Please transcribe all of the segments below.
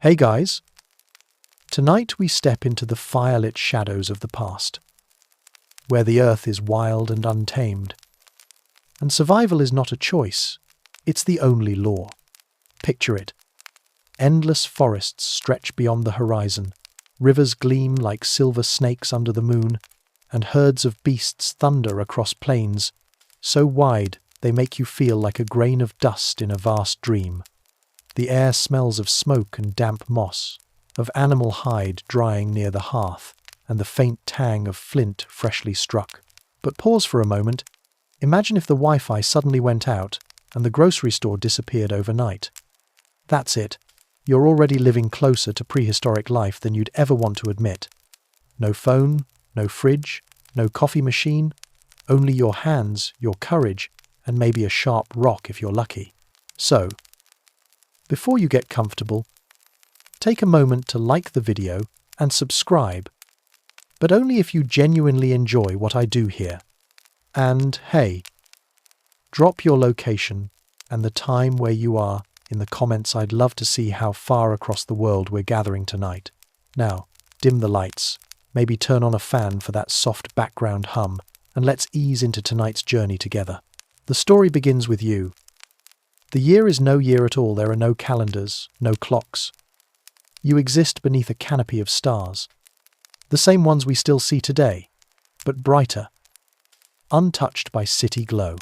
Hey guys! Tonight we step into the firelit shadows of the past, where the earth is wild and untamed. And survival is not a choice, it's the only law. Picture it. Endless forests stretch beyond the horizon, rivers gleam like silver snakes under the moon, and herds of beasts thunder across plains, so wide they make you feel like a grain of dust in a vast dream. The air smells of smoke and damp moss, of animal hide drying near the hearth, and the faint tang of flint freshly struck. But pause for a moment. Imagine if the Wi-Fi suddenly went out and the grocery store disappeared overnight. That's it. You're already living closer to prehistoric life than you'd ever want to admit. No phone, no fridge, no coffee machine, only your hands, your courage, and maybe a sharp rock if you're lucky. So, before you get comfortable, take a moment to like the video and subscribe, but only if you genuinely enjoy what I do here. And hey, drop your location and the time where you are in the comments. I'd love to see how far across the world we're gathering tonight. Now, dim the lights, maybe turn on a fan for that soft background hum, and let's ease into tonight's journey together. The story begins with you. The year is no year at all. There are no calendars, no clocks. You exist beneath a canopy of stars. The same ones we still see today, but brighter. Untouched by city glow.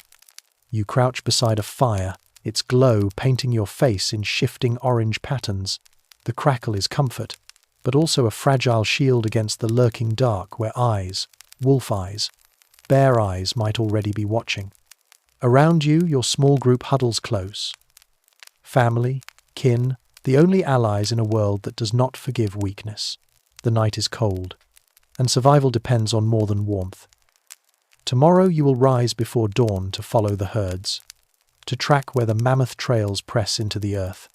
You crouch beside a fire, its glow painting your face in shifting orange patterns. The crackle is comfort, but also a fragile shield against the lurking dark where eyes, wolf eyes, bear eyes might already be watching. Around you, your small group huddles close. Family, kin, the only allies in a world that does not forgive weakness. The night is cold, and survival depends on more than warmth. Tomorrow you will rise before dawn to follow the herds, to track where the mammoth trails press into the earth,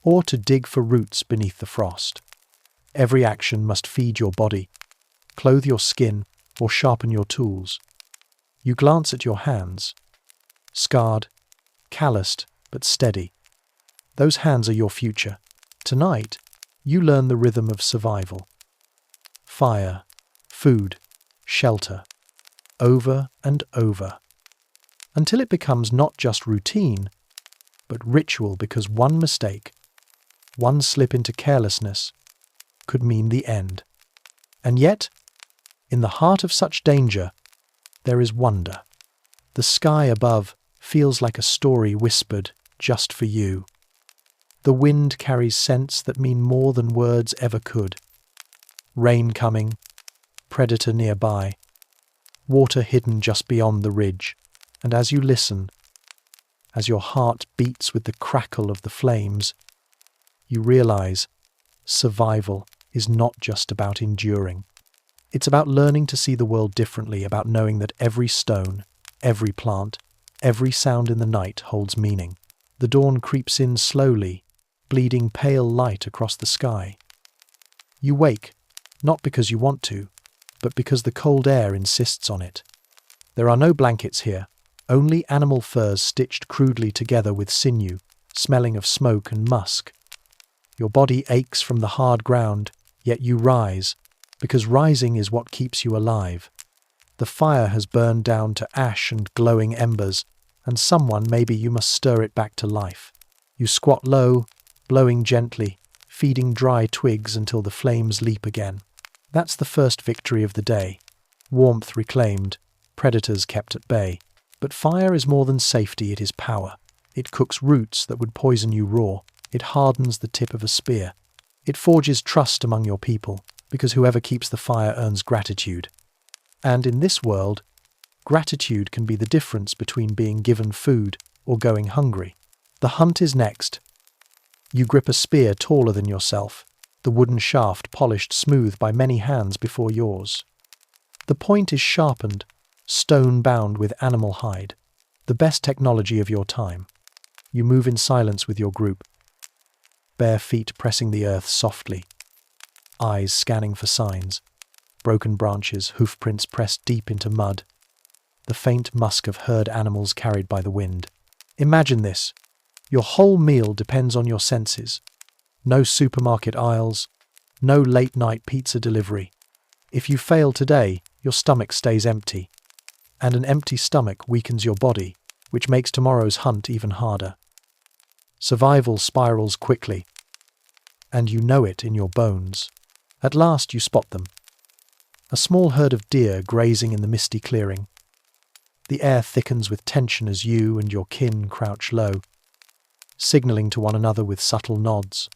or to dig for roots beneath the frost. Every action must feed your body, clothe your skin, or sharpen your tools. You glance at your hands, scarred, calloused, but steady. Those hands are your future. Tonight, you learn the rhythm of survival. Fire, food, shelter, over and over, until it becomes not just routine, but ritual, because one mistake, one slip into carelessness, could mean the end. And yet, in the heart of such danger, there is wonder. The sky above feels like a story whispered just for you. The wind carries scents that mean more than words ever could. Rain coming, predator nearby, water hidden just beyond the ridge, and as you listen, as your heart beats with the crackle of the flames, you realize survival is not just about enduring. It's about learning to see the world differently, about knowing that every stone, every plant, every sound in the night holds meaning. The dawn creeps in slowly, bleeding pale light across the sky. You wake, not because you want to, but because the cold air insists on it. There are no blankets here, only animal furs stitched crudely together with sinew, smelling of smoke and musk. Your body aches from the hard ground, yet you rise, because rising is what keeps you alive. The fire has burned down to ash and glowing embers, and maybe you must stir it back to life. You squat low, blowing gently, feeding dry twigs until the flames leap again. That's the first victory of the day. Warmth reclaimed, predators kept at bay. But fire is more than safety, it is power. It cooks roots that would poison you raw. It hardens the tip of a spear. It forges trust among your people, because whoever keeps the fire earns gratitude. And in this world, gratitude can be the difference between being given food or going hungry. The hunt is next. You grip a spear taller than yourself, the wooden shaft polished smooth by many hands before yours. The point is sharpened, stone bound with animal hide, the best technology of your time. You move in silence with your group, bare feet pressing the earth softly, eyes scanning for signs, broken branches, hoofprints pressed deep into mud, the faint musk of herd animals carried by the wind. Imagine this. Your whole meal depends on your senses. No supermarket aisles, no late-night pizza delivery. If you fail today, your stomach stays empty. And an empty stomach weakens your body, which makes tomorrow's hunt even harder. Survival spirals quickly, and you know it in your bones. At last you spot them. A small herd of deer grazing in the misty clearing. The air thickens with tension as you and your kin crouch low, signaling to one another with subtle nods.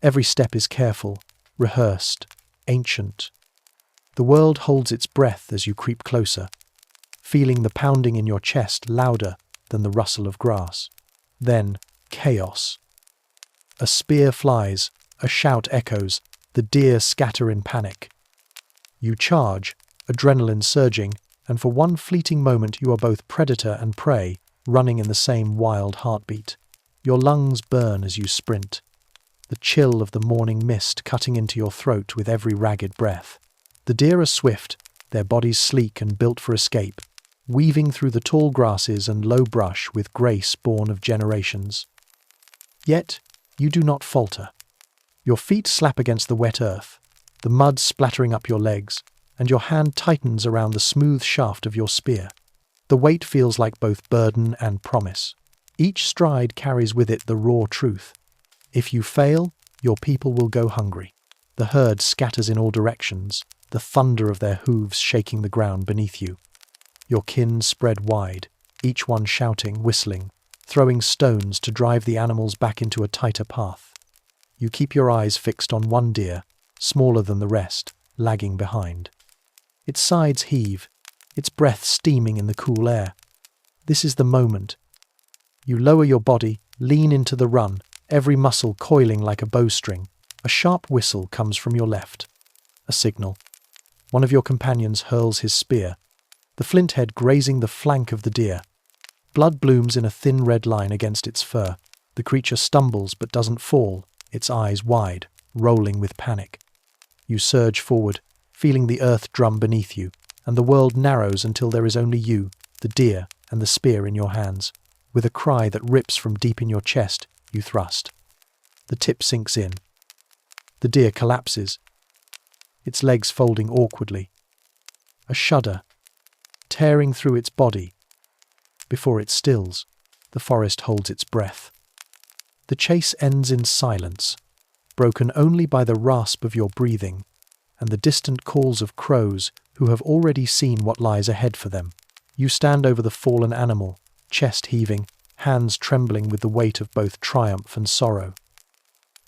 Every step is careful, rehearsed, ancient. The world holds its breath as you creep closer, feeling the pounding in your chest louder than the rustle of grass. Then, chaos. A spear flies, a shout echoes, the deer scatter in panic. You charge, adrenaline surging, and for one fleeting moment you are both predator and prey, running in the same wild heartbeat. Your lungs burn as you sprint, the chill of the morning mist cutting into your throat with every ragged breath. The deer are swift, their bodies sleek and built for escape, weaving through the tall grasses and low brush with grace born of generations. Yet, you do not falter. Your feet slap against the wet earth, the mud splattering up your legs, and your hand tightens around the smooth shaft of your spear. The weight feels like both burden and promise. Each stride carries with it the raw truth. If you fail, your people will go hungry. The herd scatters in all directions, the thunder of their hooves shaking the ground beneath you. Your kin spread wide, each one shouting, whistling, throwing stones to drive the animals back into a tighter path. You keep your eyes fixed on one deer, smaller than the rest, lagging behind. Its sides heave, its breath steaming in the cool air. This is the moment. You lower your body, lean into the run, every muscle coiling like a bowstring. A sharp whistle comes from your left. A signal. One of your companions hurls his spear, the flint head grazing the flank of the deer. Blood blooms in a thin red line against its fur. The creature stumbles but doesn't fall, its eyes wide, rolling with panic. You surge forward, feeling the earth drum beneath you, and the world narrows until there is only you, the deer, and the spear in your hands. With a cry that rips from deep in your chest, you thrust. The tip sinks in. The deer collapses, its legs folding awkwardly. A shudder, tearing through its body. Before it stills, the forest holds its breath. The chase ends in silence, broken only by the rasp of your breathing and the distant calls of crows who have already seen what lies ahead for them. You stand over the fallen animal, chest heaving, hands trembling with the weight of both triumph and sorrow.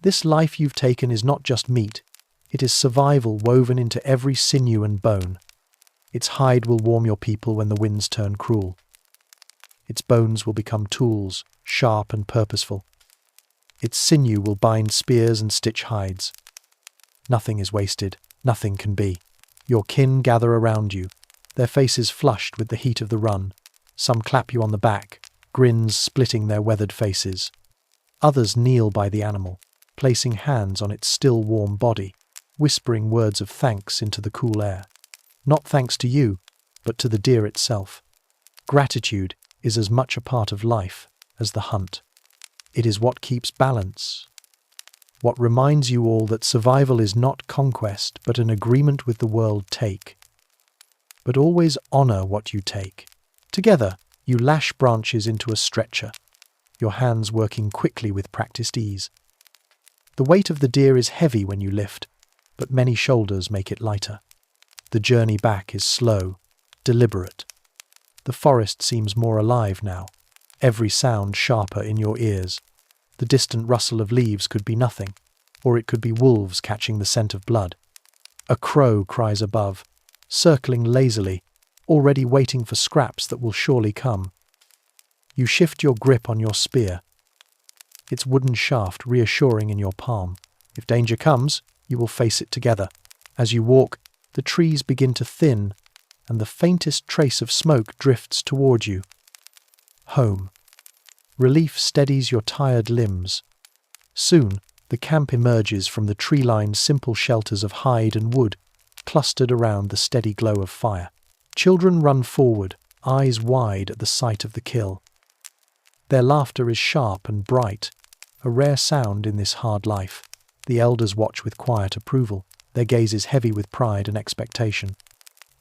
This life you've taken is not just meat, it is survival woven into every sinew and bone. Its hide will warm your people when the winds turn cruel. Its bones will become tools, sharp and purposeful. Its sinew will bind spears and stitch hides. Nothing is wasted, nothing can be. Your kin gather around you, their faces flushed with the heat of the run. Some clap you on the back, grins splitting their weathered faces. Others kneel by the animal, placing hands on its still warm body, whispering words of thanks into the cool air. Not thanks to you, but to the deer itself. Gratitude is as much a part of life as the hunt. It is what keeps balance, what reminds you all that survival is not conquest, but an agreement with the world take. But always honor what you take. Together, you lash branches into a stretcher, your hands working quickly with practiced ease. The weight of the deer is heavy when you lift, but many shoulders make it lighter. The journey back is slow, deliberate. The forest seems more alive now, every sound sharper in your ears. The distant rustle of leaves could be nothing, or it could be wolves catching the scent of blood. A crow cries above, circling lazily, already waiting for scraps that will surely come. You shift your grip on your spear, its wooden shaft reassuring in your palm. If danger comes, you will face it together. As you walk, the trees begin to thin, and the faintest trace of smoke drifts toward you. Home. Relief steadies your tired limbs. Soon, the camp emerges from the tree-lined simple shelters of hide and wood, clustered around the steady glow of fire. Children run forward, eyes wide at the sight of the kill. Their laughter is sharp and bright, a rare sound in this hard life. The elders watch with quiet approval, their gazes heavy with pride and expectation.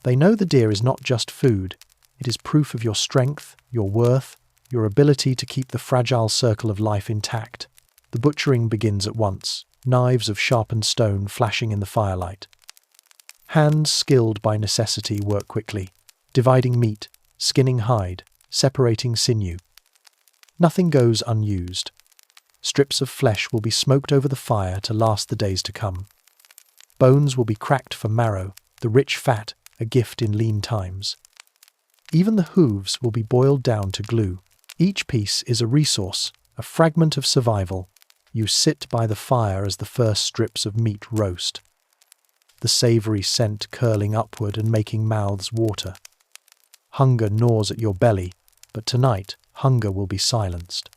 They know the deer is not just food, it is proof of your strength, your worth, your ability to keep the fragile circle of life intact. The butchering begins at once, knives of sharpened stone flashing in the firelight. Hands skilled by necessity work quickly, dividing meat, skinning hide, separating sinew. Nothing goes unused. Strips of flesh will be smoked over the fire to last the days to come. Bones will be cracked for marrow, the rich fat, a gift in lean times. Even the hooves will be boiled down to glue. Each piece is a resource, a fragment of survival. You sit by the fire as the first strips of meat roast, the savoury scent curling upward and making mouths water. Hunger gnaws at your belly, but tonight hunger will be silenced.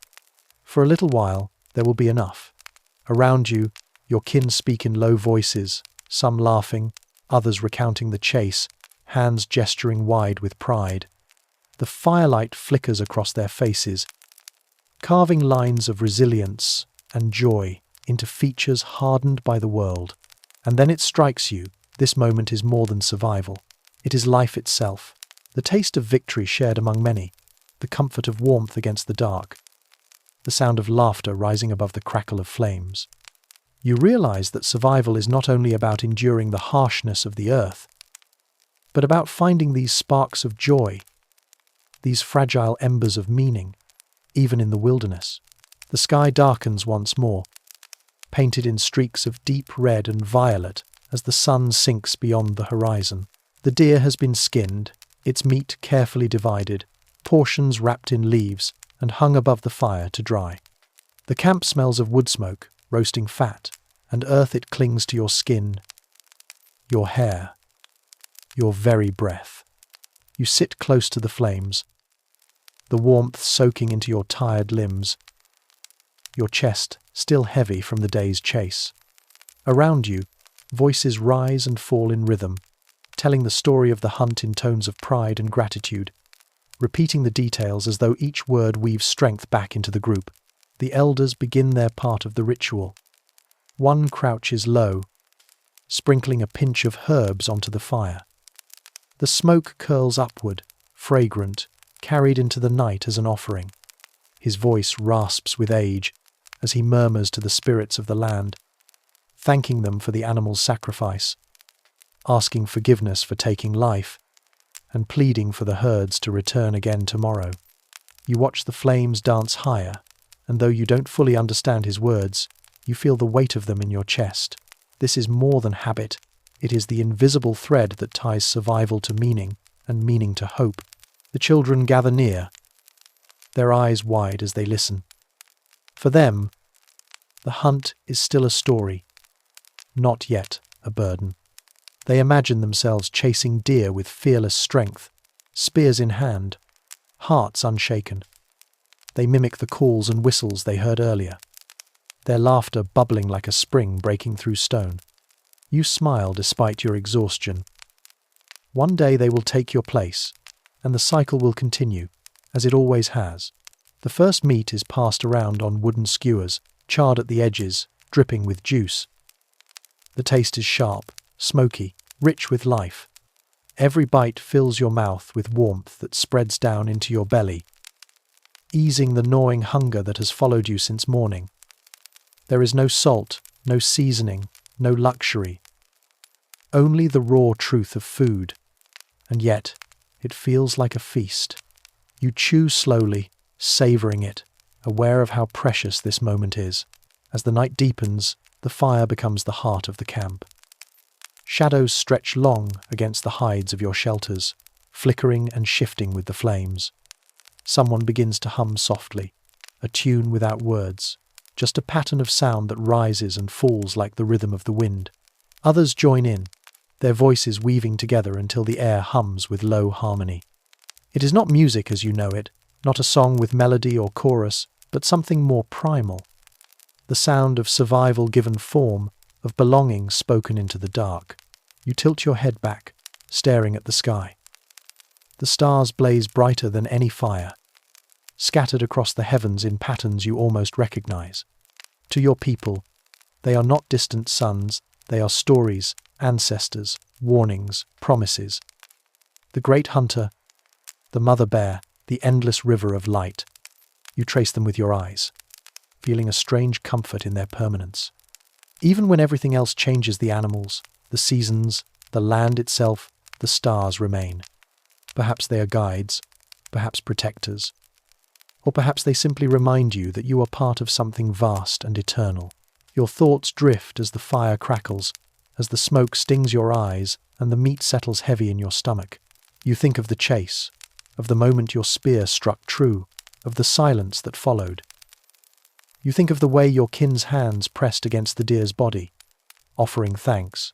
For a little while, there will be enough. Around you, your kin speak in low voices, some laughing, others recounting the chase, hands gesturing wide with pride. The firelight flickers across their faces, carving lines of resilience and joy into features hardened by the world. And then it strikes you, this moment is more than survival. It is life itself, the taste of victory shared among many, the comfort of warmth against the dark, the sound of laughter rising above the crackle of flames. You realize that survival is not only about enduring the harshness of the earth, but about finding these sparks of joy, these fragile embers of meaning, even in the wilderness. The sky darkens once more, painted in streaks of deep red and violet as the sun sinks beyond the horizon. The deer has been skinned, its meat carefully divided, portions wrapped in leaves and hung above the fire to dry. The camp smells of wood smoke, roasting fat, and earth it clings to your skin, your hair, your very breath. You sit close to the flames, the warmth soaking into your tired limbs, your chest still heavy from the day's chase. Around you, voices rise and fall in rhythm, telling the story of the hunt in tones of pride and gratitude, repeating the details as though each word weaves strength back into the group. The elders begin their part of the ritual. One crouches low, sprinkling a pinch of herbs onto the fire. The smoke curls upward, fragrant, carried into the night as an offering. His voice rasps with age as he murmurs to the spirits of the land, thanking them for the animal's sacrifice, asking forgiveness for taking life, and pleading for the herds to return again tomorrow. You watch the flames dance higher, and though you don't fully understand his words, you feel the weight of them in your chest. This is more than habit. It is the invisible thread that ties survival to meaning, and meaning to hope. The children gather near, their eyes wide as they listen. For them, the hunt is still a story, not yet a burden. They imagine themselves chasing deer with fearless strength, spears in hand, hearts unshaken. They mimic the calls and whistles they heard earlier, their laughter bubbling like a spring breaking through stone. You smile despite your exhaustion. One day they will take your place, and the cycle will continue, as it always has. The first meat is passed around on wooden skewers, charred at the edges, dripping with juice. The taste is sharp, smoky, rich with life. Every bite fills your mouth with warmth that spreads down into your belly, easing the gnawing hunger that has followed you since morning. There is no salt, no seasoning, no luxury. Only the raw truth of food. And yet, it feels like a feast. You chew slowly, savouring it, aware of how precious this moment is. As the night deepens, the fire becomes the heart of the camp. Shadows stretch long against the hides of your shelters, flickering and shifting with the flames. Someone begins to hum softly, a tune without words, just a pattern of sound that rises and falls like the rhythm of the wind. Others join in, their voices weaving together until the air hums with low harmony. It is not music as you know it, not a song with melody or chorus, but something more primal. The sound of survival given form, of belonging spoken into the dark. You tilt your head back, staring at the sky. The stars blaze brighter than any fire, scattered across the heavens in patterns you almost recognize. To your people, They are not distant suns, they are stories, ancestors, warnings, promises. The great hunter, the mother bear, the endless river of light. You trace them with your eyes, feeling a strange comfort in their permanence. Even when everything else changes, the animals, the seasons, the land itself, the stars remain. Perhaps they are guides, perhaps protectors, or perhaps they simply remind you that you are part of something vast and eternal. Your thoughts drift as the fire crackles, as the smoke stings your eyes and the meat settles heavy in your stomach. You think of the chase, of the moment your spear struck true, of the silence that followed. You think of the way your kin's hands pressed against the deer's body, offering thanks.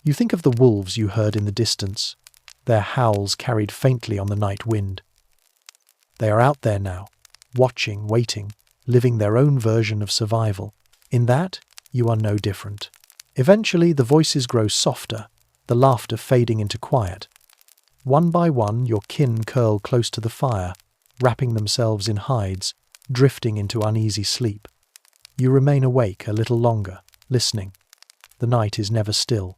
You think of the wolves you heard in the distance, their howls carried faintly on the night wind. They are out there now, watching, waiting, living their own version of survival. In that, you are no different. Eventually, the voices grow softer, the laughter fading into quiet. One by one, your kin curl close to the fire, wrapping themselves in hides, drifting into uneasy sleep. You remain awake a little longer, listening. The night is never still.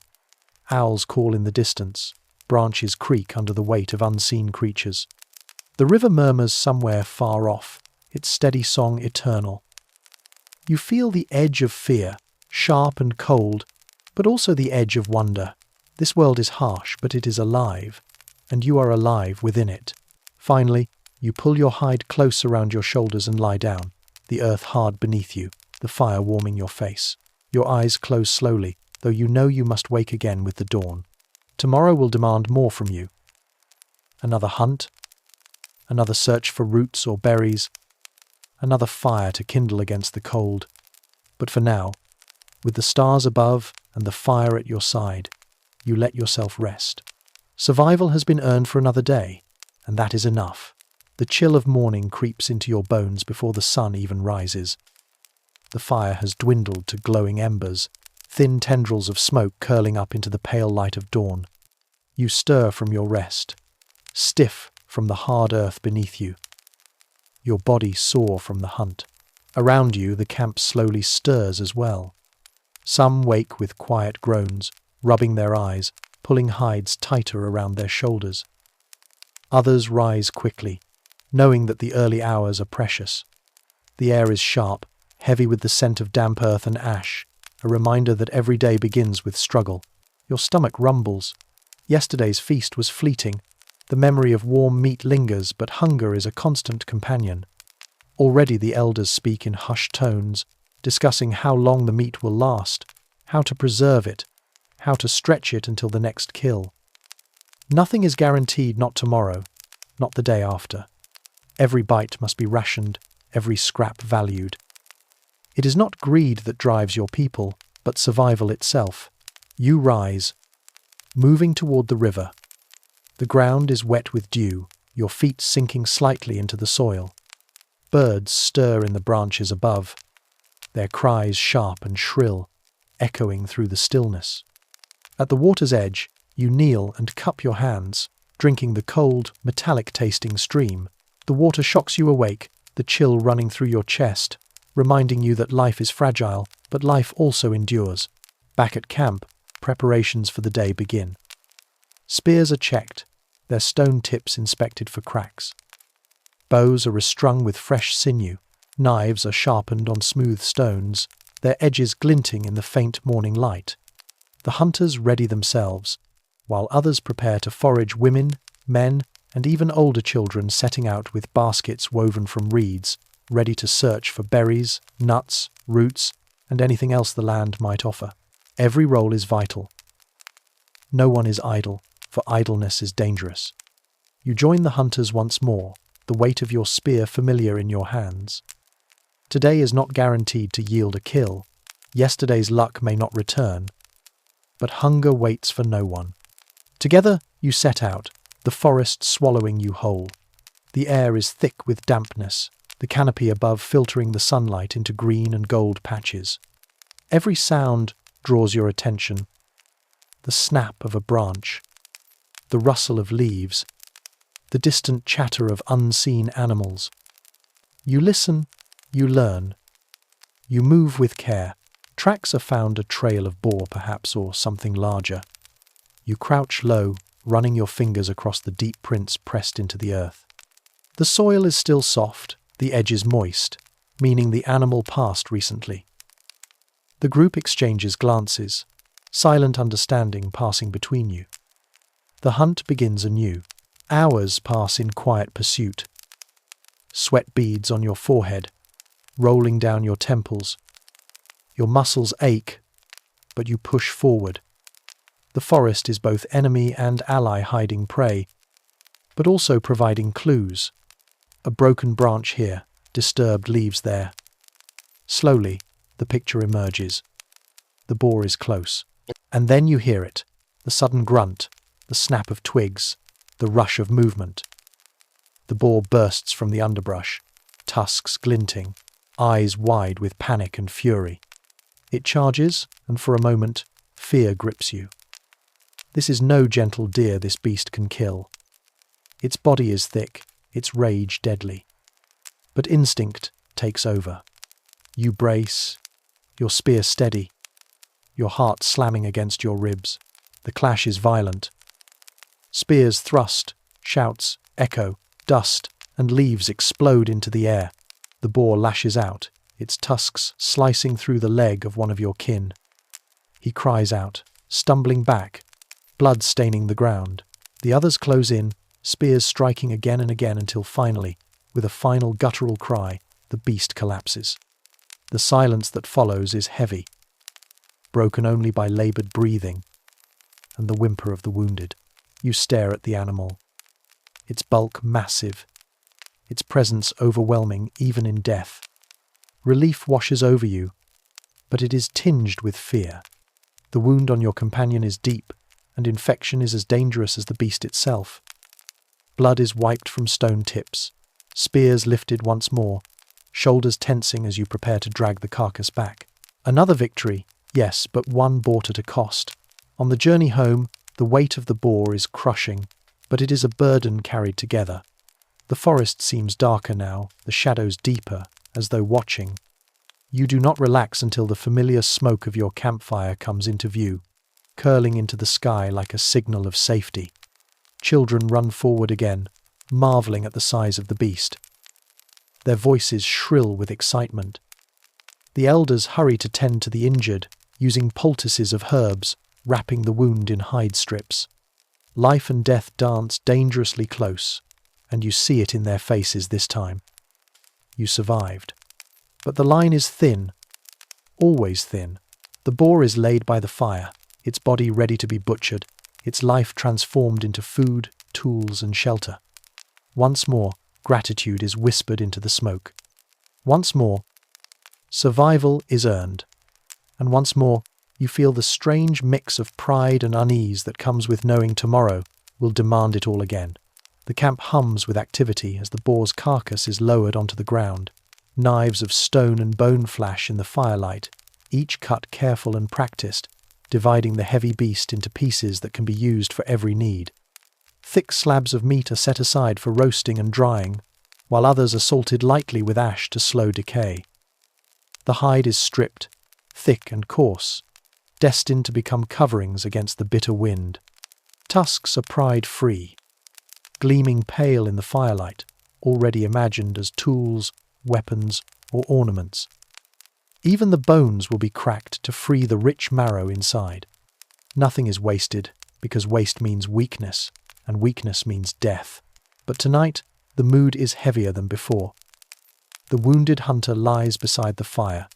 Owls call in the distance, branches creak under the weight of unseen creatures. The river murmurs somewhere far off, its steady song eternal. You feel the edge of fear, sharp and cold, but also the edge of wonder. This world is harsh, but it is alive, and you are alive within it. Finally, you pull your hide close around your shoulders and lie down, the earth hard beneath you, the fire warming your face. Your eyes close slowly, though you know you must wake again with the dawn. Tomorrow will demand more from you. Another hunt, another search for roots or berries, another fire to kindle against the cold. But for now, with the stars above and the fire at your side, you let yourself rest. Survival has been earned for another day, and that is enough. The chill of morning creeps into your bones before the sun even rises. The fire has dwindled to glowing embers, thin tendrils of smoke curling up into the pale light of dawn. You stir from your rest, stiff from the hard earth beneath you. Your body sore from the hunt. Around you, the camp slowly stirs as well. Some wake with quiet groans, rubbing their eyes, pulling hides tighter around their shoulders. Others rise quickly, knowing that the early hours are precious. The air is sharp, heavy with the scent of damp earth and ash, a reminder that every day begins with struggle. Your stomach rumbles. Yesterday's feast was fleeting. The memory of warm meat lingers, but hunger is a constant companion. Already the elders speak in hushed tones, discussing how long the meat will last, how to preserve it, how to stretch it until the next kill. Nothing is guaranteed, not tomorrow, not the day after. Every bite must be rationed, every scrap valued. It is not greed that drives your people, but survival itself. You rise, moving toward the river. The ground is wet with dew, your feet sinking slightly into the soil. Birds stir in the branches above, their cries sharp and shrill, echoing through the stillness. At the water's edge, you kneel and cup your hands, drinking the cold, metallic-tasting stream. The water shocks you awake, the chill running through your chest, reminding you that life is fragile, but life also endures. Back at camp, preparations for the day begin. Spears are checked, their stone tips inspected for cracks. Bows are restrung with fresh sinew, knives are sharpened on smooth stones, their edges glinting in the faint morning light. The hunters ready themselves, while others prepare to forage. Women, men, and even older children setting out with baskets woven from reeds, ready to search for berries, nuts, roots, and anything else the land might offer. Every role is vital. No one is idle, for idleness is dangerous. You join the hunters once more, the weight of your spear familiar in your hands. Today is not guaranteed to yield a kill. Yesterday's luck may not return, but hunger waits for no one. Together you set out, the forest swallowing you whole. The air is thick with dampness, the canopy above filtering the sunlight into green and gold patches. Every sound draws your attention. The snap of a branch, the rustle of leaves, the distant chatter of unseen animals. You listen, you learn. You move with care, Tracks are found, a trail of boar perhaps, or something larger. You crouch low, running your fingers across the deep prints pressed into the earth. The soil is still soft, the edges moist, meaning the animal passed recently. The group exchanges glances, silent understanding passing between you. The hunt begins anew. Hours pass in quiet pursuit. Sweat beads on your forehead, rolling down your temples. Your muscles ache, but you push forward. The forest is both enemy and ally, hiding prey, but also providing clues. A broken branch here, disturbed leaves there. Slowly, the picture emerges. The boar is close. And then you hear it, the sudden grunt, the snap of twigs, the rush of movement. The boar bursts from the underbrush, tusks glinting, eyes wide with panic and fury. It charges, and for a moment, fear grips you. This is no gentle deer this beast can kill. Its body is thick, its rage deadly. But instinct takes over. You brace, your spear steady, your heart slamming against your ribs. The clash is violent. Spears thrust, shouts echo, dust and leaves explode into the air. The boar lashes out, its tusks slicing through the leg of one of your kin. He cries out, stumbling back, blood staining the ground. The others close in, spears striking again and again until finally, with a final guttural cry, the beast collapses. The silence that follows is heavy, broken only by laboured breathing and the whimper of the wounded. You stare at the animal, its bulk massive, its presence overwhelming even in death. Relief washes over you, but it is tinged with fear. The wound on your companion is deep, and infection is as dangerous as the beast itself. Blood is wiped from stone tips, spears lifted once more, shoulders tensing as you prepare to drag the carcass back. Another victory, yes, but one bought at a cost. On the journey home, the weight of the boar is crushing, but it is a burden carried together. The forest seems darker now, the shadows deeper, as though watching. You do not relax until the familiar smoke of your campfire comes into view, curling into the sky like a signal of safety. Children run forward again, marveling at the size of the beast. Their voices shrill with excitement. The elders hurry to tend to the injured, using poultices of herbs, wrapping the wound in hide strips. Life and death dance dangerously close, and you see it in their faces this time. You survived. But the line is thin, always thin. The boar is laid by the fire, its body ready to be butchered, its life transformed into food, tools, and shelter. Once more, gratitude is whispered into the smoke. Once more, survival is earned. And once more, you feel the strange mix of pride and unease that comes with knowing tomorrow will demand it all again. The camp hums with activity as the boar's carcass is lowered onto the ground. Knives of stone and bone flash in the firelight, each cut careful and practiced, dividing the heavy beast into pieces that can be used for every need. Thick slabs of meat are set aside for roasting and drying, while others are salted lightly with ash to slow decay. The hide is stripped, thick and coarse, destined to become coverings against the bitter wind. Tusks are pried free, gleaming pale in the firelight, already imagined as tools, weapons, or ornaments. Even the bones will be cracked to free the rich marrow inside. Nothing is wasted, because waste means weakness, and weakness means death. But tonight, the mood is heavier than before. The wounded hunter lies beside the fire,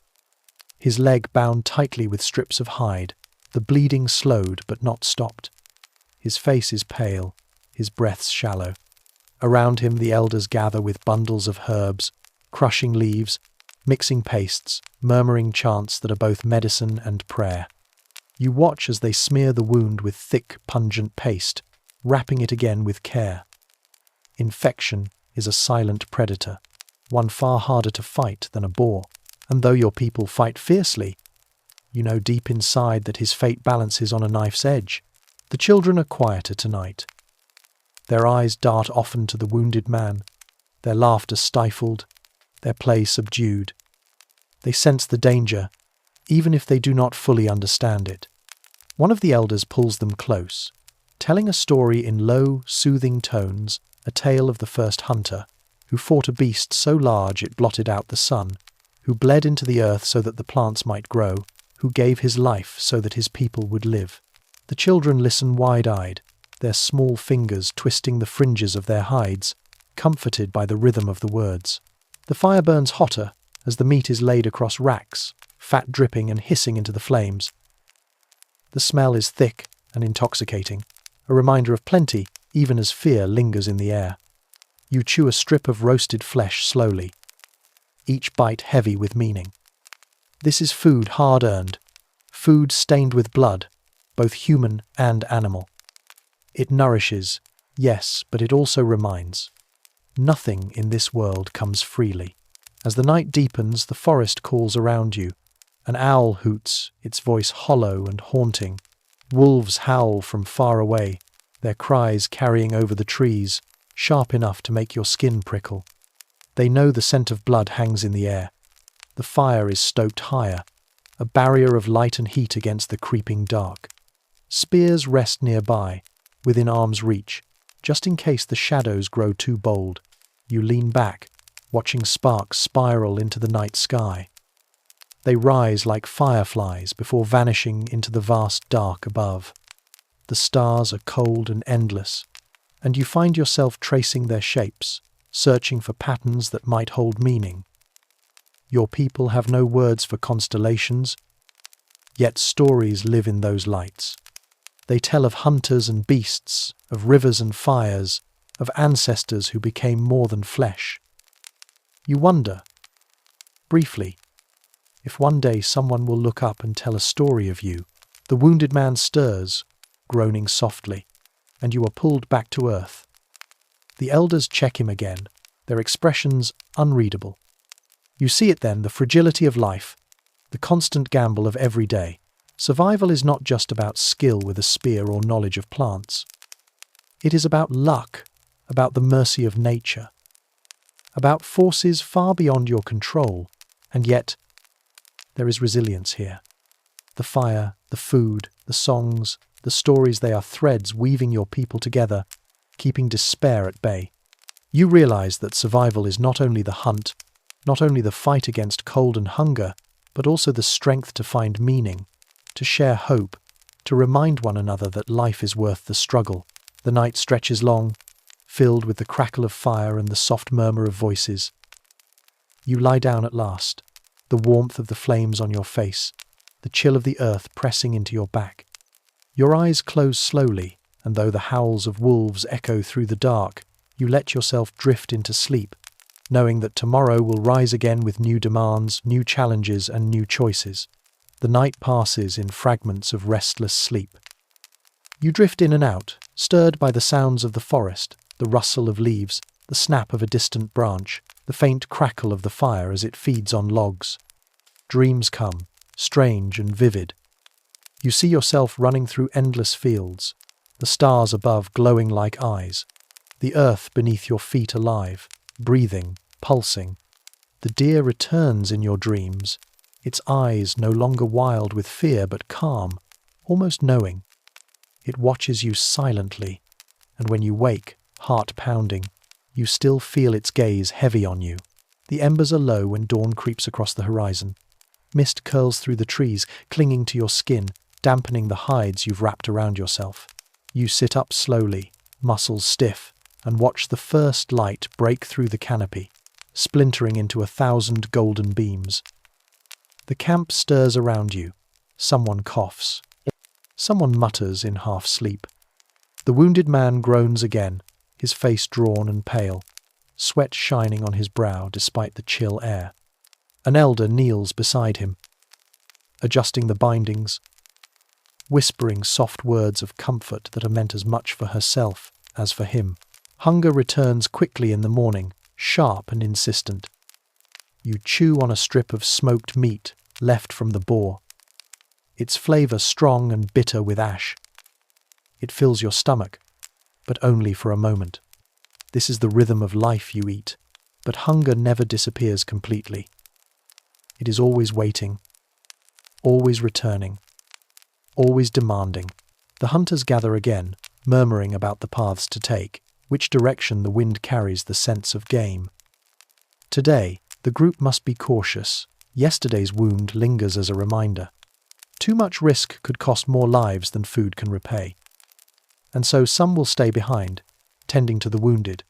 his leg bound tightly with strips of hide, the bleeding slowed but not stopped. His face is pale, his breaths shallow. Around him the elders gather with bundles of herbs, crushing leaves, mixing pastes, murmuring chants that are both medicine and prayer. You watch as they smear the wound with thick, pungent paste, wrapping it again with care. Infection is a silent predator, one far harder to fight than a boar. And though your people fight fiercely, you know deep inside that his fate balances on a knife's edge. The children are quieter tonight. Their eyes dart often to the wounded man, their laughter stifled, their play subdued. They sense the danger, even if they do not fully understand it. One of the elders pulls them close, telling a story in low, soothing tones, a tale of the first hunter, who fought a beast so large it blotted out the sun, who bled into the earth so that the plants might grow, who gave his life so that his people would live. The children listen wide-eyed, their small fingers twisting the fringes of their hides, comforted by the rhythm of the words. The fire burns hotter as the meat is laid across racks, fat dripping and hissing into the flames. The smell is thick and intoxicating, a reminder of plenty, even as fear lingers in the air. You chew a strip of roasted flesh slowly, each bite heavy with meaning. This is food hard-earned, food stained with blood, both human and animal. It nourishes, yes, but it also reminds. Nothing in this world comes freely. As the night deepens, the forest calls around you. An owl hoots, its voice hollow and haunting. Wolves howl from far away, their cries carrying over the trees, sharp enough to make your skin prickle. They know the scent of blood hangs in the air. The fire is stoked higher, a barrier of light and heat against the creeping dark. Spears rest nearby, within arm's reach, just in case the shadows grow too bold. You lean back, watching sparks spiral into the night sky. They rise like fireflies before vanishing into the vast dark above. The stars are cold and endless, and you find yourself tracing their shapes, searching for patterns that might hold meaning. Your people have no words for constellations, yet stories live in those lights. They tell of hunters and beasts, of rivers and fires, of ancestors who became more than flesh. You wonder, briefly, if one day someone will look up and tell a story of you. The wounded man stirs, groaning softly, and you are pulled back to earth. The elders check him again, their expressions unreadable. You see it then, the fragility of life, the constant gamble of every day. Survival is not just about skill with a spear or knowledge of plants. It is about luck, about the mercy of nature, about forces far beyond your control, and yet there is resilience here. The fire, the food, the songs, the stories, they are threads weaving your people together, keeping despair at bay. You realize that survival is not only the hunt, not only the fight against cold and hunger, but also the strength to find meaning, to share hope, to remind one another that life is worth the struggle. The night stretches long, filled with the crackle of fire and the soft murmur of voices. You lie down at last, the warmth of the flames on your face, the chill of the earth pressing into your back. Your eyes close slowly, and though the howls of wolves echo through the dark, you let yourself drift into sleep, knowing that tomorrow will rise again with new demands, new challenges, and new choices. The night passes in fragments of restless sleep. You drift in and out, stirred by the sounds of the forest, the rustle of leaves, the snap of a distant branch, the faint crackle of the fire as it feeds on logs. Dreams come, strange and vivid. You see yourself running through endless fields, the stars above glowing like eyes, the earth beneath your feet alive, breathing, pulsing. The deer returns in your dreams, its eyes no longer wild with fear but calm, almost knowing. It watches you silently, and when you wake, heart pounding, you still feel its gaze heavy on you. The embers are low when dawn creeps across the horizon. Mist curls through the trees, clinging to your skin, dampening the hides you've wrapped around yourself. You sit up slowly, muscles stiff, and watch the first light break through the canopy, splintering into 1,000 golden beams. The camp stirs around you. Someone coughs. Someone mutters in half-sleep. The wounded man groans again, his face drawn and pale, sweat shining on his brow despite the chill air. An elder kneels beside him, adjusting the bindings, whispering soft words of comfort that are meant as much for herself as for him. Hunger returns quickly in the morning, sharp and insistent. You chew on a strip of smoked meat left from the boar, its flavor strong and bitter with ash. It fills your stomach, but only for a moment. This is the rhythm of life you eat, but hunger never disappears completely. It is always waiting, always returning, always demanding. The hunters gather again, murmuring about the paths to take, which direction the wind carries the sense of game. Today, the group must be cautious. Yesterday's wound lingers as a reminder. Too much risk could cost more lives than food can repay. And so some will stay behind, tending to the wounded,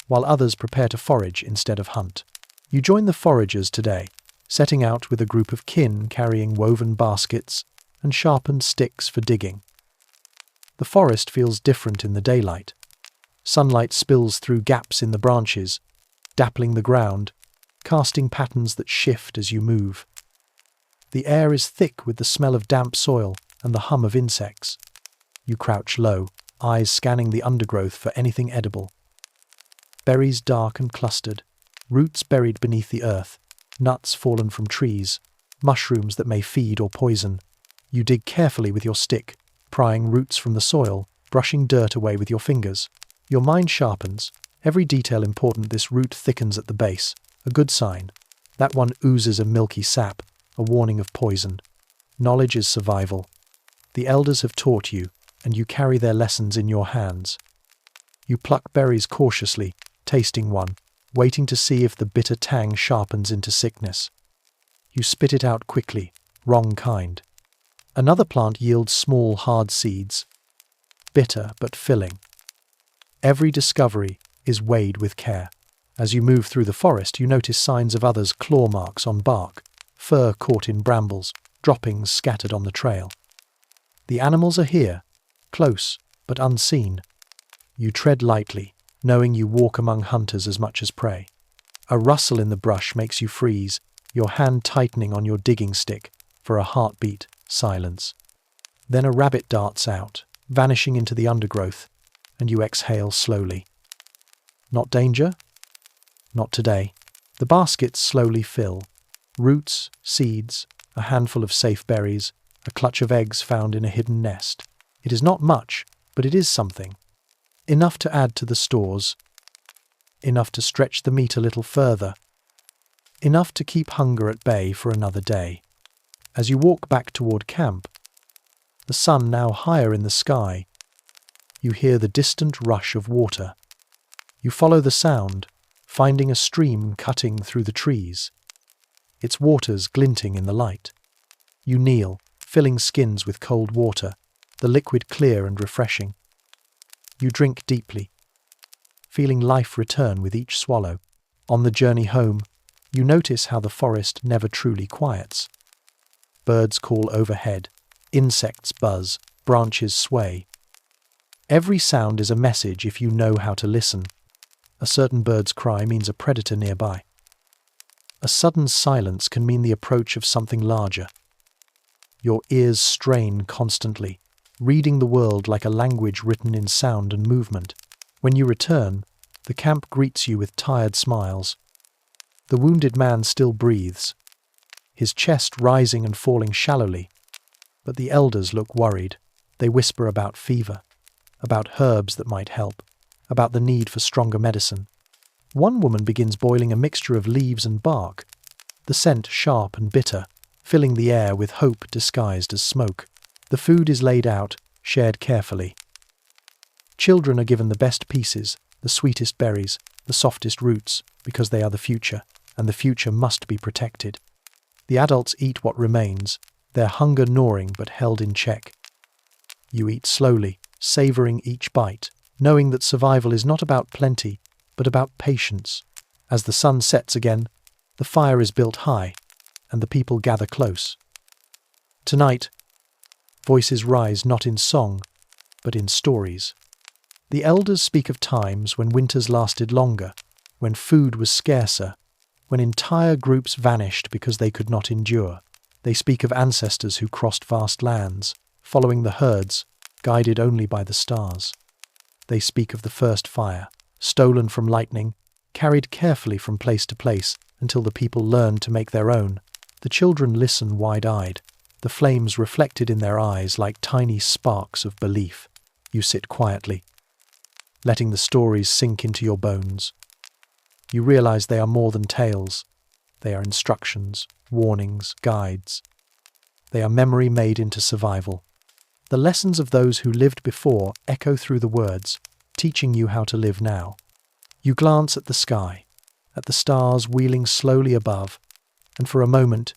while others prepare to forage instead of hunt. You join the foragers today, setting out with a group of kin carrying woven baskets and sharpened sticks for digging. The forest feels different in the daylight. Sunlight spills through gaps in the branches, dappling the ground, casting patterns that shift as you move. The air is thick with the smell of damp soil and the hum of insects. You crouch low, eyes scanning the undergrowth for anything edible. Berries dark and clustered, roots buried beneath the earth, nuts fallen from trees, mushrooms that may feed or poison. You dig carefully with your stick, prying roots from the soil, brushing dirt away with your fingers. Your mind sharpens. Every detail important. This root thickens at the base, a good sign. That one oozes a milky sap, a warning of poison. Knowledge is survival. The elders have taught you, and you carry their lessons in your hands. You pluck berries cautiously, tasting one, waiting to see if the bitter tang sharpens into sickness. You spit it out quickly, wrong kind. Another plant yields small, hard seeds, bitter but filling. Every discovery is weighed with care. As you move through the forest, you notice signs of others' claw marks on bark, fur caught in brambles, droppings scattered on the trail. The animals are here, close but unseen. You tread lightly, knowing you walk among hunters as much as prey. A rustle in the brush makes you freeze, your hand tightening on your digging stick. For a heartbeat, silence. Then a rabbit darts out, vanishing into the undergrowth, and you exhale slowly. Not danger? Not today. The baskets slowly fill. Roots, seeds, a handful of safe berries, a clutch of eggs found in a hidden nest. It is not much, but it is something. Enough to add to the stores. Enough to stretch the meat a little further. Enough to keep hunger at bay for another day. As you walk back toward camp, the sun now higher in the sky, you hear the distant rush of water. You follow the sound, finding a stream cutting through the trees, its waters glinting in the light. You kneel, filling skins with cold water, the liquid clear and refreshing. You drink deeply, feeling life return with each swallow. On the journey home, you notice how the forest never truly quiets. Birds call overhead, insects buzz, branches sway. Every sound is a message if you know how to listen. A certain bird's cry means a predator nearby. A sudden silence can mean the approach of something larger. Your ears strain constantly, reading the world like a language written in sound and movement. When you return, the camp greets you with tired smiles. The wounded man still breathes, his chest rising and falling shallowly, but the elders look worried. They whisper about fever, about herbs that might help, about the need for stronger medicine. One woman begins boiling a mixture of leaves and bark, the scent sharp and bitter, filling the air with hope disguised as smoke. The food is laid out, shared carefully. Children are given the best pieces, the sweetest berries, the softest roots, because they are the future, and the future must be protected. The adults eat what remains, their hunger gnawing but held in check. You eat slowly, savouring each bite, knowing that survival is not about plenty, but about patience. As the sun sets again, the fire is built high, and the people gather close. Tonight, voices rise not in song, but in stories. The elders speak of times when winters lasted longer, when food was scarcer, when entire groups vanished because they could not endure. They speak of ancestors who crossed vast lands, following the herds, guided only by the stars. They speak of the first fire, stolen from lightning, carried carefully from place to place until the people learned to make their own. The children listen wide-eyed, the flames reflected in their eyes like tiny sparks of belief. You sit quietly, letting the stories sink into your bones. You realize they are more than tales. They are instructions, warnings, guides. They are memory made into survival. The lessons of those who lived before echo through the words, teaching you how to live now. You glance at the sky, at the stars wheeling slowly above, and for a moment,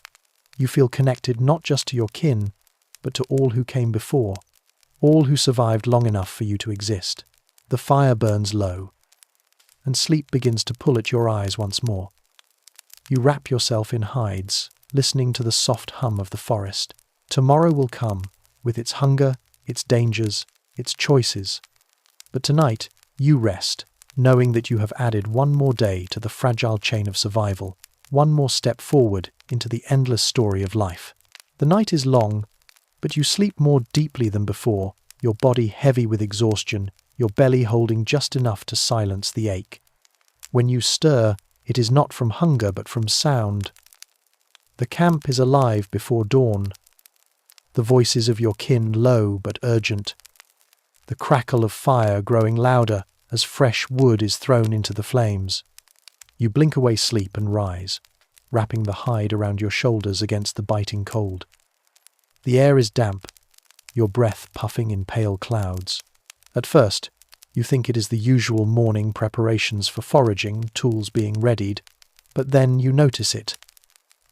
you feel connected not just to your kin, but to all who came before, all who survived long enough for you to exist. The fire burns low, and sleep begins to pull at your eyes once more. You wrap yourself in hides, listening to the soft hum of the forest. Tomorrow will come, with its hunger, its dangers, its choices. But tonight, you rest, knowing that you have added one more day to the fragile chain of survival, one more step forward into the endless story of life. The night is long, but you sleep more deeply than before, your body heavy with exhaustion, your belly holding just enough to silence the ache. When you stir, it is not from hunger but from sound. The camp is alive before dawn. The voices of your kin low but urgent. The crackle of fire growing louder as fresh wood is thrown into the flames. You blink away sleep and rise, wrapping the hide around your shoulders against the biting cold. The air is damp, your breath puffing in pale clouds. At first, you think it is the usual morning preparations for foraging, tools being readied, but then you notice it.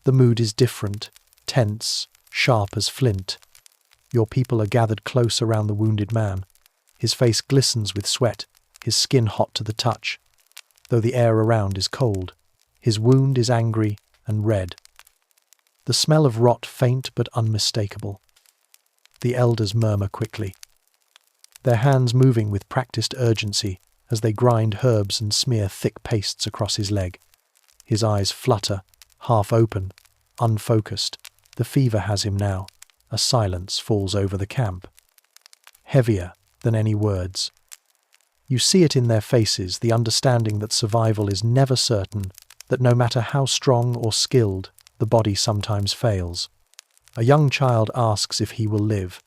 The mood is different, tense, sharp as flint. Your people are gathered close around the wounded man. His face glistens with sweat, his skin hot to the touch, though the air around is cold. His wound is angry and red. The smell of rot faint but unmistakable. The elders murmur quickly, their hands moving with practiced urgency as they grind herbs and smear thick pastes across his leg. His eyes flutter, half open, unfocused. The fever has him now. A silence falls over the camp, heavier than any words. You see it in their faces, the understanding that survival is never certain, that no matter how strong or skilled, the body sometimes fails. A young child asks if he will live.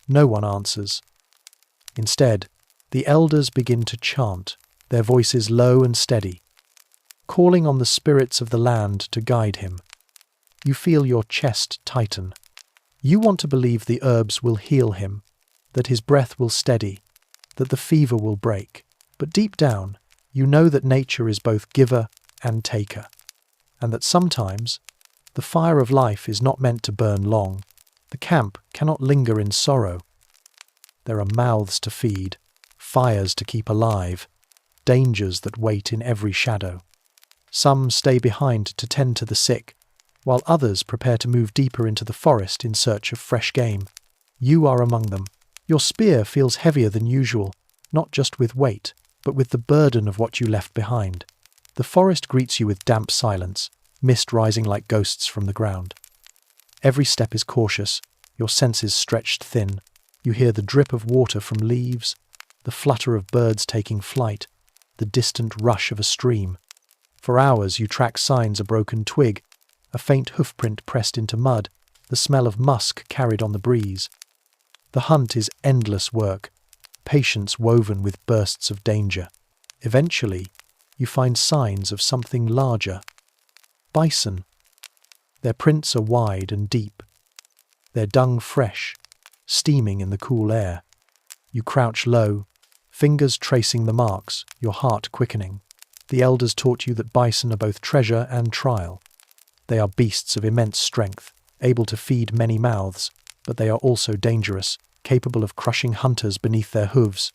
No one answers. Instead, the elders begin to chant, their voices low and steady, calling on the spirits of the land to guide him. You feel your chest tighten. You want to believe the herbs will heal him, that his breath will steady, that the fever will break. But deep down, you know that nature is both giver and taker, and that sometimes the fire of life is not meant to burn long. The camp cannot linger in sorrow. There are mouths to feed, fires to keep alive, dangers that wait in every shadow. Some stay behind to tend to the sick, while others prepare to move deeper into the forest in search of fresh game. You are among them. Your spear feels heavier than usual, not just with weight, but with the burden of what you left behind. The forest greets you with damp silence, mist rising like ghosts from the ground. Every step is cautious, your senses stretched thin. You hear the drip of water from leaves, the flutter of birds taking flight, the distant rush of a stream. For hours you track signs: a broken twig, a faint hoofprint pressed into mud, the smell of musk carried on the breeze. The hunt is endless work, patience woven with bursts of danger. Eventually, you find signs of something larger. Bison. Their prints are wide and deep, their dung fresh, steaming in the cool air. You crouch low, fingers tracing the marks, your heart quickening. The elders taught you that bison are both treasure and trial. They are beasts of immense strength, able to feed many mouths, but they are also dangerous, capable of crushing hunters beneath their hooves.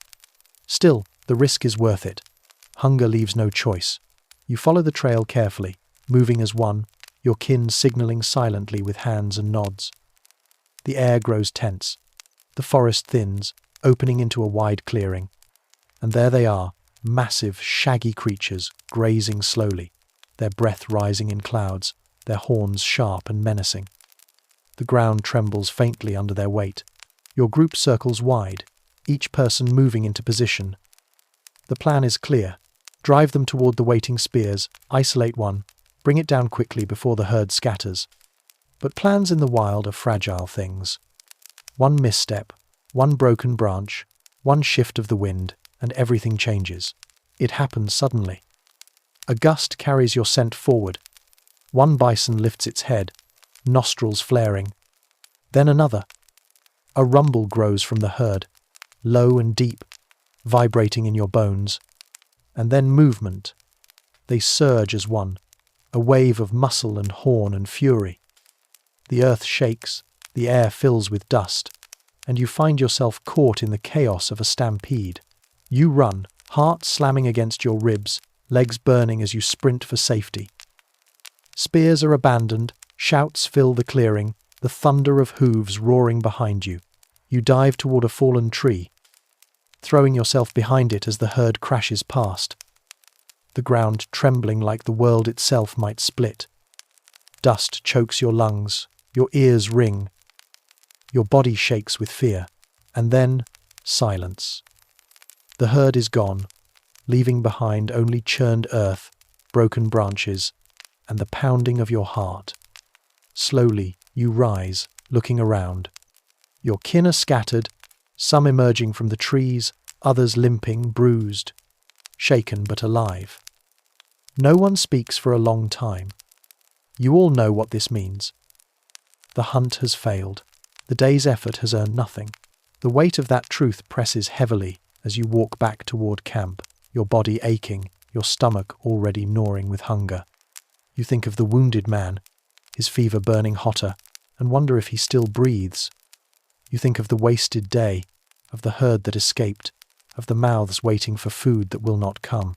Still, the risk is worth it. Hunger leaves no choice. You follow the trail carefully, moving as one, your kin signaling silently with hands and nods. The air grows tense. The forest thins, opening into a wide clearing. And there they are, massive, shaggy creatures, grazing slowly, their breath rising in clouds, their horns sharp and menacing. The ground trembles faintly under their weight. Your group circles wide, each person moving into position. The plan is clear. Drive them toward the waiting spears, isolate one, bring it down quickly before the herd scatters. But plans in the wild are fragile things. One misstep, one broken branch, one shift of the wind, and everything changes. It happens suddenly. A gust carries your scent forward. One bison lifts its head, nostrils flaring, Then another. A rumble grows from the herd, low and deep, vibrating in your bones. And then movement. They surge as one, a wave of muscle and horn and fury. The earth shakes, the air fills with dust, and you find yourself caught in the chaos of a stampede. You run, heart slamming against your ribs, legs burning as you sprint for safety. Spears are abandoned, shouts fill the clearing, the thunder of hooves roaring behind you. You dive toward a fallen tree, throwing yourself behind it as the herd crashes past. The ground trembling like the world itself might split. Dust chokes your lungs, your ears ring. Your body shakes with fear, and then silence. The herd is gone, leaving behind only churned earth, broken branches, and the pounding of your heart. Slowly, you rise, looking around. Your kin are scattered, some emerging from the trees, others limping, bruised, shaken but alive. No one speaks for a long time. You all know what this means. The hunt has failed. The day's effort has earned nothing. The weight of that truth presses heavily as you walk back toward camp, your body aching, your stomach already gnawing with hunger. You think of the wounded man, his fever burning hotter, and wonder if he still breathes. You think of the wasted day, of the herd that escaped, of the mouths waiting for food that will not come.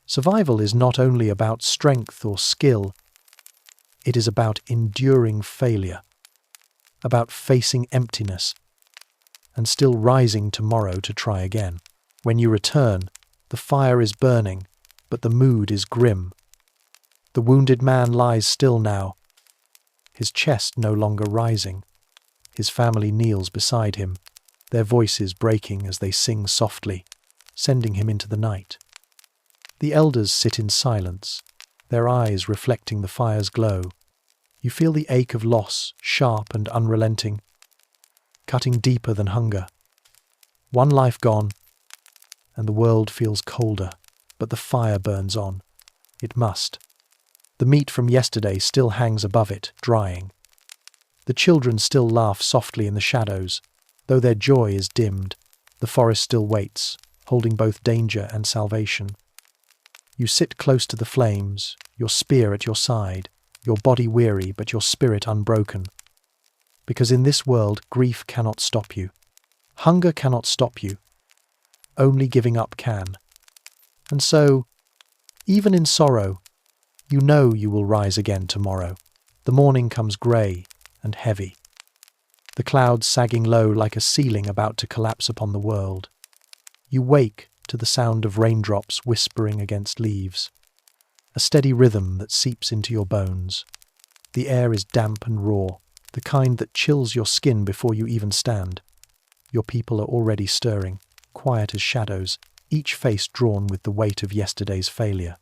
Survival is not only about strength or skill, it is about enduring failure, about facing emptiness, and still rising tomorrow to try again. When you return, the fire is burning, but the mood is grim. The wounded man lies still now, his chest no longer rising. His family kneels beside him, their voices breaking as they sing softly, sending him into the night. The elders sit in silence, their eyes reflecting the fire's glow. You feel the ache of loss, sharp and unrelenting, cutting deeper than hunger. One life gone, and the world feels colder, but the fire burns on. It must. The meat from yesterday still hangs above it, drying. The children still laugh softly in the shadows, though their joy is dimmed. The forest still waits, holding both danger and salvation. You sit close to the flames, your spear at your side, your body weary but your spirit unbroken. Because in this world, grief cannot stop you. Hunger cannot stop you. Only giving up can. And so, even in sorrow, you know you will rise again tomorrow. The morning comes grey and heavy, the clouds sagging low like a ceiling about to collapse upon the world. You wake to the sound of raindrops whispering against leaves, a steady rhythm that seeps into your bones. The air is damp and raw, the kind that chills your skin before you even stand. Your people are already stirring, quiet as shadows, each face drawn with the weight of yesterday's failure.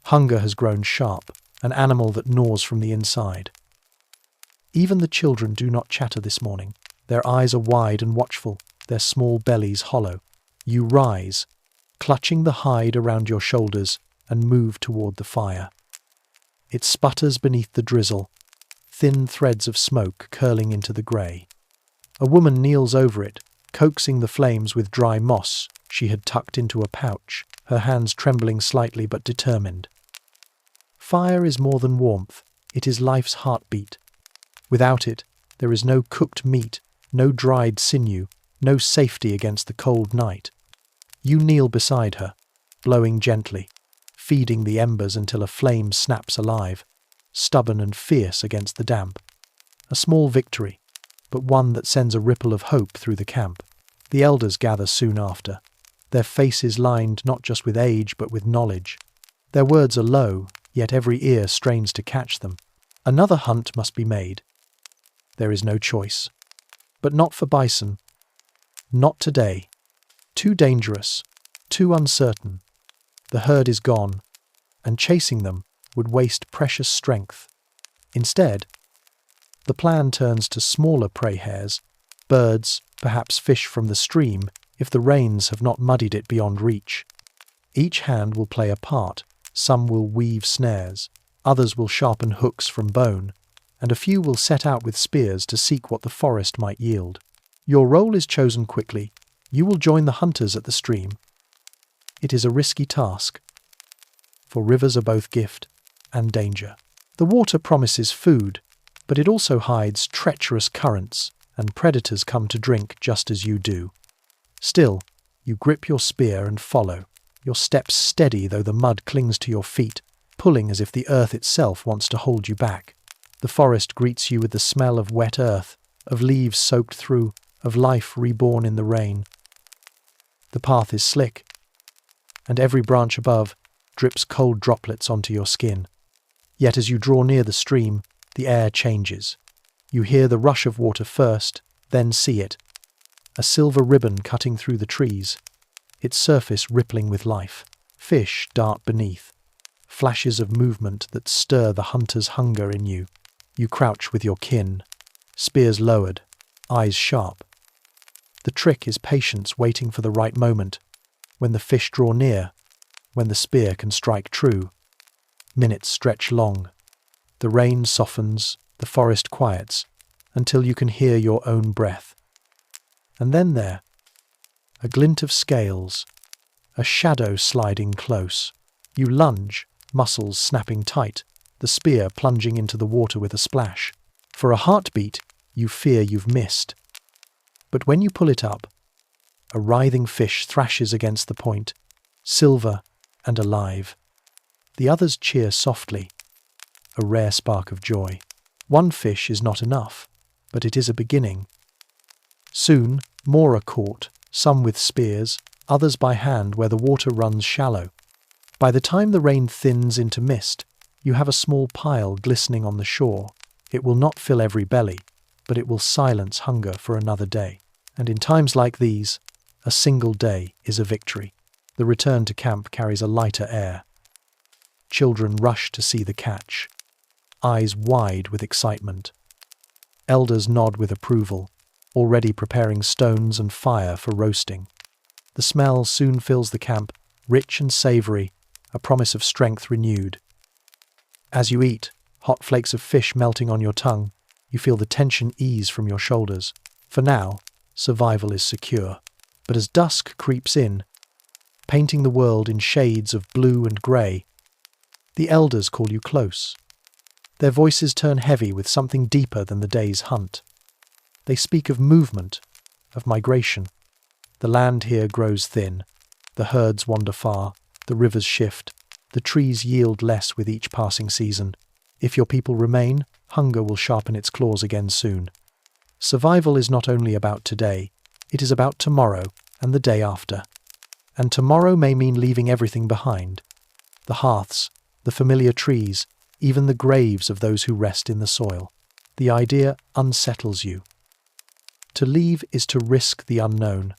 Hunger has grown sharp, an animal that gnaws from the inside. Even the children do not chatter this morning. Their eyes are wide and watchful, their small bellies hollow. You rise, clutching the hide around your shoulders, and move toward the fire. It sputters beneath the drizzle, thin threads of smoke curling into the grey. A woman kneels over it, coaxing the flames with dry moss she had tucked into a pouch, her hands trembling slightly but determined. Fire is more than warmth, it is life's heartbeat. Without it, there is no cooked meat, no dried sinew, no safety against the cold night. You kneel beside her, blowing gently, feeding the embers until a flame snaps alive, stubborn and fierce against the damp. A small victory, but one that sends a ripple of hope through the camp. The elders gather soon after, their faces lined not just with age but with knowledge. Their words are low, yet every ear strains to catch them. Another hunt must be made. There is no choice. But not for bison. Not today. Too dangerous. Too uncertain. The herd is gone, and chasing them would waste precious strength. Instead, the plan turns to smaller prey hares, birds, perhaps fish from the stream, if the rains have not muddied it beyond reach. Each hand will play a part. Some will weave snares, others will sharpen hooks from bone, and a few will set out with spears to seek what the forest might yield. Your role is chosen quickly. You will join the hunters at the stream. It is a risky task, for rivers are both gift and danger. The water promises food, but it also hides treacherous currents, and predators come to drink just as you do. Still, you grip your spear and follow, your steps steady though the mud clings to your feet, pulling as if the earth itself wants to hold you back. The forest greets you with the smell of wet earth, of leaves soaked through, of life reborn in the rain. The path is slick, and every branch above drips cold droplets onto your skin. Yet as you draw near the stream, the air changes. You hear the rush of water first, then see it. A silver ribbon cutting through the trees, its surface rippling with life. Fish dart beneath, flashes of movement that stir the hunter's hunger in you. You crouch with your kin, spears lowered, eyes sharp. The trick is patience waiting for the right moment, when the fish draw near, when the spear can strike true. Minutes stretch long. The rain softens, the forest quiets, until you can hear your own breath. And then there, a glint of scales, a shadow sliding close. You lunge, muscles snapping tight, the spear plunging into the water with a splash. For a heartbeat, you fear you've missed. But when you pull it up, a writhing fish thrashes against the point, silver and alive. The others cheer softly, a rare spark of joy. One fish is not enough, but it is a beginning. Soon, more are caught, some with spears, others by hand where the water runs shallow. By the time the rain thins into mist, you have a small pile glistening on the shore. It will not fill every belly, but it will silence hunger for another day. And in times like these, a single day is a victory. The return to camp carries a lighter air. Children rush to see the catch, eyes wide with excitement. Elders nod with approval, already preparing stones and fire for roasting. The smell soon fills the camp, rich and savory, a promise of strength renewed. As you eat, hot flakes of fish melting on your tongue, you feel the tension ease from your shoulders. For now, survival is secure. But as dusk creeps in, painting the world in shades of blue and grey, the elders call you close. Their voices turn heavy with something deeper than the day's hunt. They speak of movement, of migration. The land here grows thin. The herds wander far. The rivers shift. The trees yield less with each passing season. If your people remain, hunger will sharpen its claws again soon. Survival is not only about today, it is about tomorrow and the day after. And tomorrow may mean leaving everything behind. The hearths, the familiar trees, even the graves of those who rest in the soil. The idea unsettles you. To leave is to risk the unknown.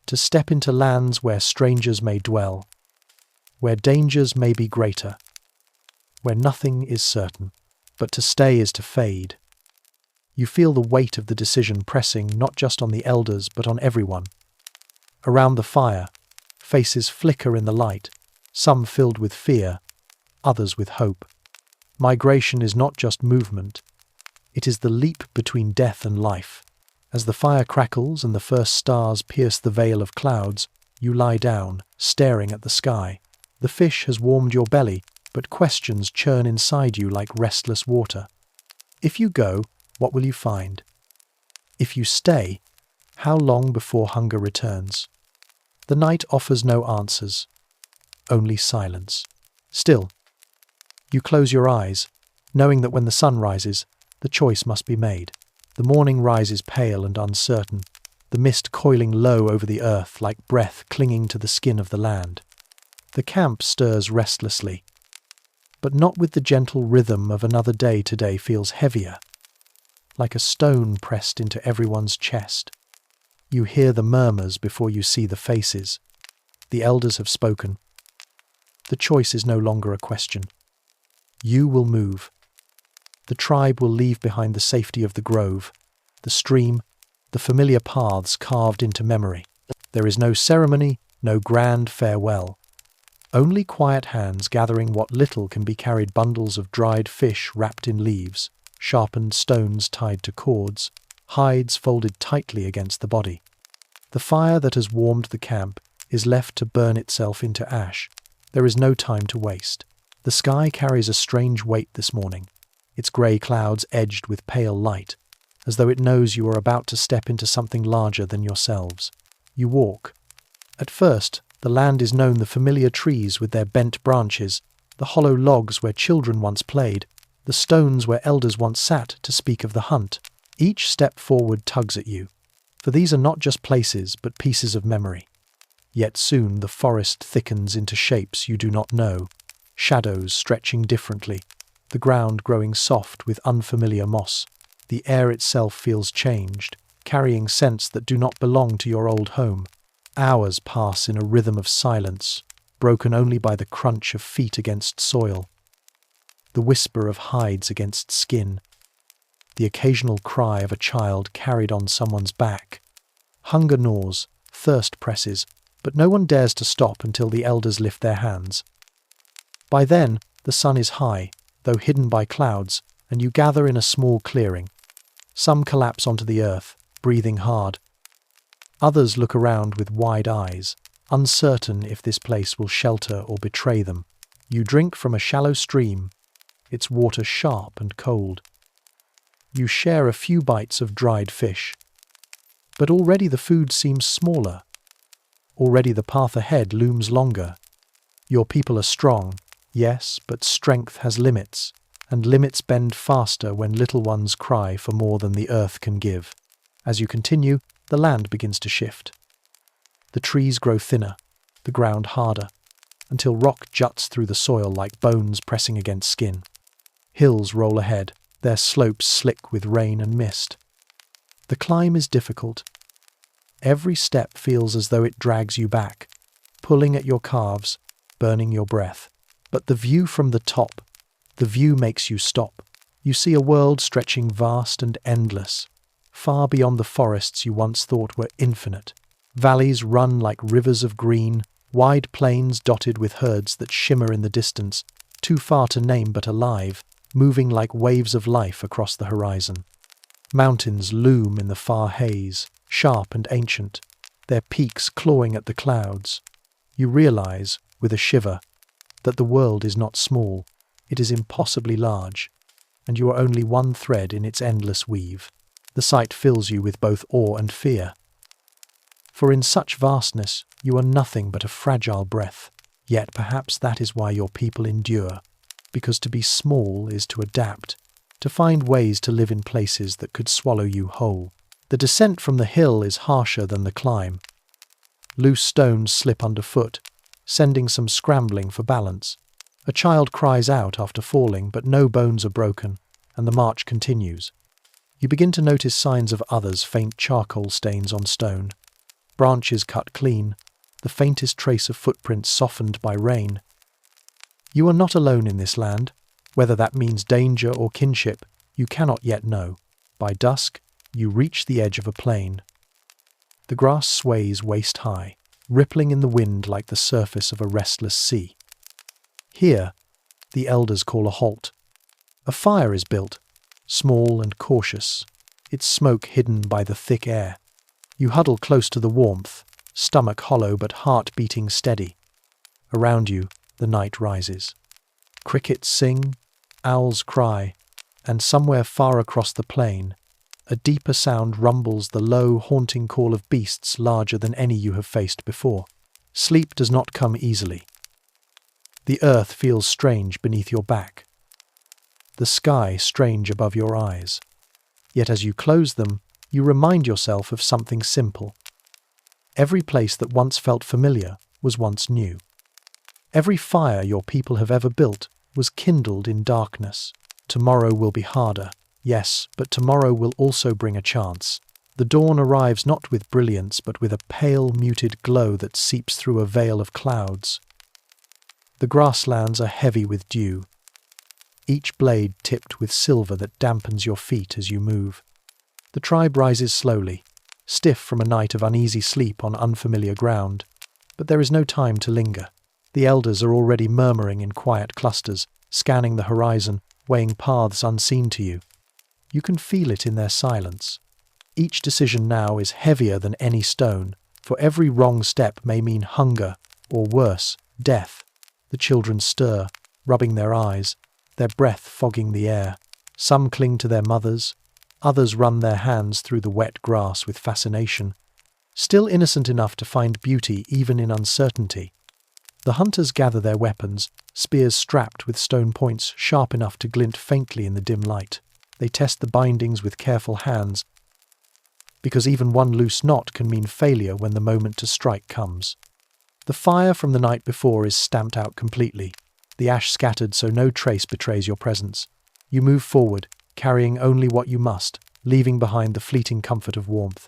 To step into lands where strangers may dwell, where dangers may be greater, where nothing is certain. But to stay is to fade. You feel the weight of the decision pressing not just on the elders but on everyone. Around the fire, faces flicker in the light, some filled with fear, others with hope. Migration is not just movement, it is the leap between death and life. As the fire crackles and the first stars pierce the veil of clouds, you lie down, staring at the sky. The fish has warmed your belly, but questions churn inside you like restless water. If you go, what will you find? If you stay, how long before hunger returns? The night offers no answers, only silence. Still, you close your eyes, knowing that when the sun rises, the choice must be made. The morning rises pale and uncertain, the mist coiling low over the earth like breath clinging to the skin of the land. The camp stirs restlessly, but not with the gentle rhythm of another day. Today feels heavier, like a stone pressed into everyone's chest. You hear the murmurs before you see the faces. The elders have spoken. The choice is no longer a question. You will move. The tribe will leave behind the safety of the grove, the stream, the familiar paths carved into memory. There is no ceremony, no grand farewell. Only quiet hands gathering what little can be carried, bundles of dried fish wrapped in leaves, sharpened stones tied to cords, hides folded tightly against the body. The fire that has warmed the camp is left to burn itself into ash. There is no time to waste. The sky carries a strange weight this morning, its grey clouds edged with pale light, as though it knows you are about to step into something larger than yourselves. You walk. At first, the land is known: the familiar trees with their bent branches, the hollow logs where children once played, the stones where elders once sat to speak of the hunt. Each step forward tugs at you, for these are not just places but pieces of memory. Yet soon the forest thickens into shapes you do not know, shadows stretching differently, the ground growing soft with unfamiliar moss. The air itself feels changed, carrying scents that do not belong to your old home. Hours pass in a rhythm of silence, broken only by the crunch of feet against soil, the whisper of hides against skin, the occasional cry of a child carried on someone's back. Hunger gnaws, thirst presses, but no one dares to stop until the elders lift their hands. By then, the sun is high, though hidden by clouds, and you gather in a small clearing. Some collapse onto the earth, breathing hard. Others look around with wide eyes, uncertain if this place will shelter or betray them. You drink from a shallow stream, its water sharp and cold. You share a few bites of dried fish. But already the food seems smaller. Already the path ahead looms longer. Your people are strong, yes, but strength has limits, and limits bend faster when little ones cry for more than the earth can give. As you continue, the land begins to shift. The trees grow thinner, the ground harder, until rock juts through the soil like bones pressing against skin. Hills roll ahead, their slopes slick with rain and mist. The climb is difficult. Every step feels as though it drags you back, pulling at your calves, burning your breath. But the view from the top, the view makes you stop. You see a world stretching vast and endless, far beyond the forests you once thought were infinite. Valleys run like rivers of green, wide plains dotted with herds that shimmer in the distance, too far to name but alive, moving like waves of life across the horizon. Mountains loom in the far haze, sharp and ancient, their peaks clawing at the clouds. You realize, with a shiver, that the world is not small, it is impossibly large, and you are only one thread in its endless weave. The sight fills you with both awe and fear. For in such vastness, you are nothing but a fragile breath. Yet perhaps that is why your people endure, because to be small is to adapt, to find ways to live in places that could swallow you whole. The descent from the hill is harsher than the climb. Loose stones slip underfoot, sending some scrambling for balance. A child cries out after falling, but no bones are broken, and the march continues. You begin to notice signs of others, faint charcoal stains on stone, branches cut clean, the faintest trace of footprints softened by rain. You are not alone in this land. Whether that means danger or kinship, you cannot yet know. By dusk, you reach the edge of a plain. The grass sways waist-high, rippling in the wind like the surface of a restless sea. Here, the elders call a halt. A fire is built, small and cautious, its smoke hidden by the thick air. You huddle close to the warmth, stomach hollow but heart beating steady. Around you, the night rises. Crickets sing, owls cry, and somewhere far across the plain, a deeper sound rumbles, the low, haunting call of beasts larger than any you have faced before. Sleep does not come easily. The earth feels strange beneath your back, the sky strange above your eyes. Yet as you close them, you remind yourself of something simple. Every place that once felt familiar was once new. Every fire your people have ever built was kindled in darkness. Tomorrow will be harder, yes, but tomorrow will also bring a chance. The dawn arrives not with brilliance, but with a pale, muted glow that seeps through a veil of clouds. The grasslands are heavy with dew, each blade tipped with silver that dampens your feet as you move. The tribe rises slowly, stiff from a night of uneasy sleep on unfamiliar ground, but there is no time to linger. The elders are already murmuring in quiet clusters, scanning the horizon, weighing paths unseen to you. You can feel it in their silence. Each decision now is heavier than any stone, for every wrong step may mean hunger, or worse, death. The children stir, rubbing their eyes, their breath fogging the air. Some cling to their mothers, others run their hands through the wet grass with fascination, still innocent enough to find beauty even in uncertainty. The hunters gather their weapons, spears strapped with stone points sharp enough to glint faintly in the dim light. They test the bindings with careful hands, because even one loose knot can mean failure when the moment to strike comes. The fire from the night before is stamped out completely, the ash scattered so no trace betrays your presence. You move forward, carrying only what you must, leaving behind the fleeting comfort of warmth.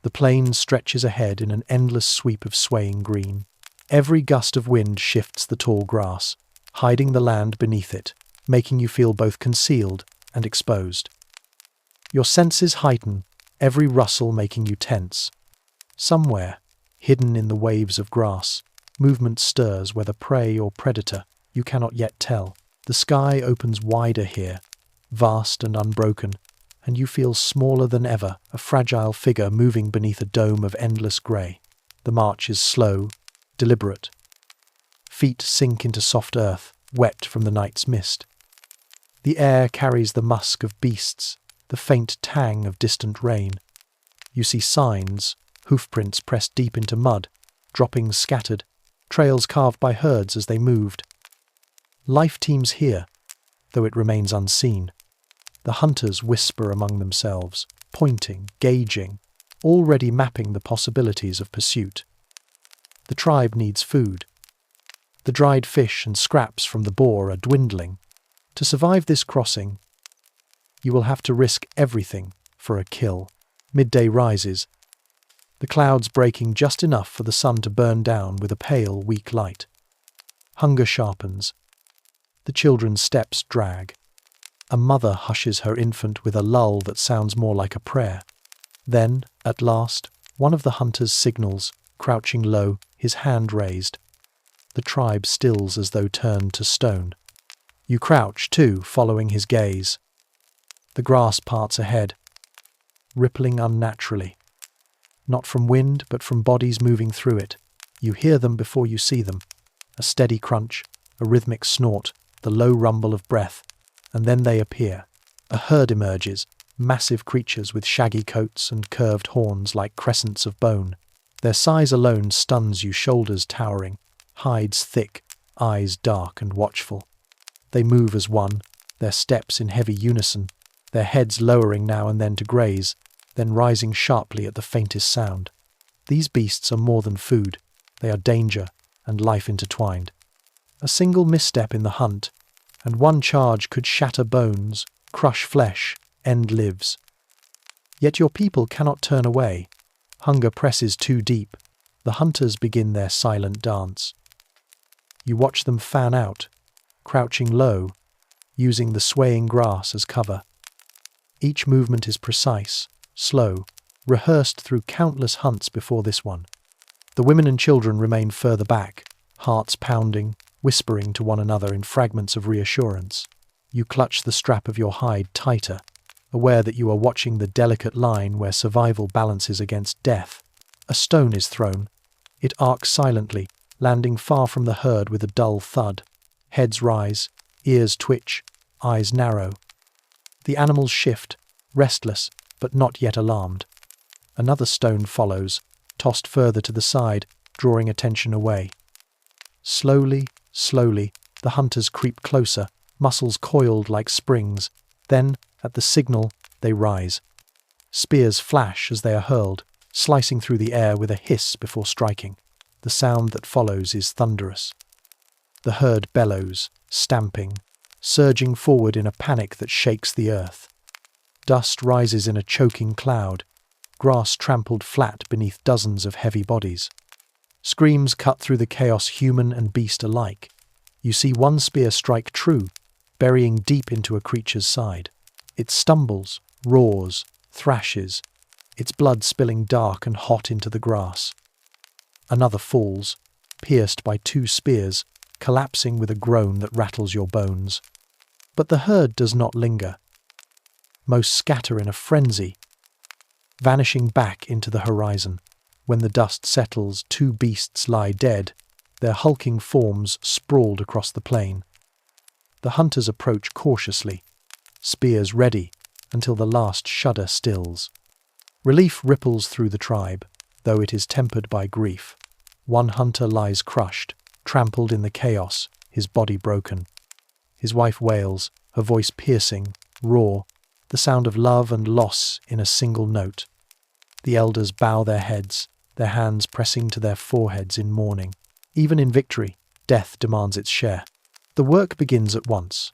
The plain stretches ahead in an endless sweep of swaying green. Every gust of wind shifts the tall grass, hiding the land beneath it, making you feel both concealed and exposed. Your senses heighten, every rustle making you tense. Somewhere, hidden in the waves of grass, movement stirs, whether prey or predator, you cannot yet tell. The sky opens wider here, vast and unbroken, and you feel smaller than ever, a fragile figure moving beneath a dome of endless grey. The march is slow, deliberate. Feet sink into soft earth, wet from the night's mist. The air carries the musk of beasts, the faint tang of distant rain. You see signs, hoofprints pressed deep into mud, droppings scattered, trails carved by herds as they moved. Life teems here, though it remains unseen. The hunters whisper among themselves, pointing, gauging, already mapping the possibilities of pursuit. The tribe needs food. The dried fish and scraps from the boar are dwindling. To survive this crossing, you will have to risk everything for a kill. Midday rises, the clouds breaking just enough for the sun to burn down with a pale, weak light. Hunger sharpens. The children's steps drag. A mother hushes her infant with a lull that sounds more like a prayer. Then, at last, one of the hunters signals, crouching low, his hand raised. The tribe stills as though turned to stone. You crouch, too, following his gaze. The grass parts ahead, rippling unnaturally. Not from wind, but from bodies moving through it. You hear them before you see them. A steady crunch, a rhythmic snort, the low rumble of breath, and then they appear. A herd emerges, massive creatures with shaggy coats and curved horns like crescents of bone. Their size alone stuns you, shoulders towering, hides thick, eyes dark and watchful. They move as one, their steps in heavy unison, their heads lowering now and then to graze, then rising sharply at the faintest sound. These beasts are more than food, they are danger and life intertwined. A single misstep in the hunt, and one charge could shatter bones, crush flesh, end lives. Yet your people cannot turn away. Hunger presses too deep. The hunters begin their silent dance. You watch them fan out, crouching low, using the swaying grass as cover. Each movement is precise, slow, rehearsed through countless hunts before this one. The women and children remain further back, hearts pounding, whispering to one another in fragments of reassurance. You clutch the strap of your hide tighter, aware that you are watching the delicate line where survival balances against death. A stone is thrown. It arcs silently, landing far from the herd with a dull thud. Heads rise, ears twitch, eyes narrow. The animals shift, restless, but not yet alarmed. Another stone follows, tossed further to the side, drawing attention away. Slowly, slowly, the hunters creep closer, muscles coiled like springs. Then, at the signal, they rise. Spears flash as they are hurled, slicing through the air with a hiss before striking. The sound that follows is thunderous. The herd bellows, stamping, surging forward in a panic that shakes the earth. Dust rises in a choking cloud, grass trampled flat beneath dozens of heavy bodies. Screams cut through the chaos, human and beast alike. You see one spear strike true, burying deep into a creature's side. It stumbles, roars, thrashes, its blood spilling dark and hot into the grass. Another falls, pierced by two spears, collapsing with a groan that rattles your bones. But the herd does not linger. Most scatter in a frenzy, vanishing back into the horizon. When the dust settles, two beasts lie dead, their hulking forms sprawled across the plain. The hunters approach cautiously, spears ready, until the last shudder stills. Relief ripples through the tribe, though it is tempered by grief. One hunter lies crushed, trampled in the chaos, his body broken. His wife wails, her voice piercing, raw, the sound of love and loss in a single note. The elders bow their heads, their hands pressing to their foreheads in mourning. Even in victory, death demands its share. The work begins at once.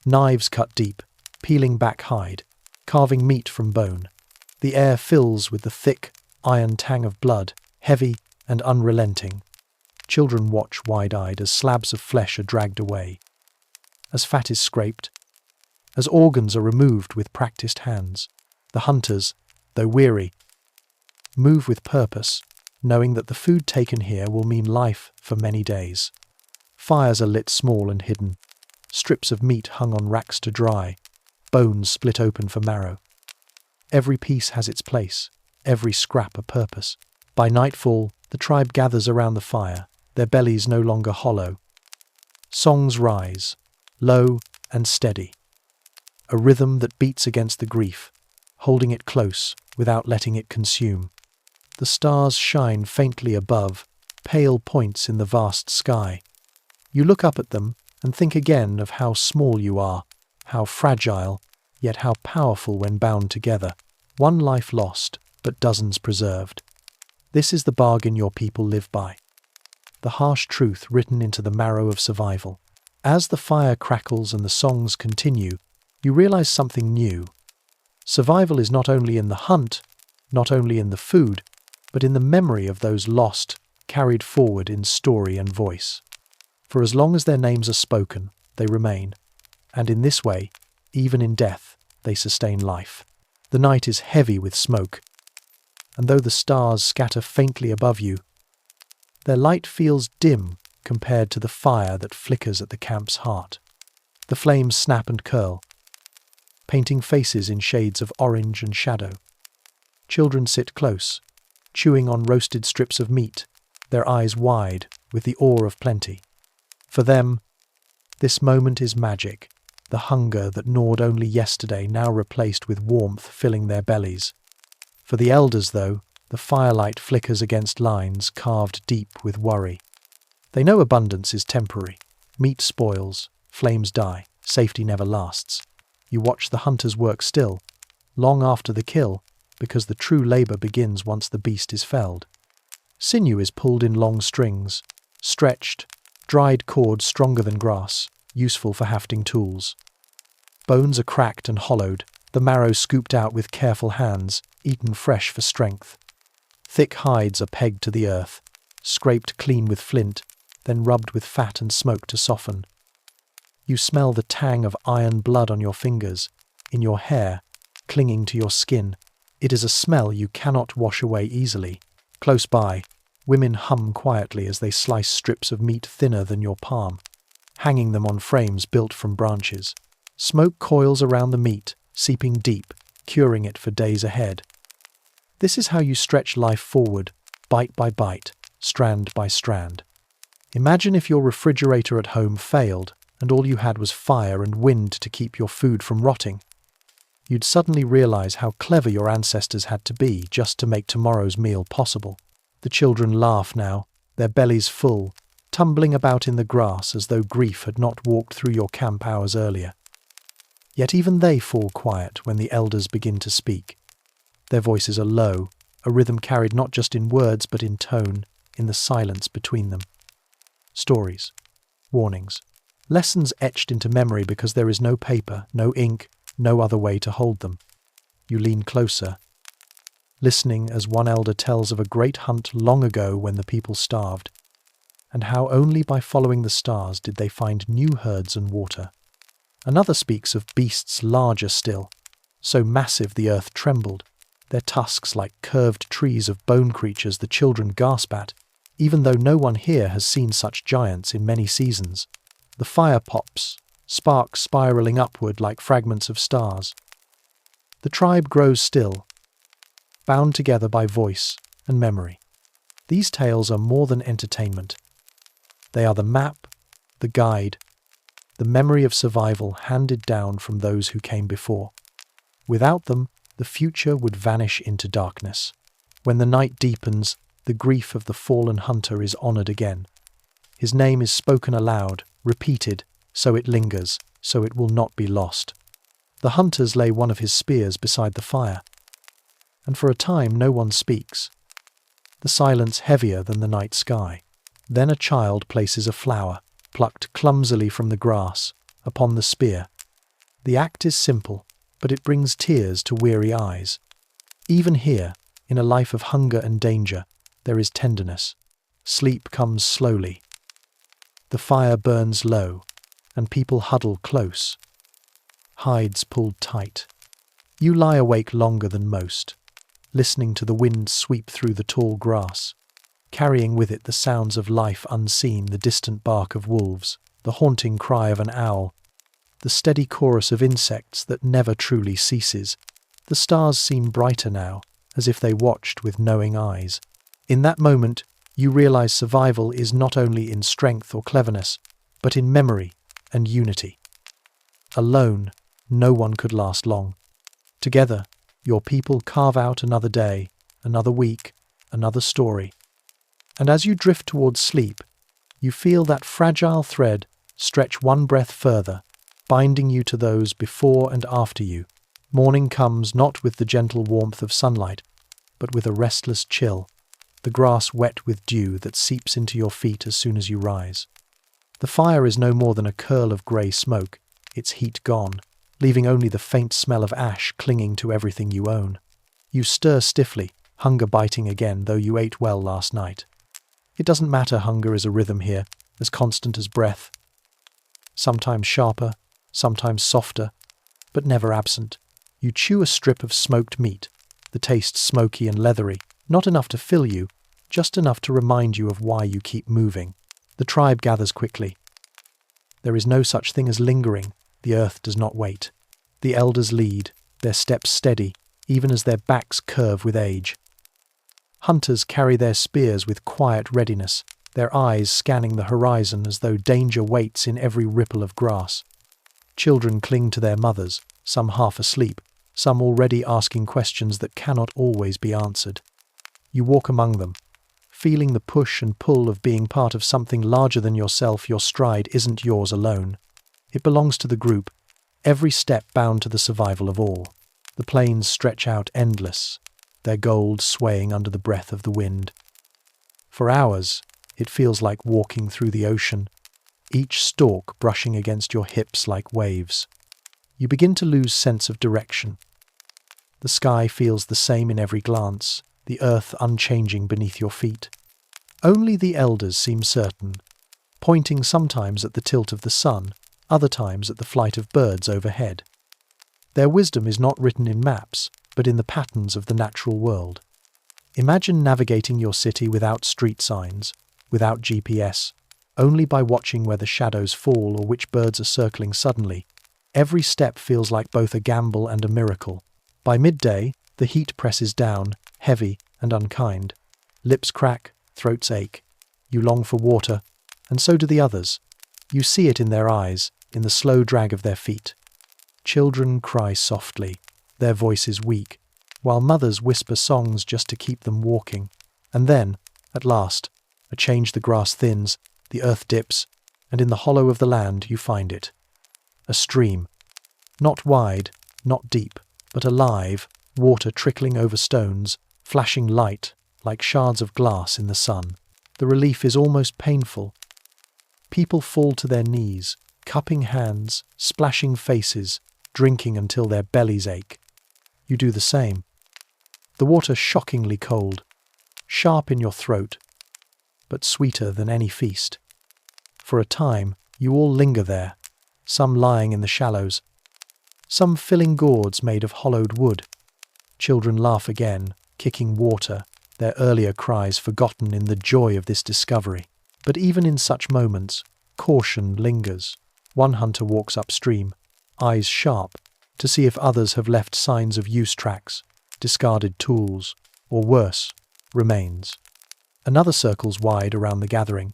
Knives cut deep, peeling back hide, carving meat from bone. The air fills with the thick, iron tang of blood, heavy and unrelenting. Children watch wide-eyed as slabs of flesh are dragged away, as fat is scraped, as organs are removed with practiced hands. The hunters, though weary, move with purpose, knowing that the food taken here will mean life for many days. Fires are lit small and hidden, strips of meat hung on racks to dry, bones split open for marrow. Every piece has its place, every scrap a purpose. By nightfall, the tribe gathers around the fire, their bellies no longer hollow. Songs rise, low and steady, a rhythm that beats against the grief, holding it close without letting it consume. The stars shine faintly above, pale points in the vast sky. You look up at them and think again of how small you are, how fragile, yet how powerful when bound together. One life lost, but dozens preserved. This is the bargain your people live by. The harsh truth written into the marrow of survival. As the fire crackles and the songs continue, you realize something new. Survival is not only in the hunt, not only in the food, but in the memory of those lost, carried forward in story and voice. For as long as their names are spoken, they remain, and in this way, even in death, they sustain life. The night is heavy with smoke, and though the stars scatter faintly above you, their light feels dim compared to the fire that flickers at the camp's heart. The flames snap and curl, painting faces in shades of orange and shadow. Children sit close, chewing on roasted strips of meat, their eyes wide with the awe of plenty. For them, this moment is magic, the hunger that gnawed only yesterday now replaced with warmth filling their bellies. For the elders, though, the firelight flickers against lines carved deep with worry. They know abundance is temporary. Meat spoils, flames die, safety never lasts. You watch the hunters work still, long after the kill, because the true labor begins once the beast is felled. Sinew is pulled in long strings, stretched, dried cords stronger than grass, useful for hafting tools. Bones are cracked and hollowed, the marrow scooped out with careful hands, eaten fresh for strength. Thick hides are pegged to the earth, scraped clean with flint, then rubbed with fat and smoke to soften. You smell the tang of iron blood on your fingers, in your hair, clinging to your skin. It is a smell you cannot wash away easily. Close by, women hum quietly as they slice strips of meat thinner than your palm, hanging them on frames built from branches. Smoke coils around the meat, seeping deep, curing it for days ahead. This is how you stretch life forward, bite by bite, strand by strand. Imagine if your refrigerator at home failed, and all you had was fire and wind to keep your food from rotting. You'd suddenly realize how clever your ancestors had to be just to make tomorrow's meal possible. The children laugh now, their bellies full, tumbling about in the grass as though grief had not walked through your camp hours earlier. Yet even they fall quiet when the elders begin to speak. Their voices are low, a rhythm carried not just in words but in tone, in the silence between them. Stories, warnings, lessons etched into memory because there is no paper, no ink, no other way to hold them. You lean closer, listening as one elder tells of a great hunt long ago when the people starved, and how only by following the stars did they find new herds and water. Another speaks of beasts larger still, so massive the earth trembled, their tusks like curved trees of bone creatures the children gasp at, even though no one here has seen such giants in many seasons. The fire pops, sparks spiraling upward like fragments of stars. The tribe grows still, bound together by voice and memory. These tales are more than entertainment. They are the map, the guide, the memory of survival handed down from those who came before. Without them, the future would vanish into darkness. When the night deepens, the grief of the fallen hunter is honored again. His name is spoken aloud, repeated, so it lingers, so it will not be lost. The hunters lay one of his spears beside the fire, and for a time no one speaks, the silence heavier than the night sky. Then a child places a flower, plucked clumsily from the grass, upon the spear. The act is simple, but it brings tears to weary eyes. Even here, in a life of hunger and danger, there is tenderness. Sleep comes slowly. The fire burns low, and people huddle close, hides pulled tight. You lie awake longer than most, listening to the wind sweep through the tall grass, carrying with it the sounds of life unseen, the distant bark of wolves, the haunting cry of an owl, the steady chorus of insects that never truly ceases. The stars seem brighter now, as if they watched with knowing eyes. In that moment, you realize survival is not only in strength or cleverness, but in memory and unity. Alone, no one could last long. Together, your people carve out another day, another week, another story. And as you drift towards sleep, you feel that fragile thread stretch one breath further, binding you to those before and after you. Morning comes not with the gentle warmth of sunlight, but with a restless chill, the grass wet with dew that seeps into your feet as soon as you rise. The fire is no more than a curl of grey smoke, its heat gone, leaving only the faint smell of ash clinging to everything you own. You stir stiffly, hunger biting again, though you ate well last night. It doesn't matter, hunger is a rhythm here, as constant as breath. Sometimes sharper, sometimes softer, but never absent. You chew a strip of smoked meat, the taste smoky and leathery, not enough to fill you, just enough to remind you of why you keep moving. The tribe gathers quickly. There is no such thing as lingering. The earth does not wait. The elders lead, their steps steady, even as their backs curve with age. Hunters carry their spears with quiet readiness, their eyes scanning the horizon as though danger waits in every ripple of grass. Children cling to their mothers, some half asleep, some already asking questions that cannot always be answered. You walk among them, feeling the push and pull of being part of something larger than yourself. Your stride isn't yours alone. It belongs to the group, every step bound to the survival of all. The plains stretch out endless, their gold swaying under the breath of the wind. For hours, it feels like walking through the ocean, each stalk brushing against your hips like waves. You begin to lose sense of direction. The sky feels the same in every glance, the earth unchanging beneath your feet. Only the elders seem certain, pointing sometimes at the tilt of the sun, other times at the flight of birds overhead. Their wisdom is not written in maps, but in the patterns of the natural world. Imagine navigating your city without street signs, without GPS, only by watching where the shadows fall or which birds are circling suddenly. Every step feels like both a gamble and a miracle. By midday, the heat presses down, heavy and unkind. Lips crack, throats ache. You long for water, and so do the others. You see it in their eyes, in the slow drag of their feet. Children cry softly, their voices weak, while mothers whisper songs just to keep them walking. And then, at last, a change. The grass thins, the earth dips, and in the hollow of the land you find it. A stream. Not wide, not deep, but alive, water trickling over stones, flashing light like shards of glass in the sun. The relief is almost painful. People fall to their knees, cupping hands, splashing faces, drinking until their bellies ache. You do the same. The water shockingly cold, sharp in your throat, but sweeter than any feast. For a time, you all linger there, some lying in the shallows, some filling gourds made of hollowed wood. Children laugh again, kicking water, their earlier cries forgotten in the joy of this discovery. But even in such moments, caution lingers. One hunter walks upstream, eyes sharp, to see if others have left signs of use tracks, discarded tools, or worse, remains. Another circles wide around the gathering,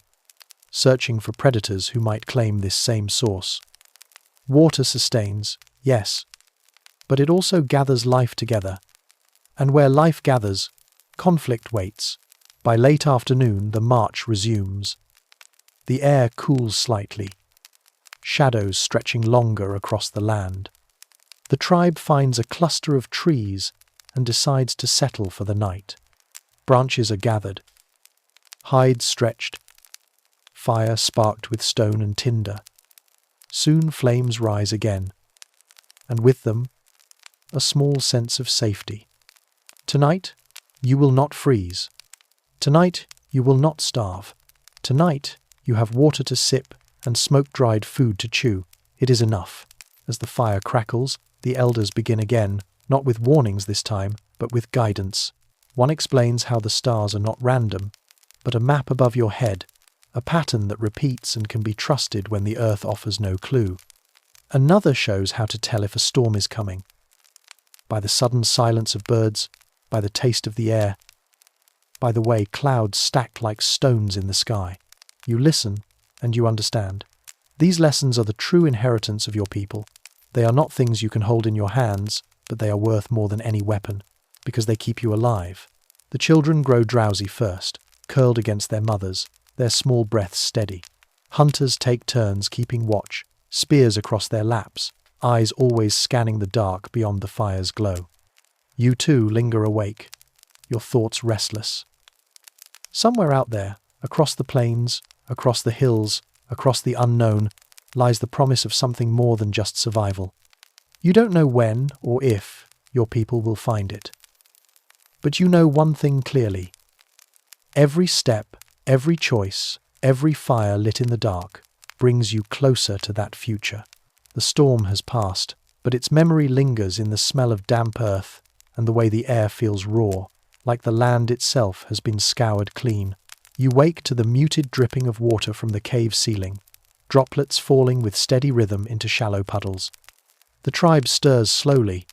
searching for predators who might claim this same source. Water sustains, yes, but it also gathers life together. And where life gathers, conflict waits. By late afternoon, the march resumes. The air cools slightly, shadows stretching longer across the land. The tribe finds a cluster of trees and decides to settle for the night. Branches are gathered, hides stretched, fire sparked with stone and tinder. Soon flames rise again, and with them, a small sense of safety. Tonight, you will not freeze. Tonight, you will not starve. Tonight, you have water to sip and smoke-dried food to chew. It is enough. As the fire crackles, the elders begin again, not with warnings this time, but with guidance. One explains how the stars are not random, but a map above your head, a pattern that repeats and can be trusted when the earth offers no clue. Another shows how to tell if a storm is coming. By the sudden silence of birds, by the taste of the air, by the way clouds stack like stones in the sky. You listen, and you understand. These lessons are the true inheritance of your people. They are not things you can hold in your hands, but they are worth more than any weapon, because they keep you alive. The children grow drowsy first, curled against their mothers, their small breaths steady. Hunters take turns keeping watch, spears across their laps, eyes always scanning the dark beyond the fire's glow. You too linger awake, your thoughts restless. Somewhere out there, across the plains, across the hills, across the unknown, lies the promise of something more than just survival. You don't know when or if your people will find it. But you know one thing clearly. Every step, every choice, every fire lit in the dark brings you closer to that future. The storm has passed, but its memory lingers in the smell of damp earth and the way the air feels raw, like the land itself has been scoured clean. You wake to the muted dripping of water from the cave ceiling, droplets falling with steady rhythm into shallow puddles. The tribe stirs slowly,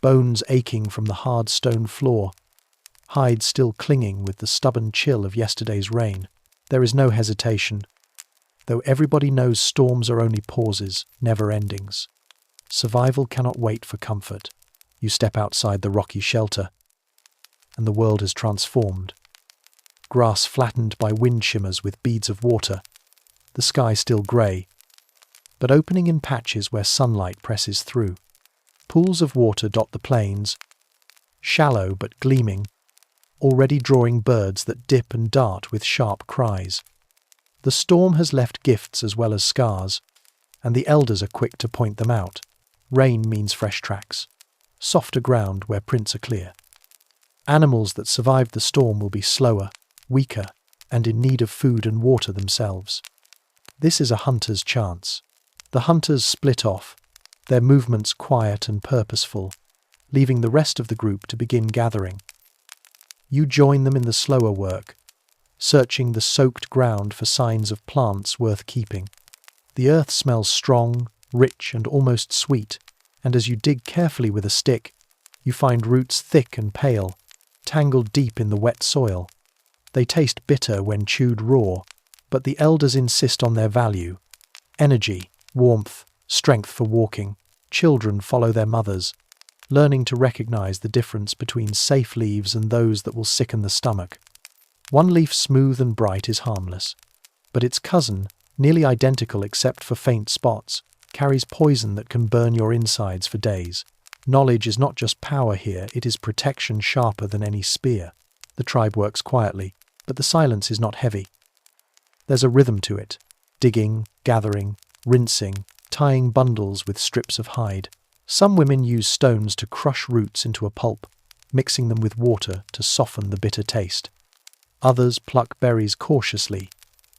bones aching from the hard stone floor, hide still clinging with the stubborn chill of yesterday's rain. There is no hesitation, though everybody knows storms are only pauses, never endings. Survival cannot wait for comfort. You step outside the rocky shelter, and the world has transformed. Grass flattened by wind shimmers with beads of water, the sky still grey, but opening in patches where sunlight presses through. Pools of water dot the plains, shallow but gleaming, already drawing birds that dip and dart with sharp cries. The storm has left gifts as well as scars, and the elders are quick to point them out. Rain means fresh tracks, softer ground where prints are clear. Animals that survived the storm will be slower, weaker, and in need of food and water themselves. This is a hunter's chance. The hunters split off, their movements quiet and purposeful, leaving the rest of the group to begin gathering. You join them in the slower work, searching the soaked ground for signs of plants worth keeping. The earth smells strong, rich, and almost sweet, and as you dig carefully with a stick, you find roots thick and pale, tangled deep in the wet soil. They taste bitter when chewed raw, but the elders insist on their value. Energy, warmth, strength for walking. Children follow their mothers, learning to recognize the difference between safe leaves and those that will sicken the stomach. One leaf smooth and bright is harmless, but its cousin, nearly identical except for faint spots, carries poison that can burn your insides for days. Knowledge is not just power here, it is protection sharper than any spear. The tribe works quietly, but the silence is not heavy. There's a rhythm to it, digging, gathering, rinsing, tying bundles with strips of hide. Some women use stones to crush roots into a pulp, mixing them with water to soften the bitter taste. Others pluck berries cautiously,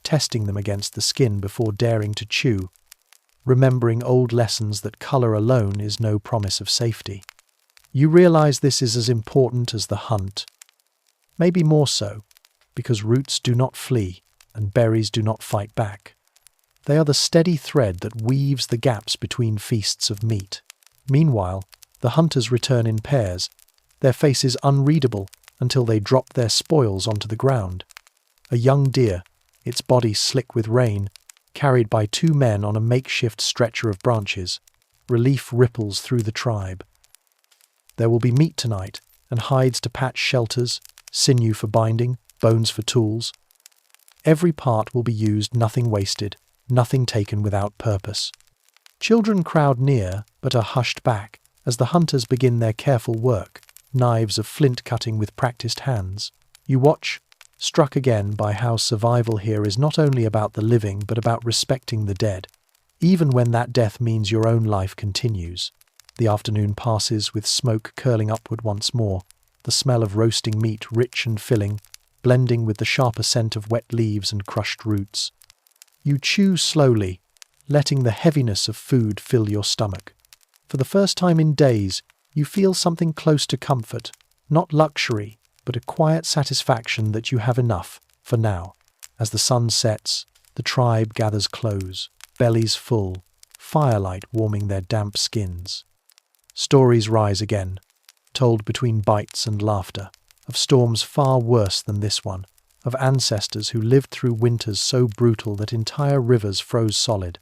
testing them against the skin before daring to chew, remembering old lessons that colour alone is no promise of safety. You realise this is as important as the hunt, maybe more so, because roots do not flee and berries do not fight back. They are the steady thread that weaves the gaps between feasts of meat. Meanwhile, the hunters return in pairs, their faces unreadable until they drop their spoils onto the ground. A young deer, its body slick with rain, carried by two men on a makeshift stretcher of branches. Relief ripples through the tribe. There will be meat tonight, and hides to patch shelters, sinew for binding, bones for tools. Every part will be used, nothing wasted, nothing taken without purpose. Children crowd near, but are hushed back, as the hunters begin their careful work, knives of flint cutting with practiced hands. You watch, struck again by how survival here is not only about the living but about respecting the dead, even when that death means your own life continues. The afternoon passes with smoke curling upward once more, the smell of roasting meat rich and filling, blending with the sharper scent of wet leaves and crushed roots. You chew slowly, letting the heaviness of food fill your stomach. For the first time in days, you feel something close to comfort, not luxury, but a quiet satisfaction that you have enough, for now. As the sun sets, the tribe gathers close, bellies full, firelight warming their damp skins. Stories rise again, told between bites and laughter, of storms far worse than this one, of ancestors who lived through winters so brutal that entire rivers froze solid.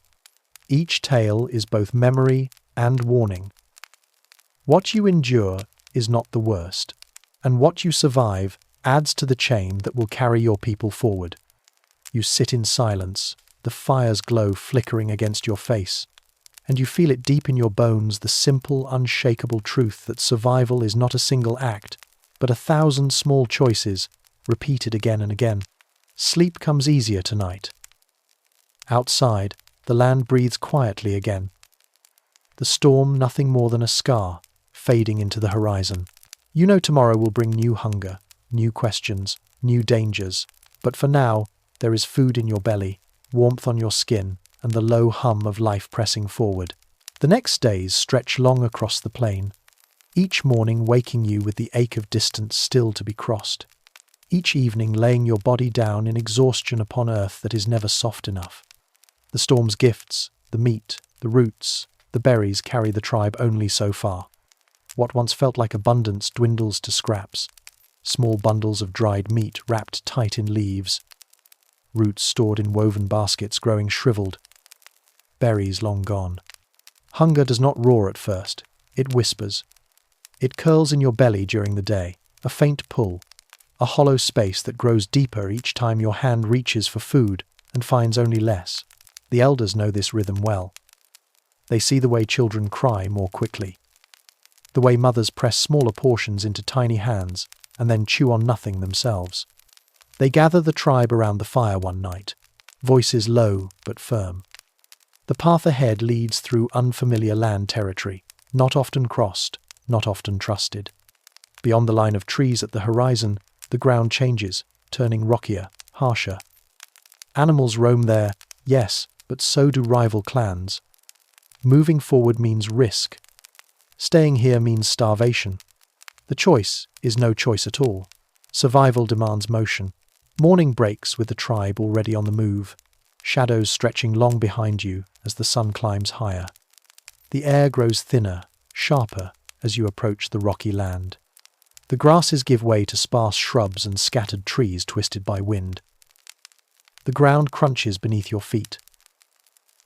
Each tale is both memory and warning. What you endure is not the worst, and what you survive adds to the chain that will carry your people forward. You sit in silence, the fire's glow flickering against your face, and you feel it deep in your bones, the simple, unshakable truth that survival is not a single act, but 1,000 small choices, repeated again and again. Sleep comes easier tonight. Outside, the land breathes quietly again. The storm nothing more than a scar, fading into the horizon. You know tomorrow will bring new hunger, new questions, new dangers, but for now, there is food in your belly, warmth on your skin, and the low hum of life pressing forward. The next days stretch long across the plain, each morning waking you with the ache of distance still to be crossed, each evening laying your body down in exhaustion upon earth that is never soft enough. The storm's gifts, the meat, the roots, the berries carry the tribe only so far. What once felt like abundance dwindles to scraps, small bundles of dried meat wrapped tight in leaves, roots stored in woven baskets growing shriveled, berries long gone. Hunger does not roar at first, it whispers. It curls in your belly during the day, a faint pull, a hollow space that grows deeper each time your hand reaches for food and finds only less. The elders know this rhythm well. They see the way children cry more quickly, the way mothers press smaller portions into tiny hands and then chew on nothing themselves. They gather the tribe around the fire one night, voices low but firm. The path ahead leads through unfamiliar land territory, not often crossed, not often trusted. Beyond the line of trees at the horizon, the ground changes, turning rockier, harsher. Animals roam there, yes, but so do rival clans. Moving forward means risk. Staying here means starvation. The choice is no choice at all. Survival demands motion. Morning breaks with the tribe already on the move, shadows stretching long behind you as the sun climbs higher. The air grows thinner, sharper as you approach the rocky land. The grasses give way to sparse shrubs and scattered trees twisted by wind. The ground crunches beneath your feet,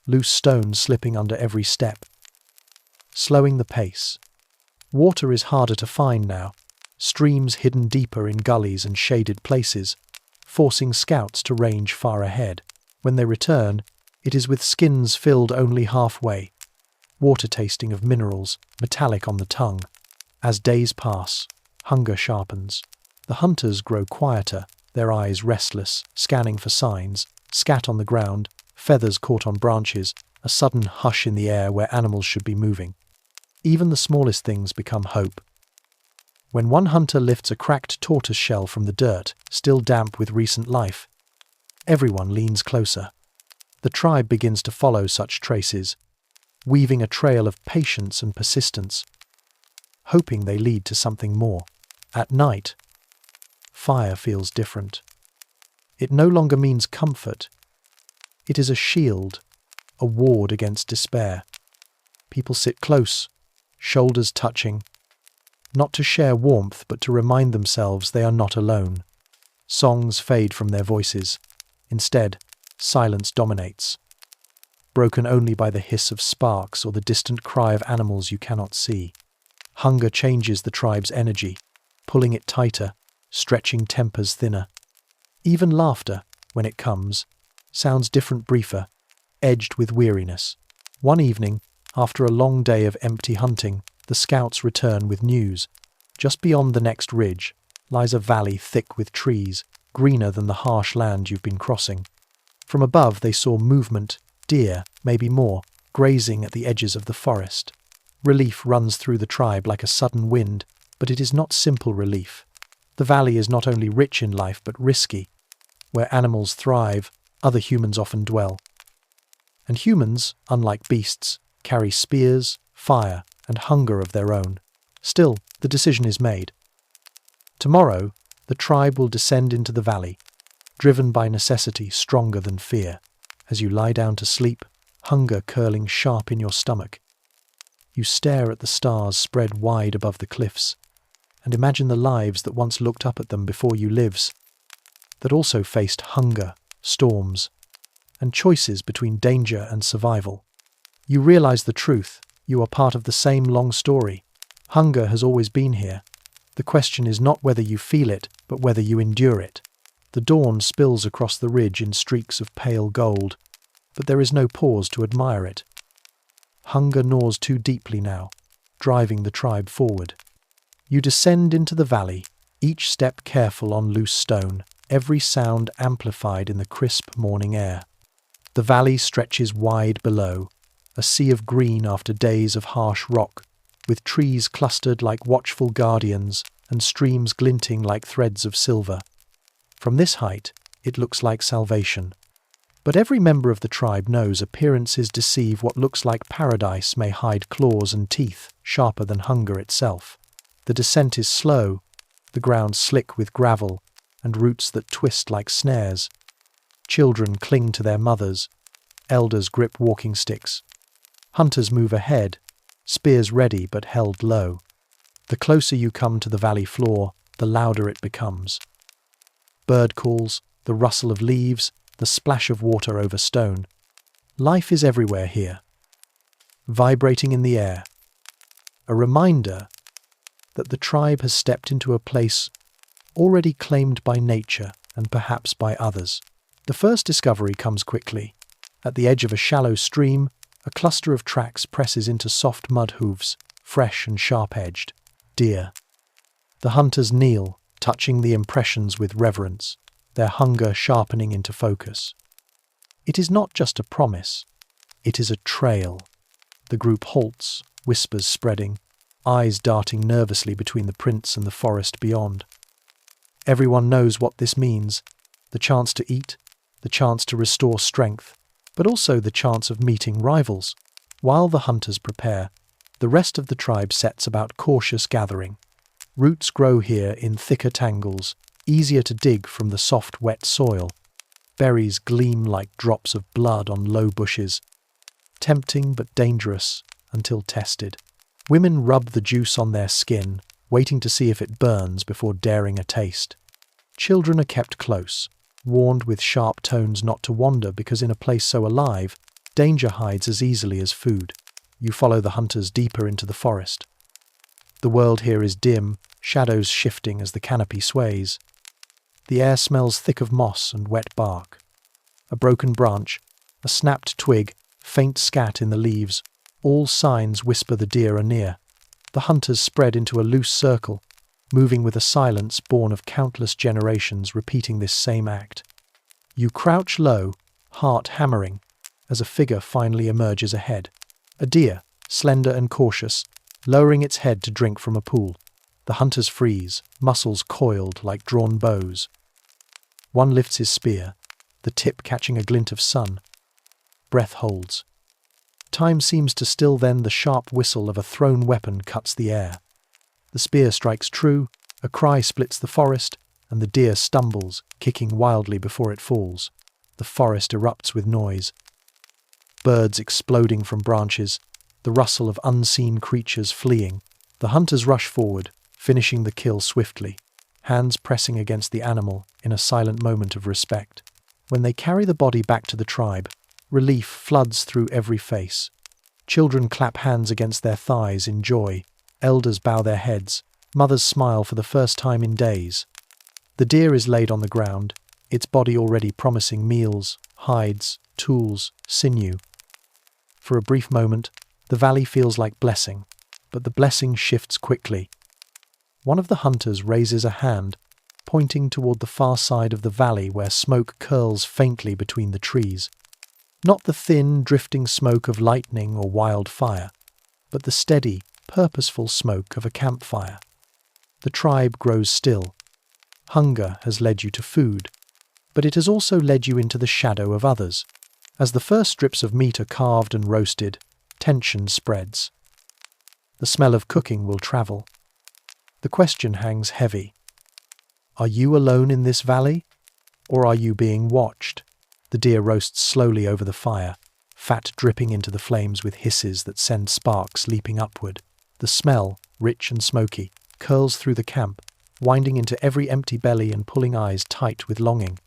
loose stones slipping under every step, slowing the pace. Water is harder to find now, streams hidden deeper in gullies and shaded places, forcing scouts to range far ahead. When they return, it is with skins filled only halfway, water tasting of minerals, metallic on the tongue. As days pass, hunger sharpens. The hunters grow quieter, their eyes restless, scanning for signs, scat on the ground, feathers caught on branches, a sudden hush in the air where animals should be moving. Even the smallest things become hope. When one hunter lifts a cracked tortoise shell from the dirt, still damp with recent life, everyone leans closer. The tribe begins to follow such traces, weaving a trail of patience and persistence, hoping they lead to something more. At night, fire feels different. It no longer means comfort. It is a shield, a ward against despair. People sit close, shoulders touching, not to share warmth but to remind themselves they are not alone. Songs fade from their voices. Instead, silence dominates, broken only by the hiss of sparks or the distant cry of animals you cannot see. Hunger changes the tribe's energy, pulling it tighter, stretching tempers thinner. Even laughter, when it comes, sounds different, briefer, edged with weariness. One evening, after a long day of empty hunting, the scouts return with news. Just beyond the next ridge lies a valley thick with trees, greener than the harsh land you've been crossing. From above they saw movement, deer, maybe more, grazing at the edges of the forest. Relief runs through the tribe like a sudden wind, but it is not simple relief. The valley is not only rich in life but risky. Where animals thrive, other humans often dwell. And humans, unlike beasts, carry spears, fire, and hunger of their own. Still, the decision is made. Tomorrow, the tribe will descend into the valley, driven by necessity stronger than fear. As you lie down to sleep, hunger curling sharp in your stomach, you stare at the stars spread wide above the cliffs, and imagine the lives that once looked up at them before you lives, that also faced hunger, storms, and choices between danger and survival. You realize the truth. You are part of the same long story. Hunger has always been here. The question is not whether you feel it, but whether you endure it. The dawn spills across the ridge in streaks of pale gold, but there is no pause to admire it. Hunger gnaws too deeply now, driving the tribe forward. You descend into the valley, each step careful on loose stone, every sound amplified in the crisp morning air. The valley stretches wide below, a sea of green after days of harsh rock, with trees clustered like watchful guardians and streams glinting like threads of silver. From this height, it looks like salvation. But every member of the tribe knows appearances deceive. What looks like paradise may hide claws and teeth sharper than hunger itself. The descent is slow, the ground slick with gravel and roots that twist like snares. Children cling to their mothers, elders grip walking sticks. Hunters move ahead, spears ready but held low. The closer you come to the valley floor, the louder it becomes. Bird calls, the rustle of leaves, the splash of water over stone. Life is everywhere here, vibrating in the air. A reminder that the tribe has stepped into a place already claimed by nature and perhaps by others. The first discovery comes quickly. At the edge of a shallow stream, a cluster of tracks presses into soft mud hooves, fresh and sharp-edged. Deer. The hunters kneel, touching the impressions with reverence, their hunger sharpening into focus. It is not just a promise, it is a trail. The group halts, whispers spreading, eyes darting nervously between the prints and the forest beyond. Everyone knows what this means: the chance to eat, the chance to restore strength, but also the chance of meeting rivals. While the hunters prepare, the rest of the tribe sets about cautious gathering. Roots grow here in thicker tangles, easier to dig from the soft, wet soil. Berries gleam like drops of blood on low bushes, tempting but dangerous until tested. Women rub the juice on their skin, waiting to see if it burns before daring a taste. Children are kept close, warned with sharp tones not to wander because in a place so alive, danger hides as easily as food. You follow the hunters deeper into the forest. The world here is dim, shadows shifting as the canopy sways. The air smells thick of moss and wet bark. A broken branch, a snapped twig, faint scat in the leaves, all signs whisper the deer are near. The hunters spread into a loose circle, moving with a silence born of countless generations repeating this same act. You crouch low, heart hammering, as a figure finally emerges ahead. A deer, slender and cautious, lowering its head to drink from a pool. The hunters freeze, muscles coiled like drawn bows. One lifts his spear, the tip catching a glint of sun. Breath holds. Time seems to still, then the sharp whistle of a thrown weapon cuts the air. The spear strikes true, a cry splits the forest, and the deer stumbles, kicking wildly before it falls. The forest erupts with noise. Birds exploding from branches, the rustle of unseen creatures fleeing. The hunters rush forward, finishing the kill swiftly, hands pressing against the animal in a silent moment of respect. When they carry the body back to the tribe, relief floods through every face. Children clap hands against their thighs in joy, elders bow their heads, mothers smile for the first time in days. The deer is laid on the ground, its body already promising meals, hides, tools, sinew. For a brief moment, the valley feels like blessing, but the blessing shifts quickly. One of the hunters raises a hand, pointing toward the far side of the valley where smoke curls faintly between the trees. Not the thin, drifting smoke of lightning or wildfire, but the steady, purposeful smoke of a campfire. The tribe grows still. Hunger has led you to food, but it has also led you into the shadow of others. As the first strips of meat are carved and roasted, tension spreads. The smell of cooking will travel. The question hangs heavy. Are you alone in this valley, or are you being watched? The deer roasts slowly over the fire, fat dripping into the flames with hisses that send sparks leaping upward. The smell, rich and smoky, curls through the camp, winding into every empty belly and pulling eyes tight with longing.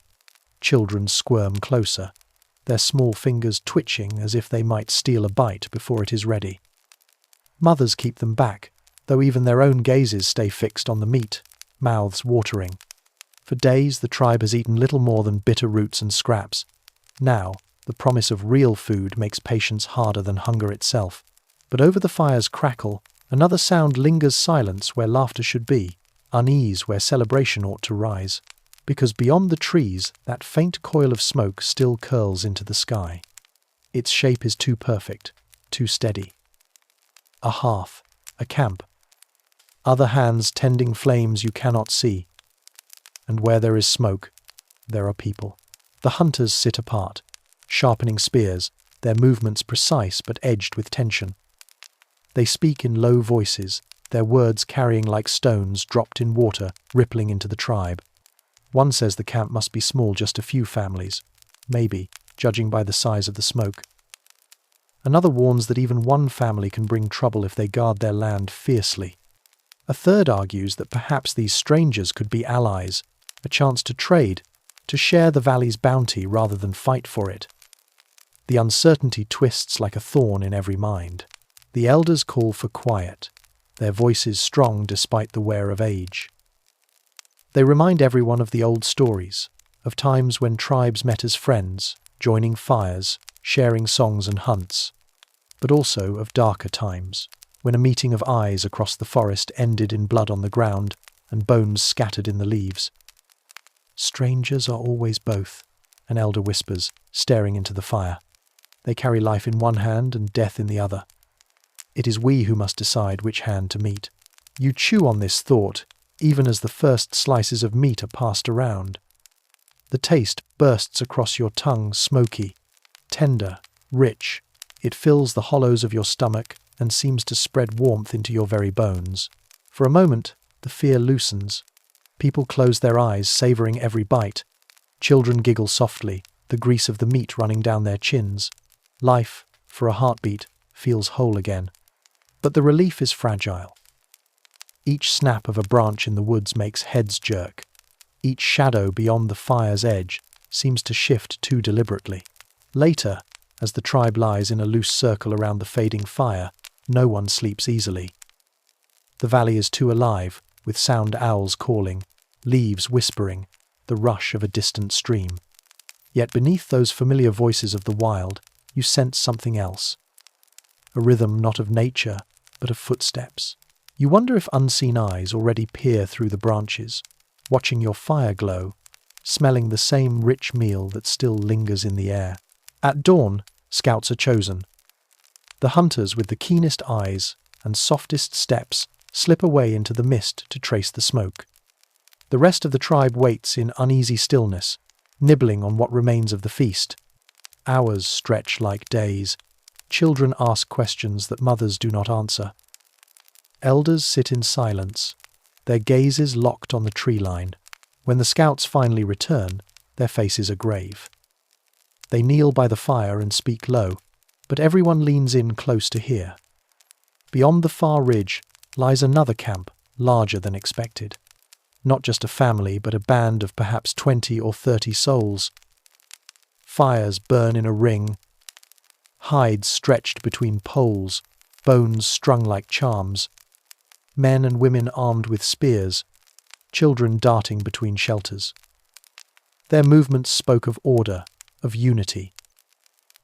Children squirm closer, their small fingers twitching as if they might steal a bite before it is ready. Mothers keep them back, though even their own gazes stay fixed on the meat, mouths watering. For days the tribe has eaten little more than bitter roots and scraps. Now, the promise of real food makes patience harder than hunger itself. But over the fire's crackle, another sound lingers silence where laughter should be, unease where celebration ought to rise. Because beyond the trees, that faint coil of smoke still curls into the sky. Its shape is too perfect, too steady. A hearth, a camp. Other hands tending flames you cannot see. And where there is smoke, there are people. The hunters sit apart, sharpening spears, their movements precise but edged with tension. They speak in low voices, their words carrying like stones dropped in water, rippling into the tribe. One says the camp must be small, just a few families, maybe, judging by the size of the smoke. Another warns that even one family can bring trouble if they guard their land fiercely. A third argues that perhaps these strangers could be allies, a chance to trade, to share the valley's bounty rather than fight for it. The uncertainty twists like a thorn in every mind. The elders call for quiet, their voices strong despite the wear of age. They remind everyone of the old stories, of times when tribes met as friends, joining fires, sharing songs and hunts, but also of darker times, when a meeting of eyes across the forest ended in blood on the ground and bones scattered in the leaves. Strangers are always both, an elder whispers, staring into the fire. They carry life in one hand and death in the other. It is we who must decide which hand to meet. You chew on this thought, even as the first slices of meat are passed around. The taste bursts across your tongue, smoky, tender, rich. It fills the hollows of your stomach and seems to spread warmth into your very bones. For a moment, the fear loosens. People close their eyes, savoring every bite. Children giggle softly, the grease of the meat running down their chins. Life, for a heartbeat, feels whole again. But the relief is fragile. Each snap of a branch in the woods makes heads jerk. Each shadow beyond the fire's edge seems to shift too deliberately. Later, as the tribe lies in a loose circle around the fading fire, no one sleeps easily. The valley is too alive, with sound owls calling, leaves whispering, the rush of a distant stream. Yet beneath those familiar voices of the wild, you sense something else. A rhythm not of nature, but of footsteps. You wonder if unseen eyes already peer through the branches, watching your fire glow, smelling the same rich meal that still lingers in the air. At dawn, scouts are chosen. The hunters with the keenest eyes and softest steps slip away into the mist to trace the smoke. The rest of the tribe waits in uneasy stillness, nibbling on what remains of the feast. Hours stretch like days. Children ask questions that mothers do not answer. Elders sit in silence, their gazes locked on the tree line. When the scouts finally return, their faces are grave. They kneel by the fire and speak low, but everyone leans in close to hear. Beyond the far ridge lies another camp, larger than expected. Not just a family, but a band of perhaps 20 or 30 souls. Fires burn in a ring, hides stretched between poles, bones strung like charms, men and women armed with spears, children darting between shelters. Their movements spoke of order, of unity.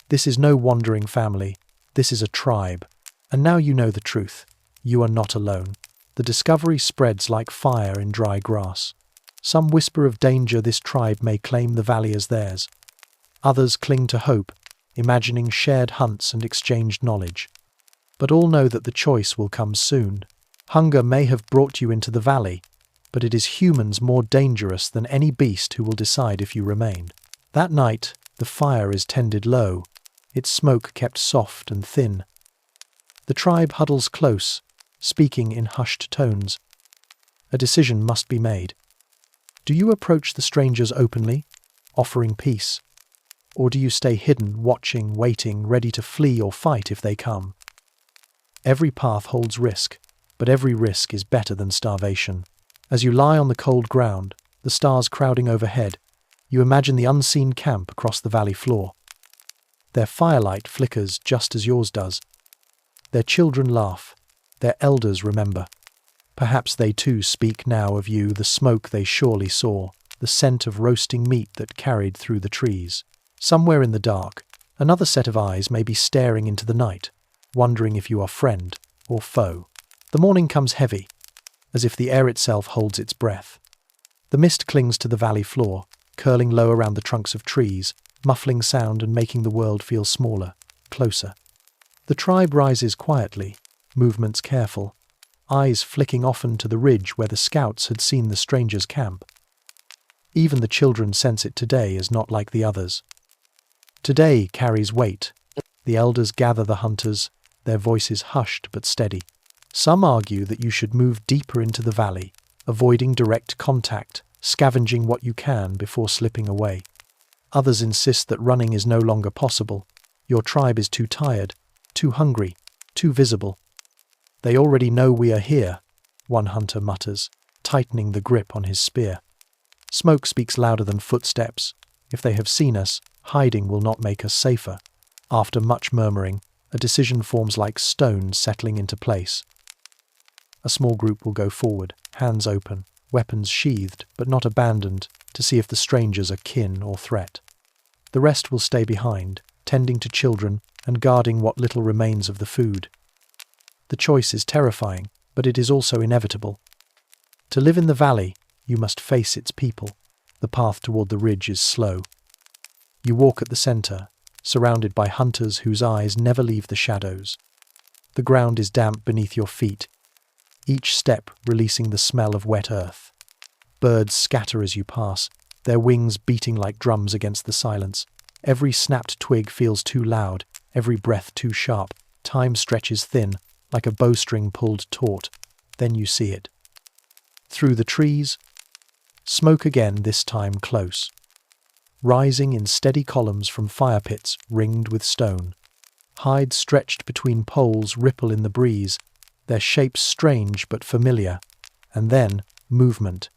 This is no wandering family, this is a tribe. And now you know the truth. You are not alone. The discovery spreads like fire in dry grass. Some whisper of danger this tribe may claim the valley as theirs. Others cling to hope, imagining shared hunts and exchanged knowledge. But all know that the choice will come soon. Hunger may have brought you into the valley, but it is humans more dangerous than any beast who will decide if you remain. That night, the fire is tended low, its smoke kept soft and thin. The tribe huddles close, speaking in hushed tones. A decision must be made. Do you approach the strangers openly, offering peace? Or do you stay hidden, watching, waiting, ready to flee or fight if they come? Every path holds risk, but every risk is better than starvation. As you lie on the cold ground, the stars crowding overhead, you imagine the unseen camp across the valley floor. Their firelight flickers just as yours does. Their children laugh, their elders remember. Perhaps they too speak now of you, the smoke they surely saw, the scent of roasting meat that carried through the trees. Somewhere in the dark, another set of eyes may be staring into the night, wondering if you are friend or foe. The morning comes heavy, as if the air itself holds its breath. The mist clings to the valley floor, curling low around the trunks of trees, muffling sound and making the world feel smaller, closer. The tribe rises quietly, movements careful, eyes flicking often to the ridge where the scouts had seen the strangers camp. Even the children sense it today is not like the others. Today carries weight. The elders gather the hunters, their voices hushed but steady. Some argue that you should move deeper into the valley, avoiding direct contact, scavenging what you can before slipping away. Others insist that running is no longer possible. Your tribe is too tired, too hungry, too visible. They already know we are here, one hunter mutters, tightening the grip on his spear. Smoke speaks louder than footsteps. If they have seen us, hiding will not make us safer. After much murmuring, a decision forms like stone settling into place. A small group will go forward, hands open, weapons sheathed but not abandoned, to see if the strangers are kin or threat. The rest will stay behind, tending to children and guarding what little remains of the food. The choice is terrifying, but it is also inevitable. To live in the valley, you must face its people. The path toward the ridge is slow. You walk at the center, surrounded by hunters whose eyes never leave the shadows. The ground is damp beneath your feet, each step releasing the smell of wet earth. Birds scatter as you pass, their wings beating like drums against the silence. Every snapped twig feels too loud, every breath too sharp. Time stretches thin, like a bowstring pulled taut. Then you see it. Through the trees, smoke again, this time close. Rising in steady columns from fire pits ringed with stone. Hides stretched between poles ripple in the breeze, their shapes strange but familiar. And then, movement.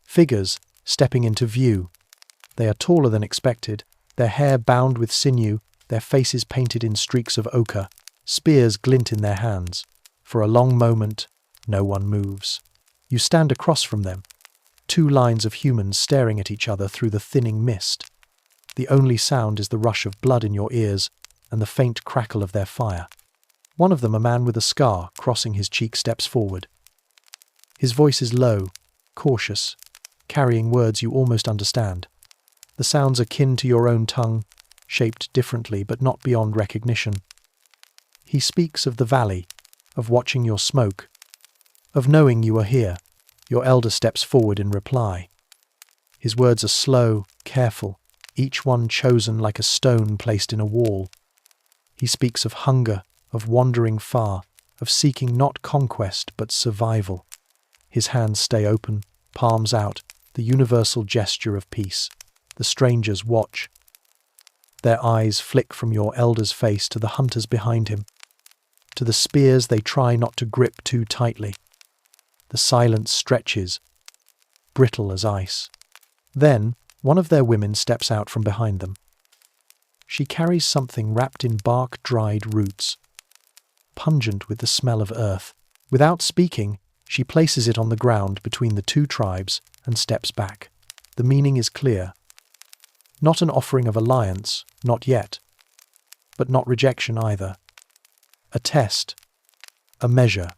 Figures stepping into view. They are taller than expected, their hair bound with sinew, their faces painted in streaks of ochre. Spears glint in their hands. For a long moment, no one moves. You stand across from them, two lines of humans staring at each other through the thinning mist. The only sound is the rush of blood in your ears and the faint crackle of their fire. One of them, a man with a scar crossing his cheek, steps forward. His voice is low, cautious, carrying words you almost understand. The sounds are kin to your own tongue, shaped differently but not beyond recognition. He speaks of the valley, of watching your smoke, of knowing you are here. Your elder steps forward in reply. His words are slow, careful, each one chosen like a stone placed in a wall. He speaks of hunger, of wandering far, of seeking not conquest but survival. His hands stay open, palms out, the universal gesture of peace. The strangers watch. Their eyes flick from your elder's face to the hunters behind him. To the spears they try not to grip too tightly. The silence stretches, brittle as ice. Then, one of their women steps out from behind them. She carries something wrapped in bark-dried roots, pungent with the smell of earth. Without speaking, she places it on the ground between the two tribes and steps back. The meaning is clear. Not an offering of alliance, not yet, but not rejection either. A test, a measure.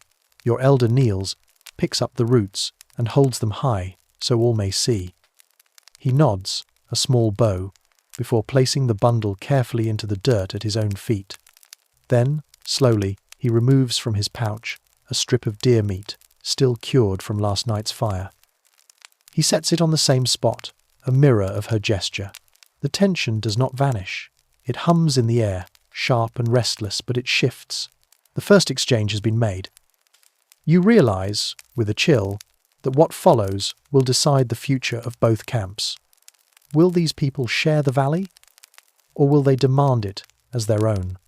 Your elder kneels, picks up the roots, and holds them high, so all may see. He nods, a small bow, before placing the bundle carefully into the dirt at his own feet. Then, slowly, he removes from his pouch a strip of deer meat, still cured from last night's fire. He sets it on the same spot, a mirror of her gesture. The tension does not vanish. It hums in the air, sharp and restless, but it shifts. The first exchange has been made. You realize, with a chill, that what follows will decide the future of both camps. Will these people share the valley, or will they demand it as their own?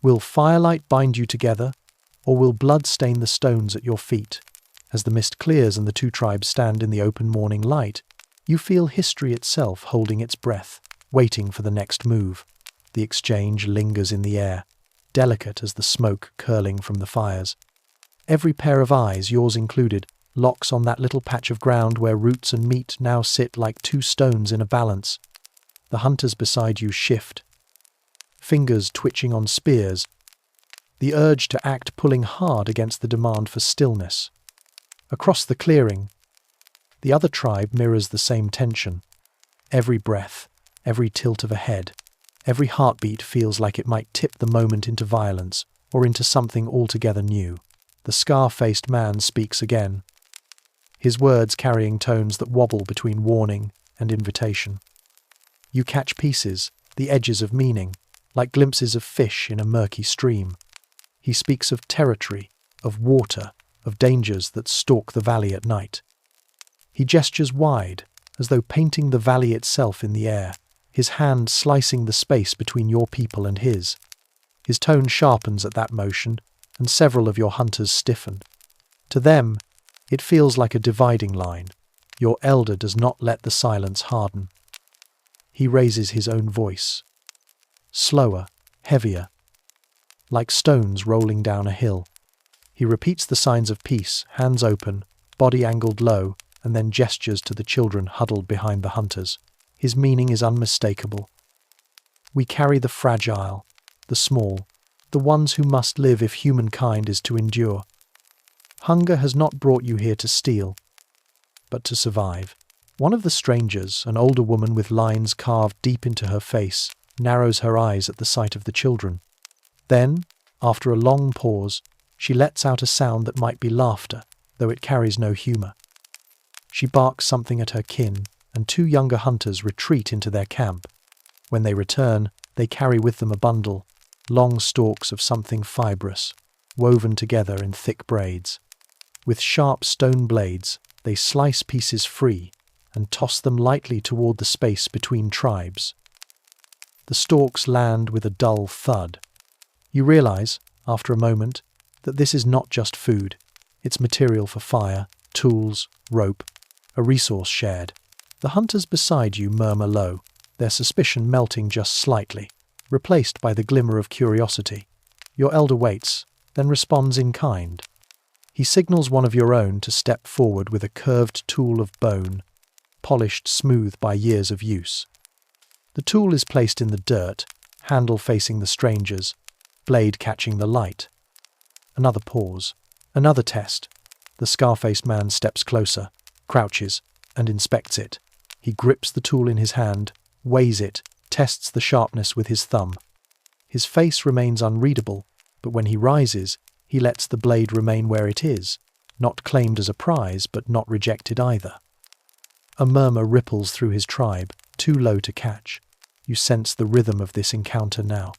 Will firelight bind you together, or will blood stain the stones at your feet? As the mist clears and the two tribes stand in the open morning light, you feel history itself holding its breath, waiting for the next move. The exchange lingers in the air, delicate as the smoke curling from the fires. Every pair of eyes, yours included, locks on that little patch of ground where roots and meat now sit like two stones in a balance. The hunters beside you shift, fingers twitching on spears, the urge to act pulling hard against the demand for stillness. Across the clearing, the other tribe mirrors the same tension. Every breath, every tilt of a head, every heartbeat feels like it might tip the moment into violence or into something altogether new. The scar-faced man speaks again, his words carrying tones that wobble between warning and invitation. You catch pieces, the edges of meaning, like glimpses of fish in a murky stream. He speaks of territory, of water, of dangers that stalk the valley at night. He gestures wide, as though painting the valley itself in the air, his hand slicing the space between your people and his. His tone sharpens at that motion, and several of your hunters stiffen. To them, it feels like a dividing line. Your elder does not let the silence harden. He raises his own voice. Slower, heavier, like stones rolling down a hill. He repeats the signs of peace, hands open, body angled low, and then gestures to the children huddled behind the hunters. His meaning is unmistakable. We carry the fragile, the small, the ones who must live if humankind is to endure. Hunger has not brought you here to steal, but to survive. One of the strangers, an older woman with lines carved deep into her face, narrows her eyes at the sight of the children. Then, after a long pause, she lets out a sound that might be laughter, though it carries no humour. She barks something at her kin, and two younger hunters retreat into their camp. When they return, they carry with them a bundle, long stalks of something fibrous, woven together in thick braids. With sharp stone blades, they slice pieces free and toss them lightly toward the space between tribes. The stalks land with a dull thud. You realize, after a moment, that this is not just food. It's material for fire, tools, rope, a resource shared. The hunters beside you murmur low, their suspicion melting just slightly, replaced by the glimmer of curiosity. Your elder waits, then responds in kind. He signals one of your own to step forward with a curved tool of bone, polished smooth by years of use. The tool is placed in the dirt, handle facing the strangers, blade catching the light. Another pause. Another test. The scar-faced man steps closer, crouches, and inspects it. He grips the tool in his hand, weighs it, tests the sharpness with his thumb. His face remains unreadable, but when he rises, he lets the blade remain where it is, not claimed as a prize, but not rejected either. A murmur ripples through his tribe, too low to catch. You sense the rhythm of this encounter now.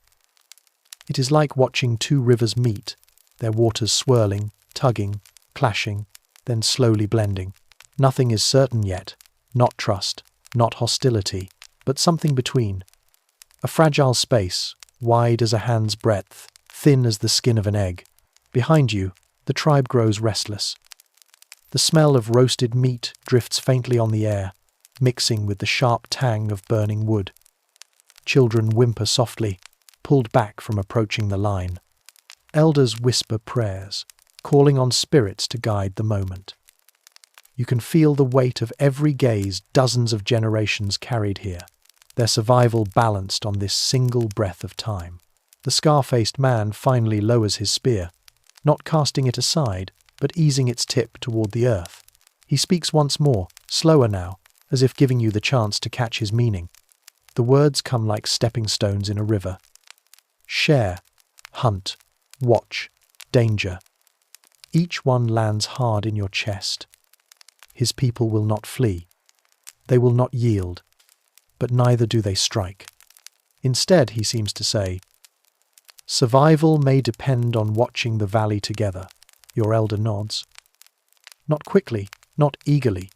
It is like watching two rivers meet, their waters swirling, tugging, clashing, then slowly blending. Nothing is certain yet, not trust, not hostility, but something between. A fragile space, wide as a hand's breadth, thin as the skin of an egg. Behind you, the tribe grows restless. The smell of roasted meat drifts faintly on the air, mixing with the sharp tang of burning wood. Children whimper softly, pulled back from approaching the line. Elders whisper prayers, calling on spirits to guide the moment. You can feel the weight of every gaze dozens of generations carried here, their survival balanced on this single breath of time. The scar-faced man finally lowers his spear, not casting it aside, but easing its tip toward the earth. He speaks once more, slower now, as if giving you the chance to catch his meaning. The words come like stepping stones in a river. Share, hunt, watch, danger. Each one lands hard in your chest. His people will not flee. They will not yield. But neither do they strike. Instead, he seems to say, survival may depend on watching the valley together. Your elder nods. Not quickly, not eagerly.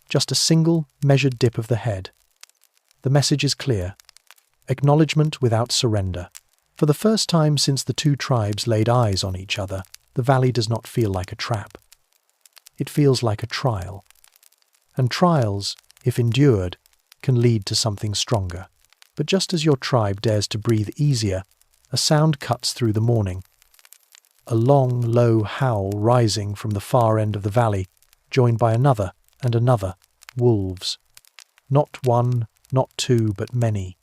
Just a single, measured dip of the head. The message is clear. Acknowledgement without surrender. For the first time since the two tribes laid eyes on each other, the valley does not feel like a trap. It feels like a trial. And trials, if endured, can lead to something stronger. But just as your tribe dares to breathe easier, a sound cuts through the morning. A long, low howl rising from the far end of the valley, joined by another and another, wolves. Not one, not two, but many.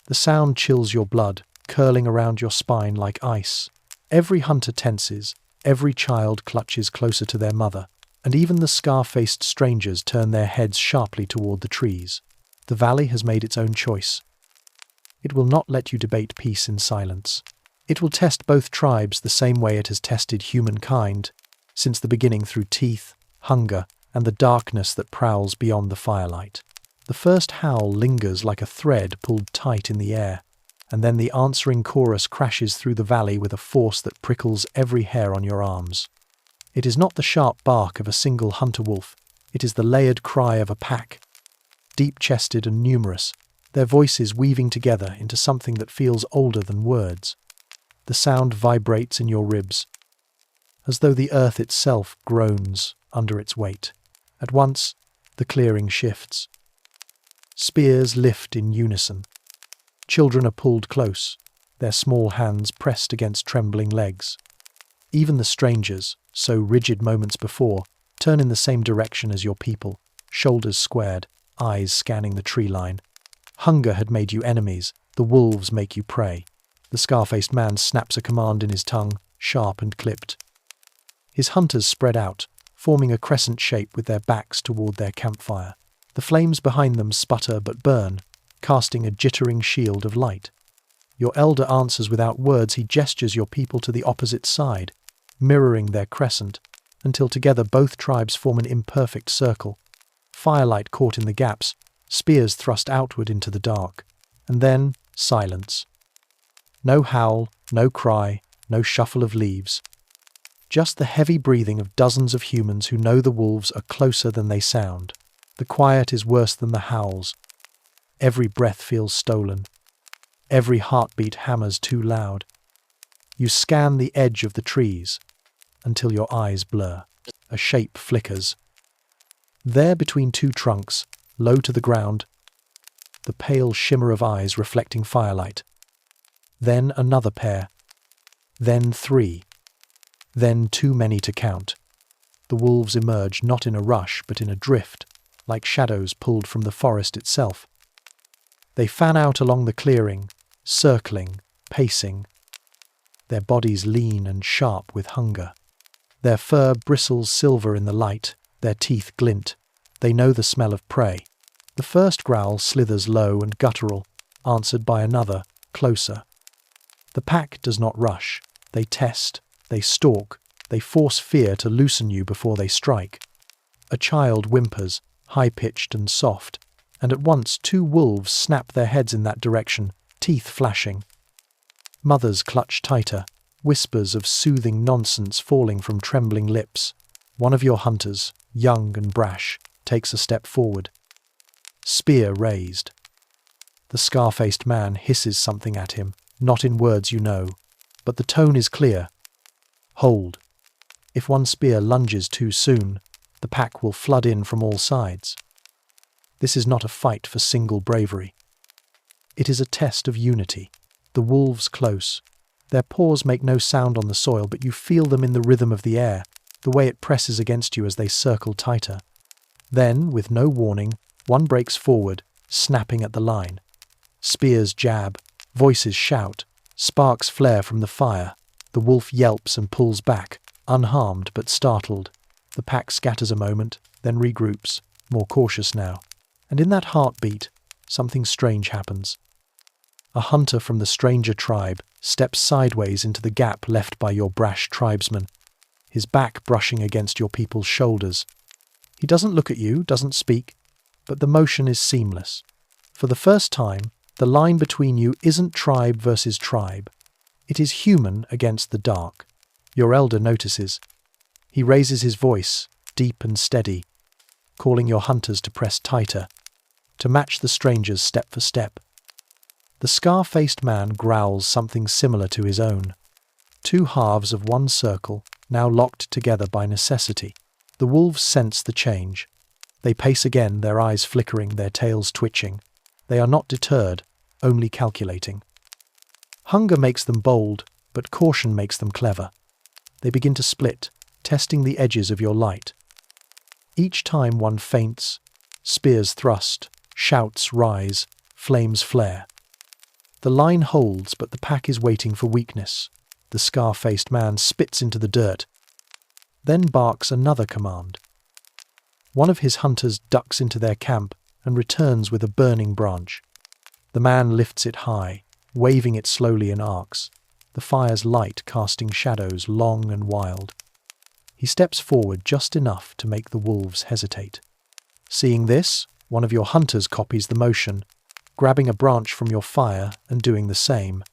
The sound chills your blood, curling around your spine like ice. Every hunter tenses, every child clutches closer to their mother, and even the scar-faced strangers turn their heads sharply toward the trees. The valley has made its own choice. It will not let you debate peace in silence. It will test both tribes the same way it has tested humankind, since the beginning through teeth, hunger, and the darkness that prowls beyond the firelight. The first howl lingers like a thread pulled tight in the air, and then the answering chorus crashes through the valley with a force that prickles every hair on your arms. It is not the sharp bark of a single hunter wolf, it is the layered cry of a pack, deep-chested and numerous, their voices weaving together into something that feels older than words. The sound vibrates in your ribs, as though the earth itself groans under its weight. At once, the clearing shifts. Spears lift in unison. Children are pulled close, their small hands pressed against trembling legs. Even the strangers, so rigid moments before, turn in the same direction as your people, shoulders squared, eyes scanning the tree line. Hunger had made you enemies, the wolves make you prey. The scar-faced man snaps a command in his tongue, sharp and clipped. His hunters spread out, forming a crescent shape with their backs toward their campfire. The flames behind them sputter but burn, casting a jittering shield of light. Your elder answers without words. He gestures your people to the opposite side, mirroring their crescent, until together both tribes form an imperfect circle. Firelight caught in the gaps, spears thrust outward into the dark, and then silence. No howl, no cry, no shuffle of leaves. Just the heavy breathing of dozens of humans who know the wolves are closer than they sound. The quiet is worse than the howls. Every breath feels stolen. Every heartbeat hammers too loud. You scan the edge of the trees until your eyes blur. A shape flickers. There between two trunks, low to the ground, the pale shimmer of eyes reflecting firelight. Then another pair. Then three. Then too many to count. The wolves emerge not in a rush but in a drift, like shadows pulled from the forest itself. They fan out along the clearing, circling, pacing. Their bodies lean and sharp with hunger. Their fur bristles silver in the light, their teeth glint. They know the smell of prey. The first growl slithers low and guttural, answered by another, closer. The pack does not rush. They test, they stalk, they force fear to loosen you before they strike. A child whimpers, high-pitched and soft, and at once two wolves snap their heads in that direction, teeth flashing. Mothers clutch tighter, whispers of soothing nonsense falling from trembling lips. One of your hunters, young and brash, takes a step forward. Spear raised. The scar-faced man hisses something at him, not in words you know, but the tone is clear. Hold. If one spear lunges too soon, the pack will flood in from all sides. This is not a fight for single bravery. It is a test of unity. The wolves close. Their paws make no sound on the soil, but you feel them in the rhythm of the air, the way it presses against you as they circle tighter. Then, with no warning, one breaks forward, snapping at the line. Spears jab, voices shout, sparks flare from the fire. The wolf yelps and pulls back, unharmed but startled. The pack scatters a moment, then regroups, more cautious now. And in that heartbeat, something strange happens. A hunter from the stranger tribe steps sideways into the gap left by your brash tribesman, his back brushing against your people's shoulders. He doesn't look at you, doesn't speak, but the motion is seamless. For the first time, the line between you isn't tribe versus tribe. It is human against the dark. Your elder notices. He raises his voice, deep and steady, calling your hunters to press tighter, to match the strangers step for step. The scar-faced man growls something similar to his own. Two halves of one circle, now locked together by necessity. The wolves sense the change. They pace again, their eyes flickering, their tails twitching. They are not deterred, only calculating. Hunger makes them bold, but caution makes them clever. They begin to split, testing the edges of your light. Each time one feints, spears thrust, shouts rise, flames flare. The line holds, but the pack is waiting for weakness. The scar-faced man spits into the dirt, then barks another command. One of his hunters ducks into their camp and returns with a burning branch. The man lifts it high, waving it slowly in arcs, the fire's light casting shadows long and wild. He steps forward just enough to make the wolves hesitate. Seeing this, one of your hunters copies the motion, grabbing a branch from your fire and doing the same.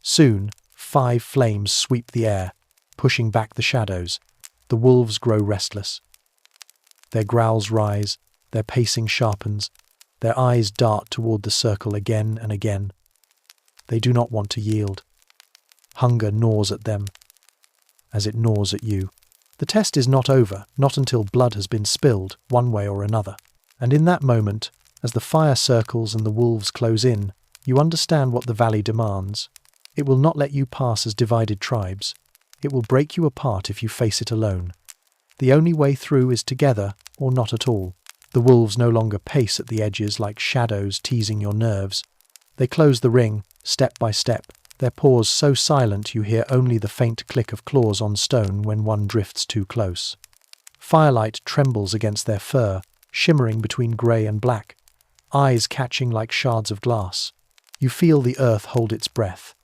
Soon, 5 flames sweep the air, pushing back the shadows. The wolves grow restless. Their growls rise, their pacing sharpens, their eyes dart toward the circle again and again. They do not want to yield. Hunger gnaws at them, as it gnaws at you. The test is not over, not until blood has been spilled, one way or another. And in that moment, as the fire circles and the wolves close in, you understand what the valley demands. It will not let you pass as divided tribes. It will break you apart if you face it alone. The only way through is together or not at all. The wolves no longer pace at the edges like shadows teasing your nerves. They close the ring, step by step, their paws so silent you hear only the faint click of claws on stone when one drifts too close. Firelight trembles against their fur, shimmering between grey and black, eyes catching like shards of glass. You feel the earth hold its breath.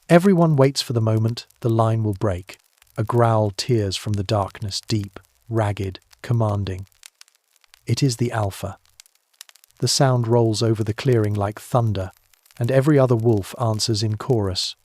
Everyone waits for the moment the line will break. A growl tears from the darkness, deep, ragged, commanding. It is the alpha. The sound rolls over the clearing like thunder, and every other wolf answers in chorus.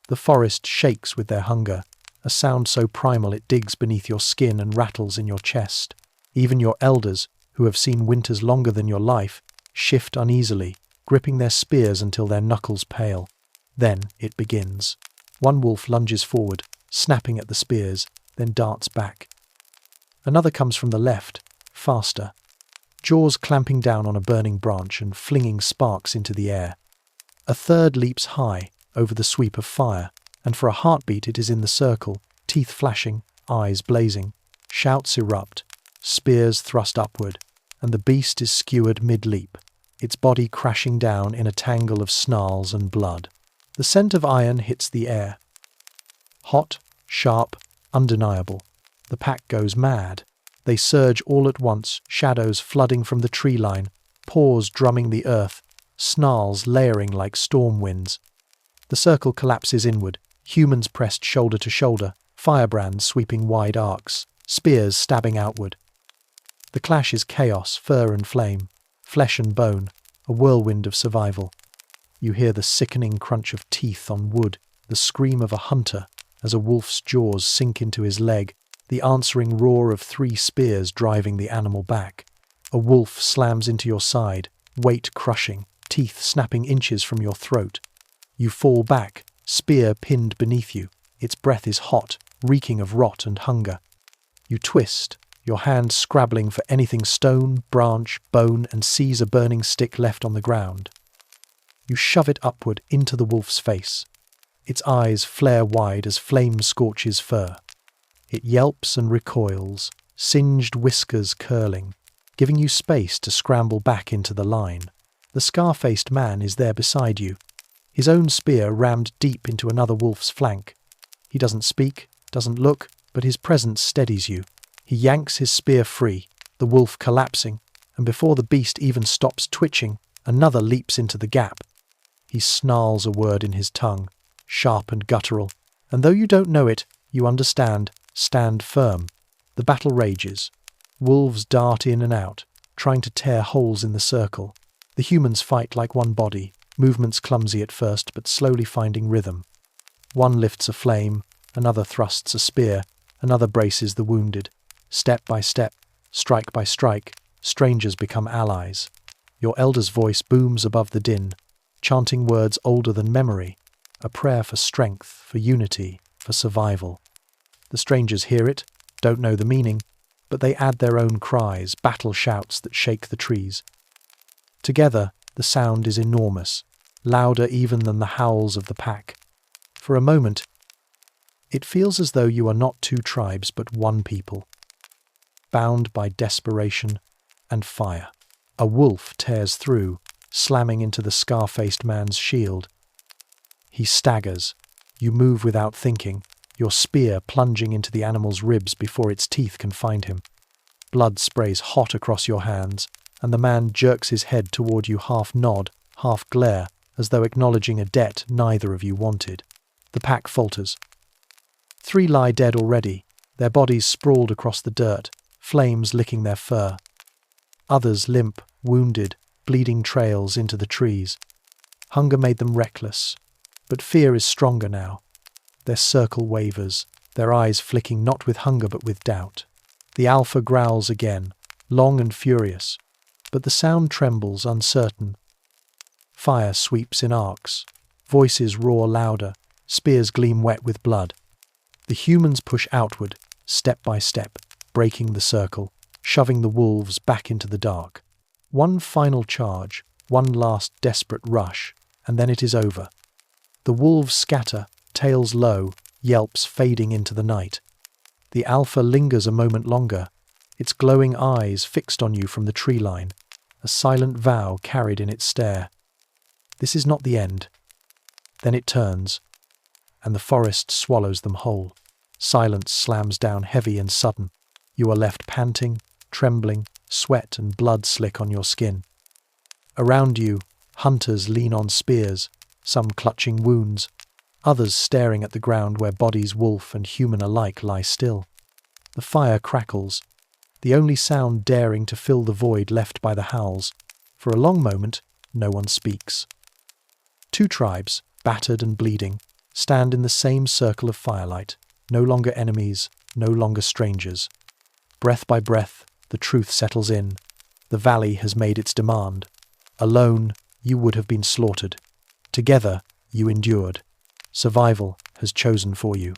The forest shakes with their hunger, a sound so primal it digs beneath your skin and rattles in your chest. Even your elders, who have seen winters longer than your life, shift uneasily, gripping their spears until their knuckles pale. Then it begins. One wolf lunges forward, snapping at the spears, then darts back. Another comes from the left, faster, jaws clamping down on a burning branch and flinging sparks into the air. A third leaps high, over the sweep of fire, and for a heartbeat it is in the circle, teeth flashing, eyes blazing. Shouts erupt, spears thrust upward, and the beast is skewered mid-leap, its body crashing down in a tangle of snarls and blood. The scent of iron hits the air. Hot, sharp, undeniable. The pack goes mad. They surge all at once, shadows flooding from the tree line, paws drumming the earth, snarls layering like storm winds. The circle collapses inward, humans pressed shoulder to shoulder, firebrands sweeping wide arcs, spears stabbing outward. The clash is chaos, fur and flame, flesh and bone, a whirlwind of survival. You hear the sickening crunch of teeth on wood, the scream of a hunter as a wolf's jaws sink into his leg, the answering roar of 3 spears driving the animal back. A wolf slams into your side, weight crushing, teeth snapping inches from your throat. You fall back, spear pinned beneath you. Its breath is hot, reeking of rot and hunger. You twist, your hand scrabbling for anything stone, branch, bone, and seize a burning stick left on the ground. You shove it upward into the wolf's face. Its eyes flare wide as flame scorches fur. It yelps and recoils, singed whiskers curling, giving you space to scramble back into the line. The scar-faced man is there beside you, his own spear rammed deep into another wolf's flank. He doesn't speak, doesn't look, but his presence steadies you. He yanks his spear free, the wolf collapsing, and before the beast even stops twitching, another leaps into the gap. He snarls a word in his tongue, sharp and guttural, and though you don't know it, you understand. Stand firm. The battle rages. Wolves dart in and out, trying to tear holes in the circle. The humans fight like one body, movements clumsy at first but slowly finding rhythm. One lifts a flame, another thrusts a spear, another braces the wounded. Step by step, strike by strike, strangers become allies. Your elder's voice booms above the din, chanting words older than memory, a prayer for strength, for unity, for survival. The strangers hear it, don't know the meaning, but they add their own cries, battle shouts that shake the trees. Together, the sound is enormous, louder even than the howls of the pack. For a moment, it feels as though you are not two tribes but one people, bound by desperation and fire. A wolf tears through, slamming into the scar-faced man's shield. He staggers. You move without thinking, your spear plunging into the animal's ribs before its teeth can find him. Blood sprays hot across your hands, and the man jerks his head toward you, half nod, half glare, as though acknowledging a debt neither of you wanted. The pack falters. 3 lie dead already, their bodies sprawled across the dirt, flames licking their fur. Others limp, wounded, bleeding trails into the trees. Hunger made them reckless, but fear is stronger now. Their circle wavers, their eyes flicking not with hunger but with doubt. The alpha growls again, long and furious, but the sound trembles, uncertain. Fire sweeps in arcs, voices roar louder, spears gleam wet with blood. The humans push outward, step by step, breaking the circle, shoving the wolves back into the dark. One final charge, one last desperate rush, and then it is over. The wolves scatter, tails low, yelps fading into the night. The alpha lingers a moment longer, its glowing eyes fixed on you from the tree line, a silent vow carried in its stare. This is not the end. Then it turns, and the forest swallows them whole. Silence slams down heavy and sudden. You are left panting, trembling, sweat and blood slick on your skin. Around you, hunters lean on spears, some clutching wounds, others staring at the ground where bodies, wolf and human alike, lie still. The fire crackles, the only sound daring to fill the void left by the howls. For a long moment, no one speaks. 2 tribes, battered and bleeding, stand in the same circle of firelight, no longer enemies, no longer strangers. Breath by breath, the truth settles in. The valley has made its demand. Alone, you would have been slaughtered. Together, you endured. Survival has chosen for you.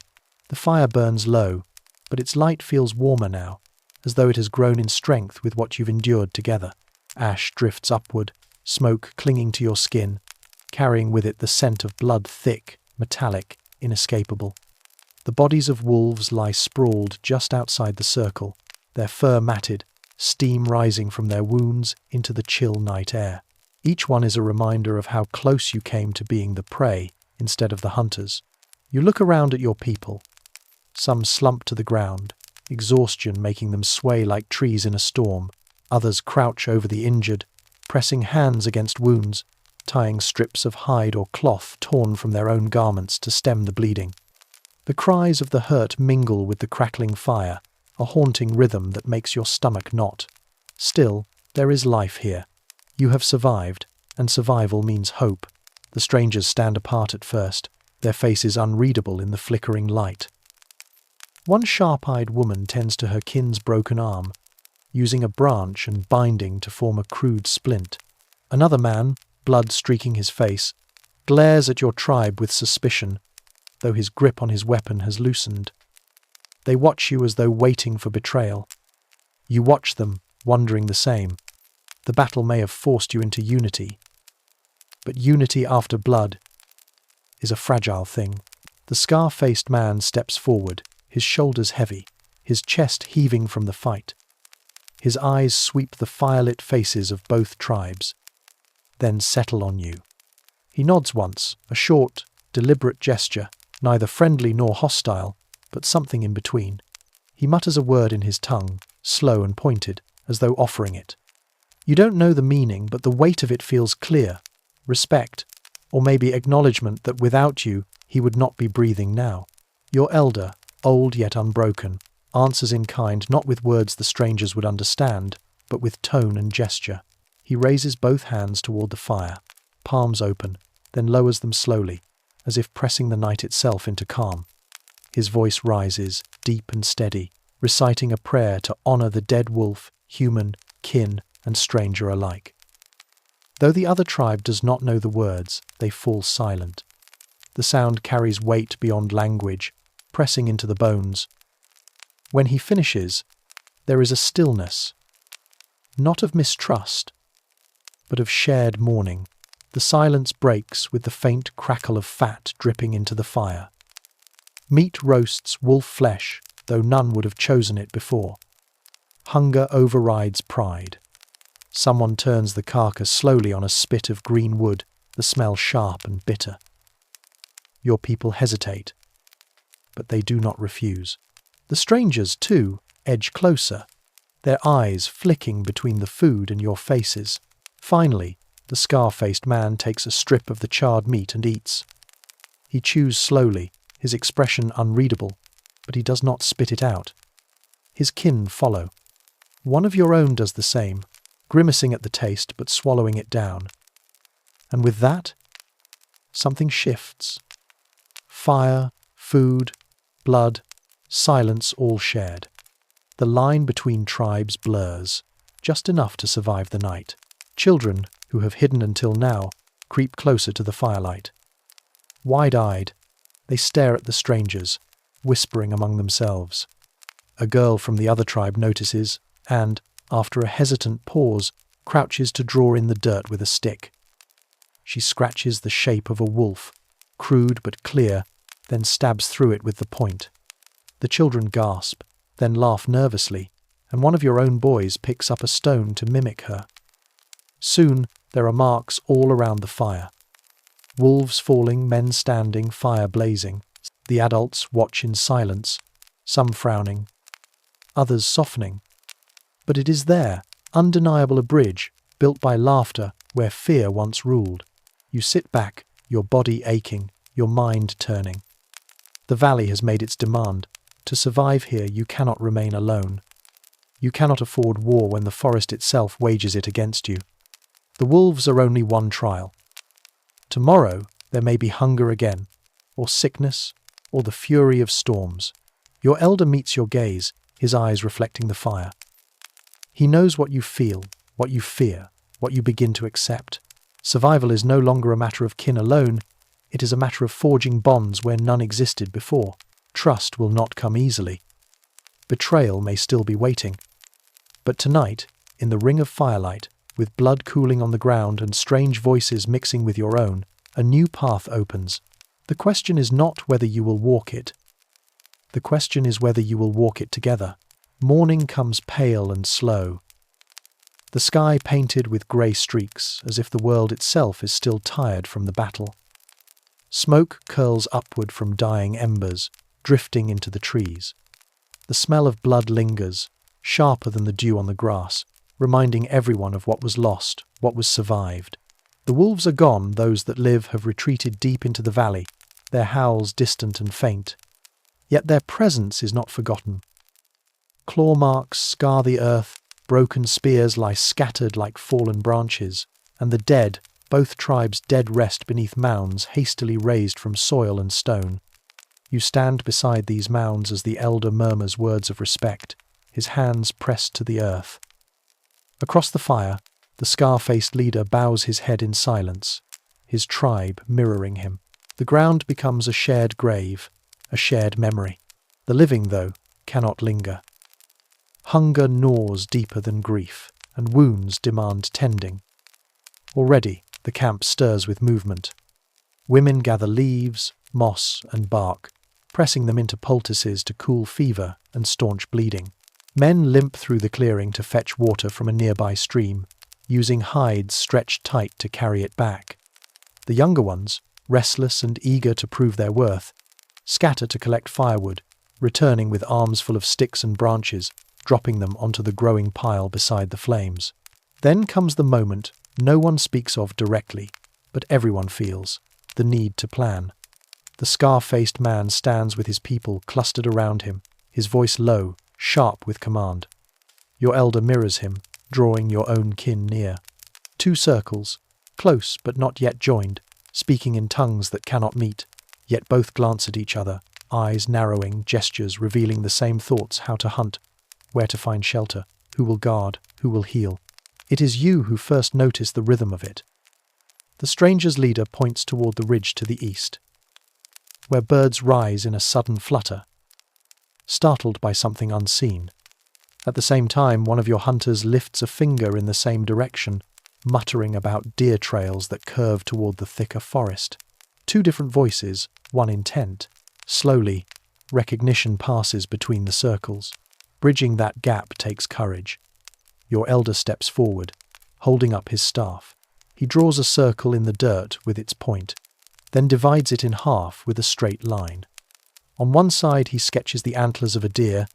The fire burns low, but its light feels warmer now, as though it has grown in strength with what you've endured together. Ash drifts upward, smoke clinging to your skin, carrying with it the scent of blood, thick, metallic, inescapable. The bodies of wolves lie sprawled just outside the circle, their fur matted, steam rising from their wounds into the chill night air. Each one is a reminder of how close you came to being the prey instead of the hunters. You look around at your people. Some slump to the ground, exhaustion making them sway like trees in a storm. Others crouch over the injured, pressing hands against wounds, tying strips of hide or cloth torn from their own garments to stem the bleeding. The cries of the hurt mingle with the crackling fire, a haunting rhythm that makes your stomach knot. Still, there is life here. You have survived, and survival means hope. The strangers stand apart at first, their faces unreadable in the flickering light. One sharp-eyed woman tends to her kin's broken arm, using a branch and binding to form a crude splint. Another man, blood streaking his face, glares at your tribe with suspicion, though his grip on his weapon has loosened. They watch you as though waiting for betrayal. You watch them, wondering the same. The battle may have forced you into unity, but unity after blood is a fragile thing. The scar-faced man steps forward, his shoulders heavy, his chest heaving from the fight. His eyes sweep the firelit faces of both tribes, then settle on you. He nods once, a short, deliberate gesture, neither friendly nor hostile, but something in between. He mutters a word in his tongue, slow and pointed, as though offering it. You don't know the meaning, but the weight of it feels clear. Respect, or maybe acknowledgement that without you, he would not be breathing now. Your elder, old yet unbroken, answers in kind, not with words the strangers would understand, but with tone and gesture. He raises both hands toward the fire, palms open, then lowers them slowly, as if pressing the night itself into calm. His voice rises, deep and steady, reciting a prayer to honor the dead wolf, human, kin, and stranger alike. Though the other tribe does not know the words, they fall silent. The sound carries weight beyond language, pressing into the bones. When he finishes, there is a stillness, not of mistrust, but of shared mourning. The silence breaks with the faint crackle of fat dripping into the fire. Meat roasts wolf flesh, though none would have chosen it before. Hunger overrides pride. Someone turns the carcass slowly on a spit of green wood, the smell sharp and bitter. Your people hesitate, but they do not refuse. The strangers, too, edge closer, their eyes flicking between the food and your faces. Finally, the scar-faced man takes a strip of the charred meat and eats. He chews slowly, his expression unreadable, but he does not spit it out. His kin follow. One of your own does the same, grimacing at the taste but swallowing it down. And with that, something shifts. Fire, food, blood, silence all shared. The line between tribes blurs, just enough to survive the night. Children, who have hidden until now, creep closer to the firelight. Wide-eyed, they stare at the strangers, whispering among themselves. A girl from the other tribe notices and, after a hesitant pause, crouches to draw in the dirt with a stick. She scratches the shape of a wolf, crude but clear, then stabs through it with the point. The children gasp, then laugh nervously, and one of your own boys picks up a stone to mimic her. Soon there are marks all around the fire. Wolves falling, men standing, fire blazing. The adults watch in silence, some frowning, others softening. But it is there, undeniable, a bridge, built by laughter where fear once ruled. You sit back, your body aching, your mind turning. The valley has made its demand. To survive here, you cannot remain alone. You cannot afford war when the forest itself wages it against you. The wolves are only one trial. Tomorrow, there may be hunger again, or sickness, or the fury of storms. Your elder meets your gaze, his eyes reflecting the fire. He knows what you feel, what you fear, what you begin to accept. Survival is no longer a matter of kin alone, it is a matter of forging bonds where none existed before. Trust will not come easily. Betrayal may still be waiting. But tonight, in the ring of firelight, with blood cooling on the ground and strange voices mixing with your own, a new path opens. The question is not whether you will walk it. The question is whether you will walk it together. Morning comes pale and slow. The sky painted with grey streaks, as if the world itself is still tired from the battle. Smoke curls upward from dying embers, drifting into the trees. The smell of blood lingers, sharper than the dew on the grass, reminding everyone of what was lost, what was survived. The wolves are gone, those that live have retreated deep into the valley, their howls distant and faint. Yet their presence is not forgotten. Claw marks scar the earth, broken spears lie scattered like fallen branches, and the dead, both tribes' dead, rest beneath mounds hastily raised from soil and stone. You stand beside these mounds as the elder murmurs words of respect, his hands pressed to the earth. Across the fire, the scar-faced leader bows his head in silence, his tribe mirroring him. The ground becomes a shared grave, a shared memory. The living, though, cannot linger. Hunger gnaws deeper than grief, and wounds demand tending. Already, the camp stirs with movement. Women gather leaves, moss, and bark, pressing them into poultices to cool fever and staunch bleeding. Men limp through the clearing to fetch water from a nearby stream, using hides stretched tight to carry it back. The younger ones, restless and eager to prove their worth, scatter to collect firewood, returning with arms full of sticks and branches, dropping them onto the growing pile beside the flames. Then comes the moment no one speaks of directly, but everyone feels: the need to plan. The scar-faced man stands with his people clustered around him, his voice low, sharp with command. Your elder mirrors him, drawing your own kin near. Two circles, close but not yet joined, speaking in tongues that cannot meet, yet both glance at each other, eyes narrowing, gestures revealing the same thoughts: how to hunt, where to find shelter, who will guard, who will heal. It is you who first notice the rhythm of it. The stranger's leader points toward the ridge to the east, where birds rise in a sudden flutter, startled by something unseen. At the same time, one of your hunters lifts a finger in the same direction, muttering about deer trails that curve toward the thicker forest. Two different voices, one intent. Slowly, recognition passes between the circles. Bridging that gap takes courage. Your elder steps forward, holding up his staff. He draws a circle in the dirt with its point, then divides it in half with a straight line. On one side he sketches the antlers of a deer,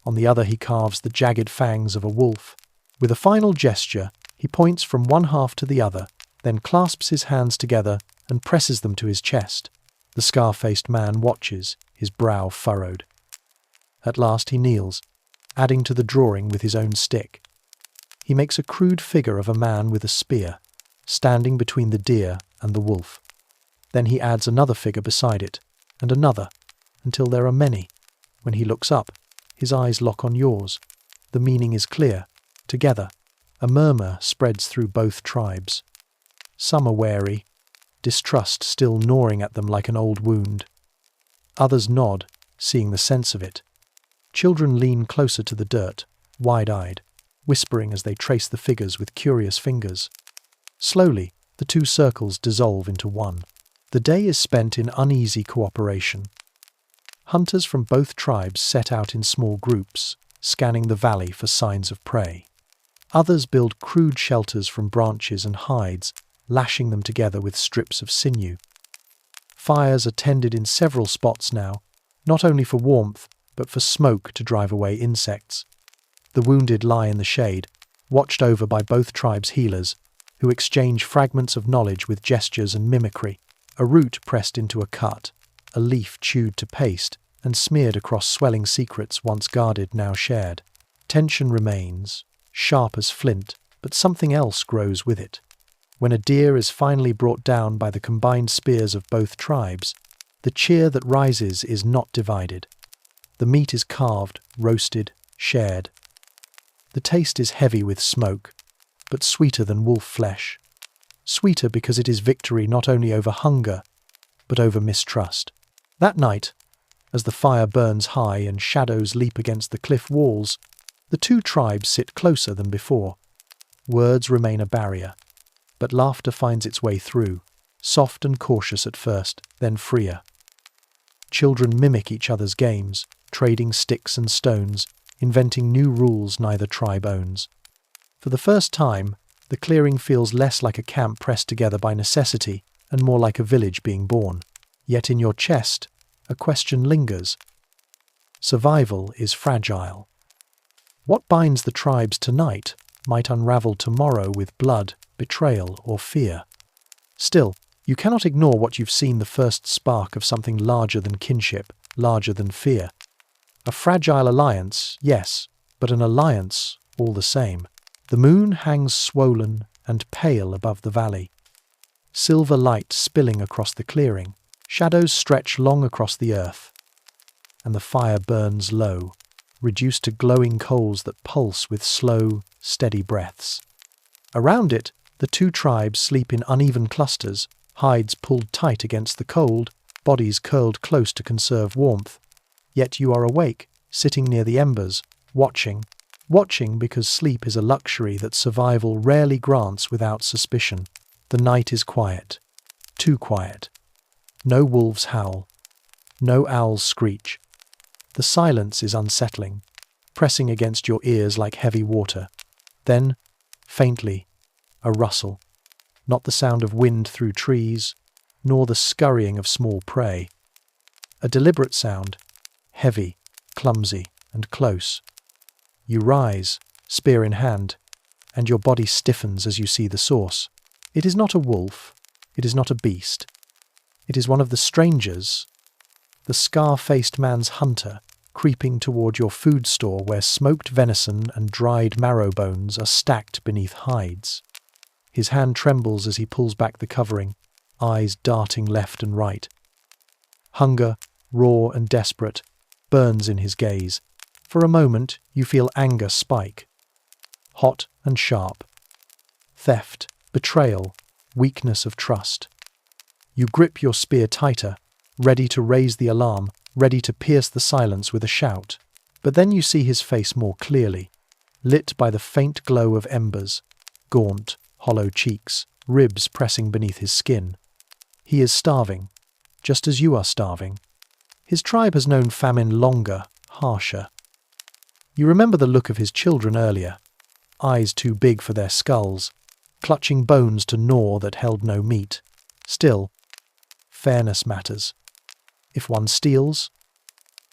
on the other he carves the jagged fangs of a wolf. With a final gesture, he points from one half to the other, then clasps his hands together and presses them to his chest. The scar-faced man watches, his brow furrowed. At last he kneels, adding to the drawing with his own stick. He makes a crude figure of a man with a spear, standing between the deer and the wolf. Then he adds another figure beside it, and another, until there are many. When he looks up, his eyes lock on yours. The meaning is clear. Together, a murmur spreads through both tribes. Some are wary, distrust still gnawing at them like an old wound. Others nod, seeing the sense of it. Children lean closer to the dirt, wide-eyed, whispering as they trace the figures with curious fingers. Slowly, the two circles dissolve into one. The day is spent in uneasy cooperation. Hunters from both tribes set out in small groups, scanning the valley for signs of prey. Others build crude shelters from branches and hides, lashing them together with strips of sinew. Fires are tended in several spots now, not only for warmth, but for smoke to drive away insects. The wounded lie in the shade, watched over by both tribes' healers, who exchange fragments of knowledge with gestures and mimicry. A root pressed into a cut, a leaf chewed to paste, and smeared across swelling secrets once guarded, now shared. Tension remains, sharp as flint, but something else grows with it. When a deer is finally brought down by the combined spears of both tribes, the cheer that rises is not divided. The meat is carved, roasted, shared. The taste is heavy with smoke, but sweeter than wolf flesh. Sweeter because it is victory not only over hunger, but over mistrust. That night, as the fire burns high and shadows leap against the cliff walls, the two tribes sit closer than before. Words remain a barrier, but laughter finds its way through, soft and cautious at first, then freer. Children mimic each other's games, trading sticks and stones, inventing new rules neither tribe owns. For the first time, the clearing feels less like a camp pressed together by necessity and more like a village being born. Yet in your chest, a question lingers. Survival is fragile. What binds the tribes tonight might unravel tomorrow with blood, betrayal, or fear. Still, you cannot ignore what you've seen: the first spark of something larger than kinship, larger than fear. A fragile alliance, yes, but an alliance all the same. The moon hangs swollen and pale above the valley. Silver light spilling across the clearing. Shadows stretch long across the earth. And the fire burns low, reduced to glowing coals that pulse with slow, steady breaths. Around it, the two tribes sleep in uneven clusters, hides pulled tight against the cold, bodies curled close to conserve warmth. Yet you are awake, sitting near the embers, watching because sleep is a luxury that survival rarely grants without suspicion. The night is quiet. Too quiet. No wolves howl. No owls screech. The silence is unsettling, pressing against your ears like heavy water. Then, faintly, a rustle. Not the sound of wind through trees, nor the scurrying of small prey. A deliberate sound, heavy, clumsy, and close. You rise, spear in hand, and your body stiffens as you see the source. It is not a wolf. It is not a beast. It is one of the strangers, the scar-faced man's hunter, creeping toward your food store where smoked venison and dried marrow bones are stacked beneath hides. His hand trembles as he pulls back the covering, eyes darting left and right. Hunger, raw and desperate, burns in his gaze. For a moment, you feel anger spike. Hot and sharp. Theft, betrayal, weakness of trust. You grip your spear tighter, ready to raise the alarm, ready to pierce the silence with a shout. But then you see his face more clearly, lit by the faint glow of embers, gaunt, hollow cheeks, ribs pressing beneath his skin. He is starving, just as you are starving. His tribe has known famine longer, harsher. You remember the look of his children earlier, eyes too big for their skulls, clutching bones to gnaw that held no meat. Still, fairness matters. If one steals,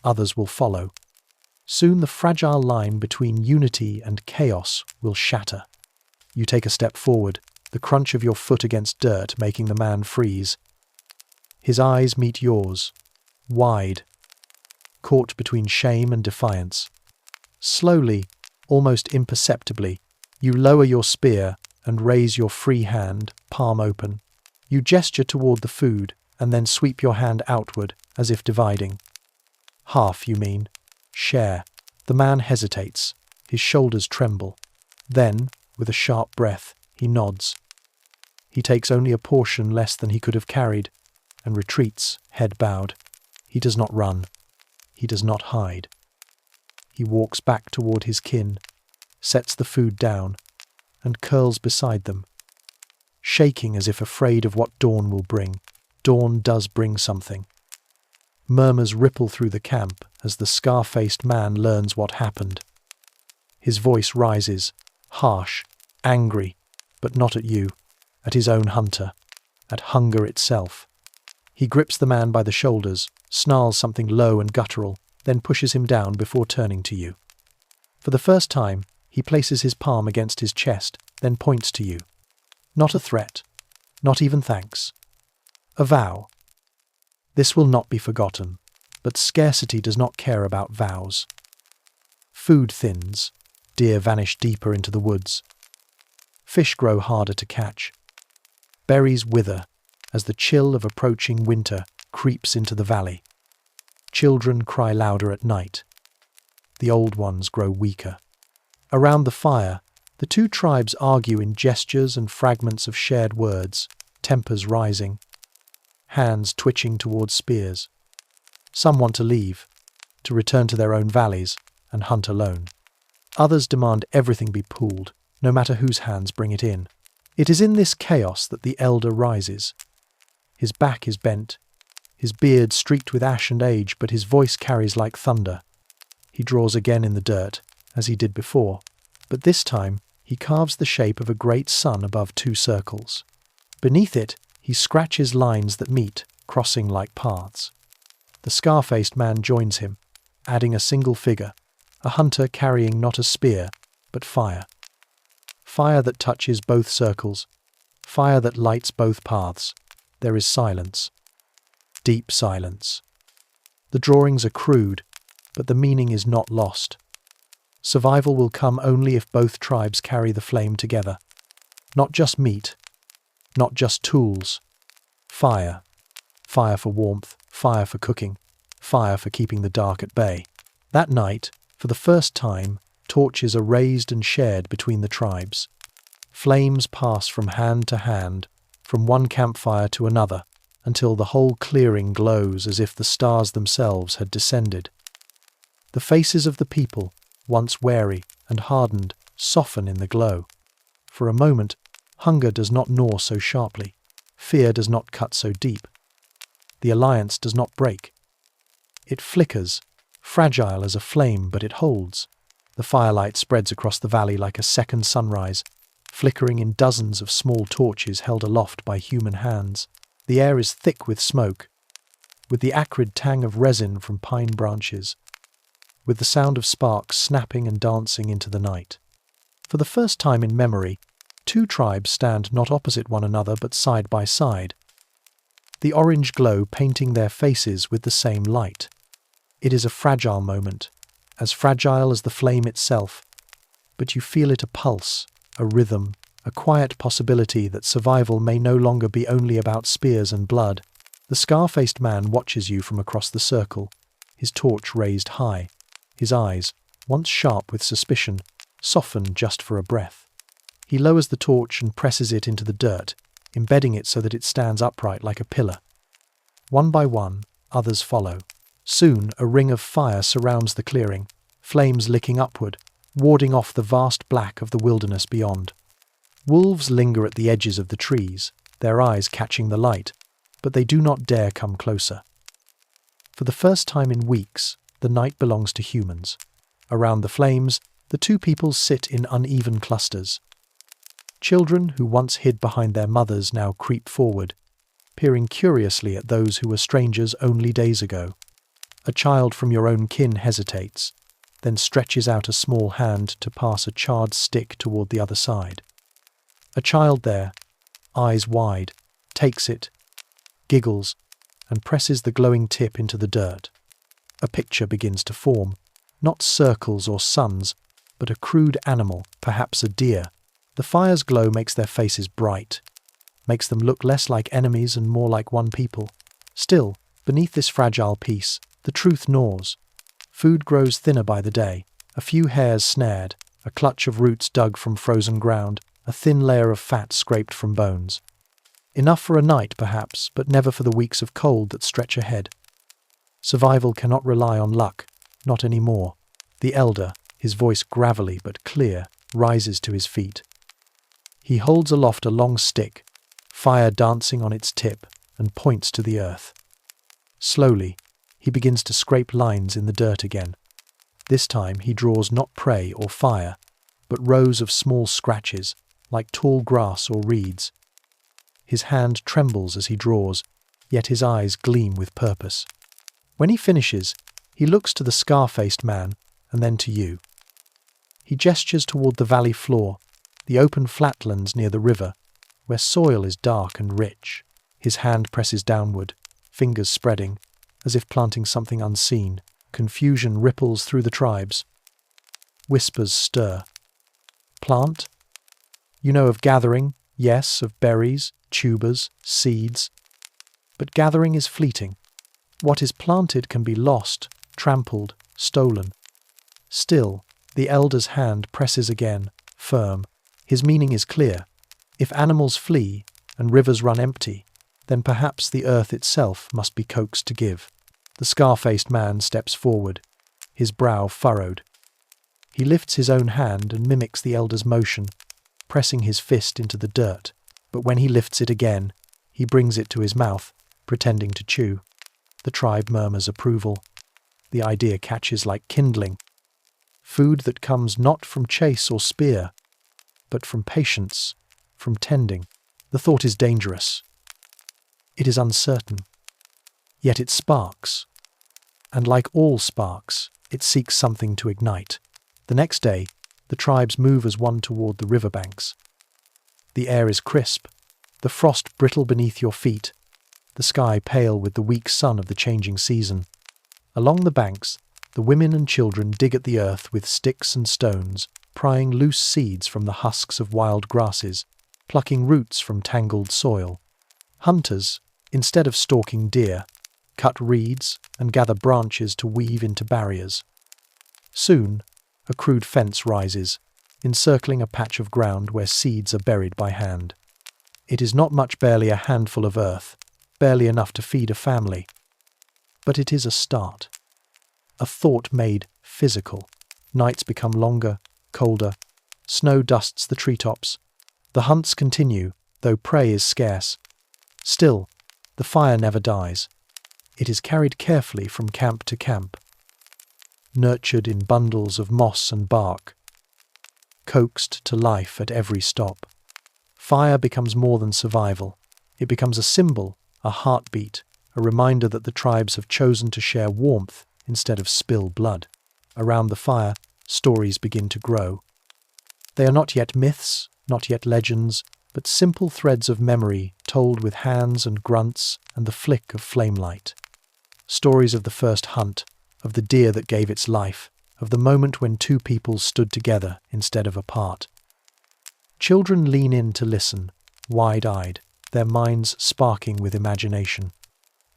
others will follow. Soon the fragile line between unity and chaos will shatter. You take a step forward, the crunch of your foot against dirt making the man freeze. His eyes meet yours, wide, caught between shame and defiance. Slowly, almost imperceptibly, you lower your spear and raise your free hand, palm open. You gesture toward the food and then sweep your hand outward as if dividing. Half, you mean. Share. The man hesitates. His shoulders tremble. Then, with a sharp breath, he nods. He takes only a portion less than he could have carried and retreats, head bowed. He does not run. He does not hide. He walks back toward his kin, sets the food down, and curls beside them, shaking as if afraid of what dawn will bring. Dawn does bring something. Murmurs ripple through the camp as the scar-faced man learns what happened. His voice rises, harsh, angry, but not at you, at his own hunter, at hunger itself. He grips the man by the shoulders, snarls something low and guttural, then pushes him down before turning to you. For the first time, he places his palm against his chest, then points to you. Not a threat, not even thanks. A vow. This will not be forgotten, but scarcity does not care about vows. Food thins, deer vanish deeper into the woods. Fish grow harder to catch. Berries wither as the chill of approaching winter creeps into the valley. Children cry louder at night. The old ones grow weaker. Around the fire, the two tribes argue in gestures and fragments of shared words, tempers rising, hands twitching towards spears. Some want to leave, to return to their own valleys and hunt alone. Others demand everything be pooled, no matter whose hands bring it in. It is in this chaos that the elder rises. His back is bent, his beard streaked with ash and age, but his voice carries like thunder. He draws again in the dirt, as he did before, but this time he carves the shape of a great sun above two circles. Beneath it, he scratches lines that meet, crossing like paths. The scar-faced man joins him, adding a single figure, a hunter carrying not a spear, but fire. Fire that touches both circles, fire that lights both paths. There is silence. Deep silence. The drawings are crude, but the meaning is not lost. Survival will come only if both tribes carry the flame together. Not just meat, not just tools. Fire. Fire for warmth, fire for cooking, fire for keeping the dark at bay. That night, for the first time, torches are raised and shared between the tribes. Flames pass from hand to hand, from one campfire to another, until the whole clearing glows as if the stars themselves had descended. The faces of the people, once wary and hardened, soften in the glow. For a moment, hunger does not gnaw so sharply, fear does not cut so deep. The alliance does not break. It flickers, fragile as a flame, but it holds. The firelight spreads across the valley like a second sunrise, flickering in dozens of small torches held aloft by human hands. The air is thick with smoke, with the acrid tang of resin from pine branches, with the sound of sparks snapping and dancing into the night. For the first time in memory, two tribes stand not opposite one another but side by side, the orange glow painting their faces with the same light. It is a fragile moment, as fragile as the flame itself, but you feel it a pulse, a rhythm, a quiet possibility that survival may no longer be only about spears and blood. The scar-faced man watches you from across the circle, his torch raised high, his eyes, once sharp with suspicion, soften just for a breath. He lowers the torch and presses it into the dirt, embedding it so that it stands upright like a pillar. One by one, others follow. Soon, a ring of fire surrounds the clearing, flames licking upward, warding off the vast black of the wilderness beyond. Wolves linger at the edges of the trees, their eyes catching the light, but they do not dare come closer. For the first time in weeks, the night belongs to humans. Around the flames, the two peoples sit in uneven clusters. Children who once hid behind their mothers now creep forward, peering curiously at those who were strangers only days ago. A child from your own kin hesitates, then stretches out a small hand to pass a charred stick toward the other side. A child there, eyes wide, takes it, giggles, and presses the glowing tip into the dirt. A picture begins to form, not circles or suns, but a crude animal, perhaps a deer. The fire's glow makes their faces bright, makes them look less like enemies and more like one people. Still, beneath this fragile peace, the truth gnaws. Food grows thinner by the day, a few hairs snared, a clutch of roots dug from frozen ground, a thin layer of fat scraped from bones. Enough for a night, perhaps, but never for the weeks of cold that stretch ahead. Survival cannot rely on luck, not anymore. The elder, his voice gravelly but clear, rises to his feet. He holds aloft a long stick, fire dancing on its tip, and points to the earth. Slowly, he begins to scrape lines in the dirt again. This time he draws not prey or fire, but rows of small scratches, like tall grass or reeds. His hand trembles as he draws, yet his eyes gleam with purpose. When he finishes, he looks to the scar-faced man, and then to you. He gestures toward the valley floor, the open flatlands near the river, where soil is dark and rich. His hand presses downward, fingers spreading, as if planting something unseen. Confusion ripples through the tribes. Whispers stir. Plant? You know of gathering, yes, of berries, tubers, seeds. But gathering is fleeting. What is planted can be lost, trampled, stolen. Still, the elder's hand presses again, firm. His meaning is clear. If animals flee and rivers run empty, then perhaps the earth itself must be coaxed to give. The scar-faced man steps forward, his brow furrowed. He lifts his own hand and mimics the elder's motion, pressing his fist into the dirt. But when he lifts it again, he brings it to his mouth, pretending to chew. The tribe murmurs approval. The idea catches like kindling. Food that comes not from chase or spear, but from patience, from tending. The thought is dangerous. It is uncertain. Yet it sparks. And like all sparks, it seeks something to ignite. The next day, the tribes move as one toward the riverbanks. The air is crisp, the frost brittle beneath your feet, the sky pale with the weak sun of the changing season. Along the banks, the women and children dig at the earth with sticks and stones, prying loose seeds from the husks of wild grasses, plucking roots from tangled soil. Hunters, instead of stalking deer, cut reeds and gather branches to weave into barriers. Soon, a crude fence rises, encircling a patch of ground where seeds are buried by hand. It is not much, barely a handful of earth, barely enough to feed a family. But it is a start. A thought made physical. Nights become longer, colder. Snow dusts the treetops. The hunts continue, though prey is scarce. Still, the fire never dies. It is carried carefully from camp to camp, nurtured in bundles of moss and bark, coaxed to life at every stop. Fire becomes more than survival. It becomes a symbol, a heartbeat, a reminder that the tribes have chosen to share warmth instead of spill blood. Around the fire, stories begin to grow. They are not yet myths, not yet legends, but simple threads of memory told with hands and grunts and the flick of flame light. Stories of the first hunt, of the deer that gave its life, of the moment when two peoples stood together instead of apart. Children lean in to listen, wide-eyed, their minds sparking with imagination.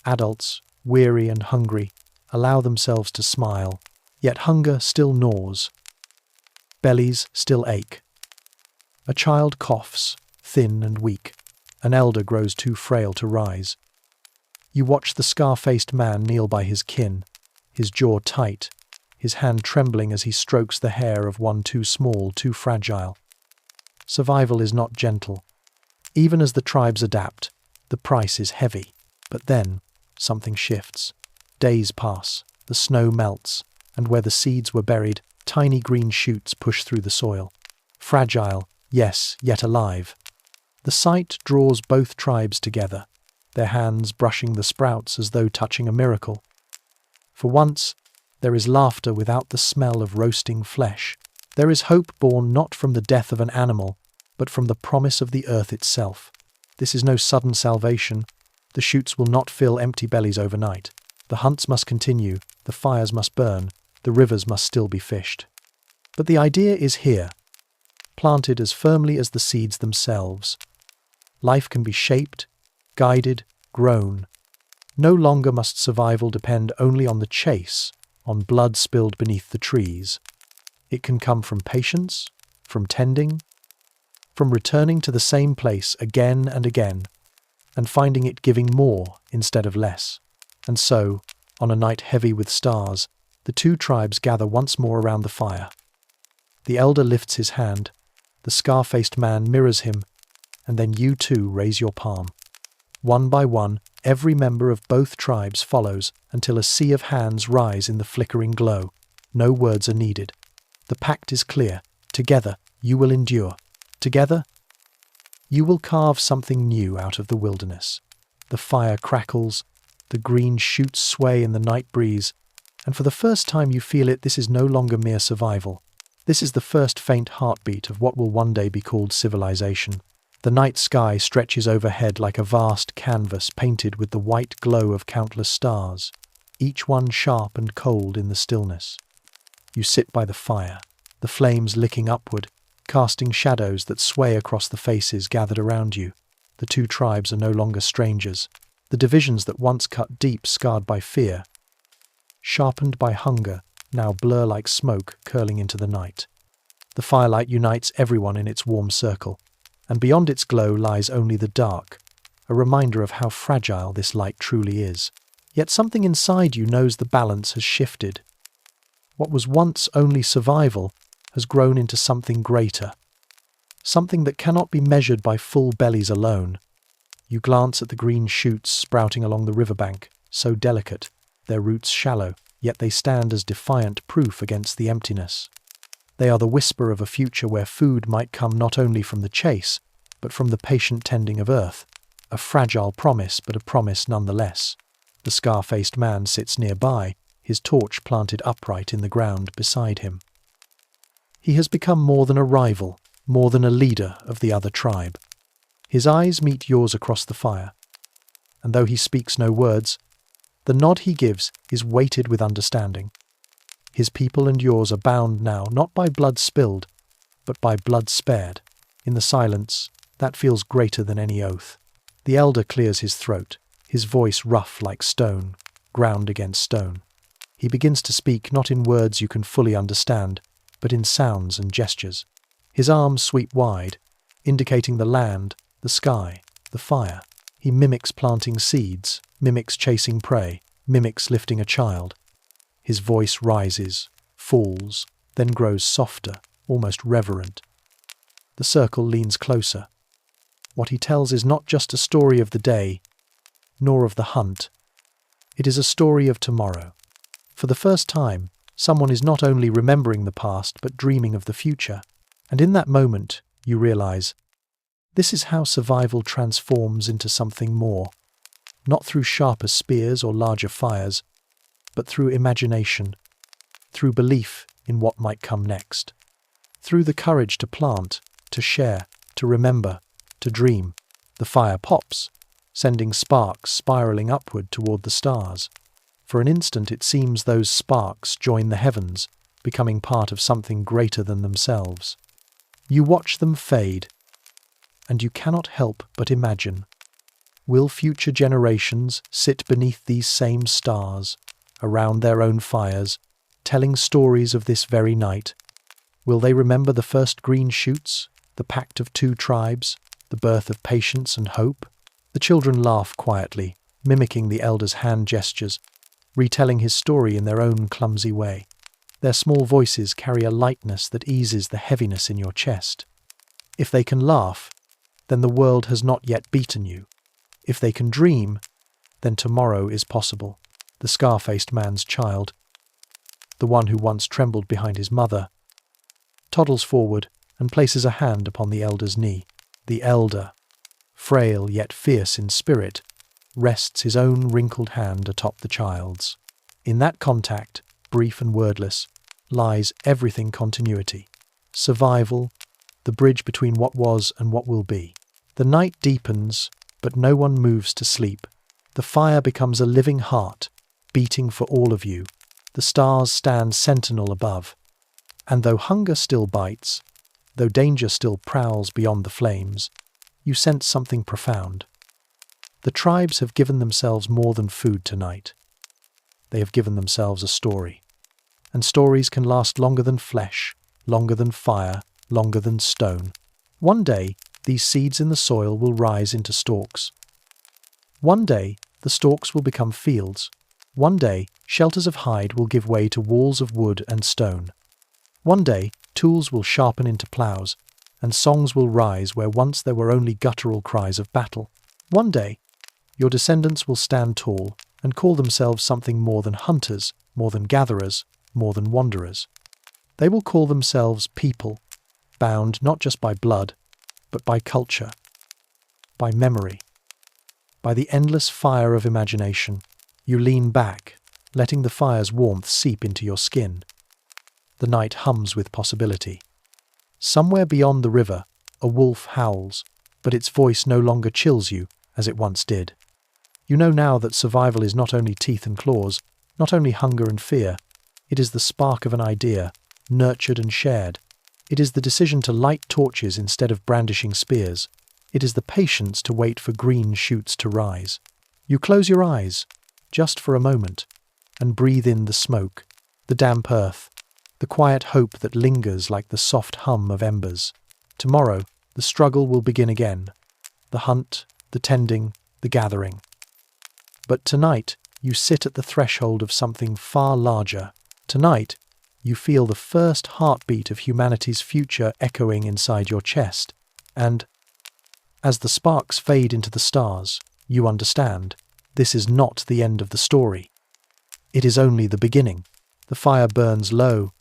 Adults, weary and hungry, allow themselves to smile, yet hunger still gnaws. Bellies still ache. A child coughs, thin and weak. An elder grows too frail to rise. You watch the scar-faced man kneel by his kin, his jaw tight, his hand trembling as he strokes the hair of one too small, too fragile. Survival is not gentle. Even as the tribes adapt, the price is heavy. But then, something shifts. Days pass, the snow melts, and where the seeds were buried, tiny green shoots push through the soil. Fragile, yes, yet alive. The sight draws both tribes together, their hands brushing the sprouts as though touching a miracle. For once, there is laughter without the smell of roasting flesh. There is hope born not from the death of an animal, but from the promise of the earth itself. This is no sudden salvation. The shoots will not fill empty bellies overnight. The hunts must continue, the fires must burn, the rivers must still be fished. But the idea is here, planted as firmly as the seeds themselves. Life can be shaped, guided, grown. No longer must survival depend only on the chase, on blood spilled beneath the trees. It can come from patience, from tending, from returning to the same place again and again, and finding it giving more instead of less. And so, on a night heavy with stars, the two tribes gather once more around the fire. The elder lifts his hand, the scar-faced man mirrors him, and then you too raise your palm. One by one, every member of both tribes follows until a sea of hands rise in the flickering glow. No words are needed. The pact is clear. Together, you will endure. Together, you will carve something new out of the wilderness. The fire crackles, the green shoots sway in the night breeze, and for the first time you feel it, this is no longer mere survival. This is the first faint heartbeat of what will one day be called civilization. The night sky stretches overhead like a vast canvas painted with the white glow of countless stars, each one sharp and cold in the stillness. You sit by the fire, the flames licking upward, casting shadows that sway across the faces gathered around you. The two tribes are no longer strangers. The divisions that once cut deep, scarred by fear, sharpened by hunger, now blur like smoke curling into the night. The firelight unites everyone in its warm circle, and beyond its glow lies only the dark, a reminder of how fragile this light truly is. Yet something inside you knows the balance has shifted. What was once only survival has grown into something greater, something that cannot be measured by full bellies alone. You glance at the green shoots sprouting along the riverbank, so delicate, their roots shallow, yet they stand as defiant proof against the emptiness. They are the whisper of a future where food might come not only from the chase, but from the patient tending of earth. A fragile promise, but a promise nonetheless. The scar-faced man sits nearby, his torch planted upright in the ground beside him. He has become more than a rival, more than a leader of the other tribe. His eyes meet yours across the fire, and though he speaks no words, the nod he gives is weighted with understanding. His people and yours are bound now not by blood spilled, but by blood spared. In the silence, that feels greater than any oath. The elder clears his throat, his voice rough like stone, ground against stone. He begins to speak not in words you can fully understand, but in sounds and gestures. His arms sweep wide, indicating the land, the sky, the fire. He mimics planting seeds, mimics chasing prey, mimics lifting a child. His voice rises, falls, then grows softer, almost reverent. The circle leans closer. What he tells is not just a story of the day, nor of the hunt. It is a story of tomorrow. For the first time, someone is not only remembering the past but dreaming of the future. And in that moment, you realize, this is how survival transforms into something more. Not through sharper spears or larger fires, but through imagination, through belief in what might come next, through the courage to plant, to share, to remember, to dream. The fire pops, sending sparks spiraling upward toward the stars. For an instant it seems those sparks join the heavens, becoming part of something greater than themselves. You watch them fade, and you cannot help but imagine. Will future generations sit beneath these same stars, around their own fires, telling stories of this very night? Will they remember the first green shoots, the pact of two tribes, the birth of patience and hope? The children laugh quietly, mimicking the elder's hand gestures, retelling his story in their own clumsy way. Their small voices carry a lightness that eases the heaviness in your chest. If they can laugh, then the world has not yet beaten you. If they can dream, then tomorrow is possible. The scar-faced man's child, the one who once trembled behind his mother, toddles forward and places a hand upon the elder's knee. The elder, frail yet fierce in spirit, rests his own wrinkled hand atop the child's. In that contact, brief and wordless, lies everything continuity. Survival, the bridge between what was and what will be. The night deepens, but no one moves to sleep. The fire becomes a living heart, beating for all of you. The stars stand sentinel above. And though hunger still bites, though danger still prowls beyond the flames, you sense something profound. The tribes have given themselves more than food tonight. They have given themselves a story. And stories can last longer than flesh, longer than fire, longer than stone. One day, these seeds in the soil will rise into stalks. One day, the stalks will become fields. One day, shelters of hide will give way to walls of wood and stone. One day, tools will sharpen into ploughs, and songs will rise where once there were only guttural cries of battle. One day, your descendants will stand tall and call themselves something more than hunters, more than gatherers, more than wanderers. They will call themselves people, bound not just by blood, but by culture, by memory, by the endless fire of imagination. You lean back, letting the fire's warmth seep into your skin. The night hums with possibility. Somewhere beyond the river, a wolf howls, but its voice no longer chills you as it once did. You know now that survival is not only teeth and claws, not only hunger and fear. It is the spark of an idea, nurtured and shared. It is the decision to light torches instead of brandishing spears. It is the patience to wait for green shoots to rise. You close your eyes, just for a moment, and breathe in the smoke, the damp earth, the quiet hope that lingers like the soft hum of embers. Tomorrow, the struggle will begin again. The hunt, the tending, the gathering. But tonight, you sit at the threshold of something far larger. Tonight, you feel the first heartbeat of humanity's future echoing inside your chest. And, as the sparks fade into the stars, you understand, this is not the end of the story. It is only the beginning. The fire burns low,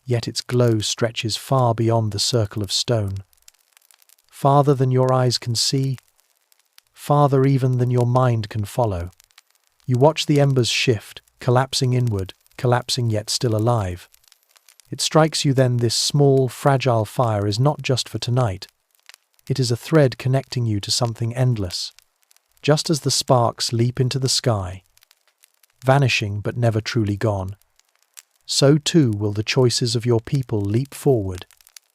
yet its glow stretches far beyond the circle of stone. Farther than your eyes can see, farther even than your mind can follow. You watch the embers shift, collapsing inward, collapsing yet still alive. It strikes you then this small, fragile fire is not just for tonight. It is a thread connecting you to something endless. Just as the sparks leap into the sky, vanishing but never truly gone, so too will the choices of your people leap forward,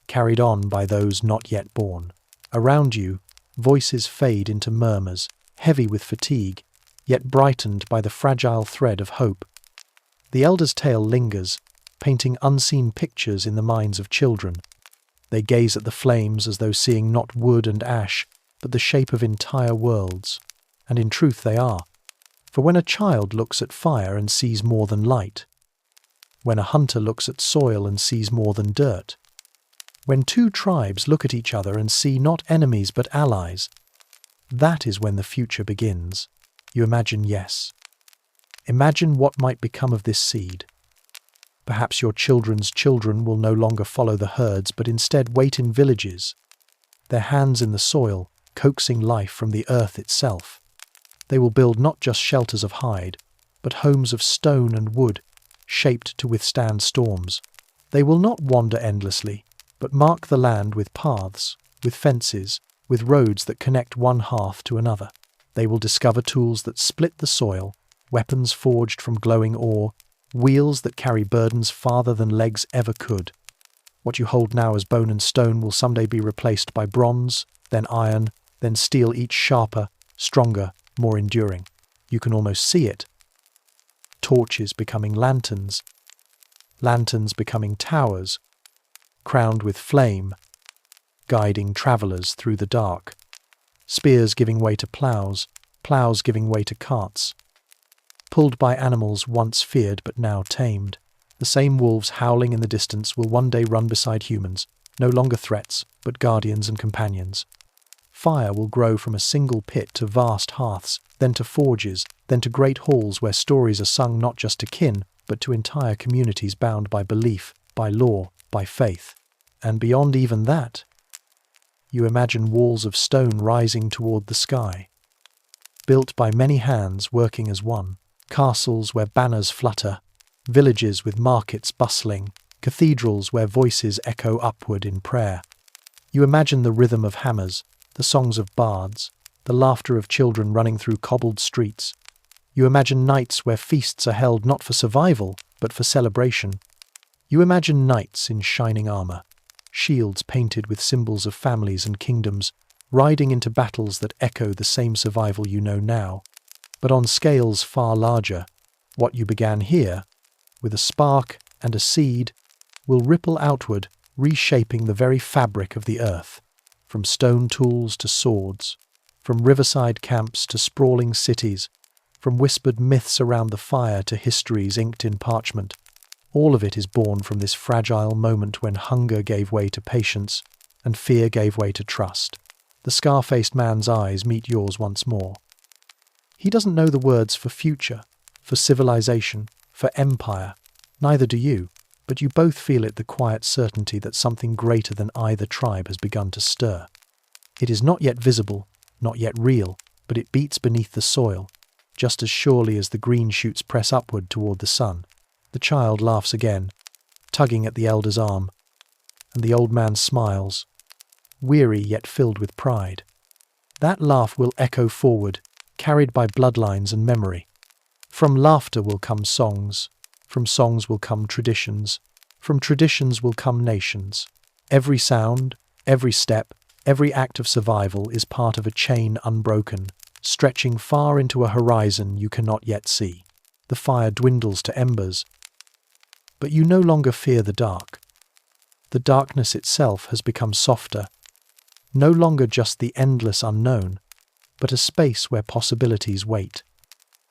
carried on by those not yet born. Around you, voices fade into murmurs, heavy with fatigue, yet brightened by the fragile thread of hope. The elder's tale lingers, painting unseen pictures in the minds of children. They gaze at the flames as though seeing not wood and ash, but the shape of entire worlds. And in truth they are. For when a child looks at fire and sees more than light, when a hunter looks at soil and sees more than dirt, when two tribes look at each other and see not enemies but allies, that is when the future begins. You imagine, yes. Imagine what might become of this seed. Perhaps your children's children will no longer follow the herds, but instead wait in villages, their hands in the soil, coaxing life from the earth itself. They will build not just shelters of hide, but homes of stone and wood, shaped to withstand storms. They will not wander endlessly, but mark the land with paths, with fences, with roads that connect one hearth to another. They will discover tools that split the soil, weapons forged from glowing ore, wheels that carry burdens farther than legs ever could. What you hold now as bone and stone will someday be replaced by bronze, then iron, then steel, each sharper, stronger, more enduring. You can almost see it. Torches becoming lanterns, lanterns becoming towers, crowned with flame, guiding travellers through the dark. Spears giving way to ploughs, ploughs giving way to carts. Pulled by animals once feared but now tamed. The same wolves howling in the distance will one day run beside humans, no longer threats, but guardians and companions. Fire will grow from a single pit to vast hearths, then to forges, then to great halls where stories are sung not just to kin, but to entire communities bound by belief, by law, by faith. And beyond even that, you imagine walls of stone rising toward the sky, built by many hands working as one, castles where banners flutter, villages with markets bustling, cathedrals where voices echo upward in prayer. You imagine the rhythm of hammers, the songs of bards, the laughter of children running through cobbled streets. You imagine nights where feasts are held not for survival, but for celebration. You imagine knights in shining armor, shields painted with symbols of families and kingdoms, riding into battles that echo the same survival you know now. But on scales far larger, what you began here, with a spark and a seed, will ripple outward, reshaping the very fabric of the earth. From stone tools to swords, from riverside camps to sprawling cities, from whispered myths around the fire to histories inked in parchment, all of it is born from this fragile moment when hunger gave way to patience and fear gave way to trust. The scar-faced man's eyes meet yours once more. He doesn't know the words for future, for civilization, for empire. Neither do you, but you both feel it, the quiet certainty that something greater than either tribe has begun to stir. It is not yet visible, not yet real, but it beats beneath the soil, just as surely as the green shoots press upward toward the sun. The child laughs again, tugging at the elder's arm, and the old man smiles, weary yet filled with pride. That laugh will echo forward, carried by bloodlines and memory. From laughter will come songs, from songs will come traditions, from traditions will come nations. Every sound, every step, every act of survival is part of a chain unbroken, stretching far into a horizon you cannot yet see. The fire dwindles to embers, but you no longer fear the dark. The darkness itself has become softer, no longer just the endless unknown, but a space where possibilities wait.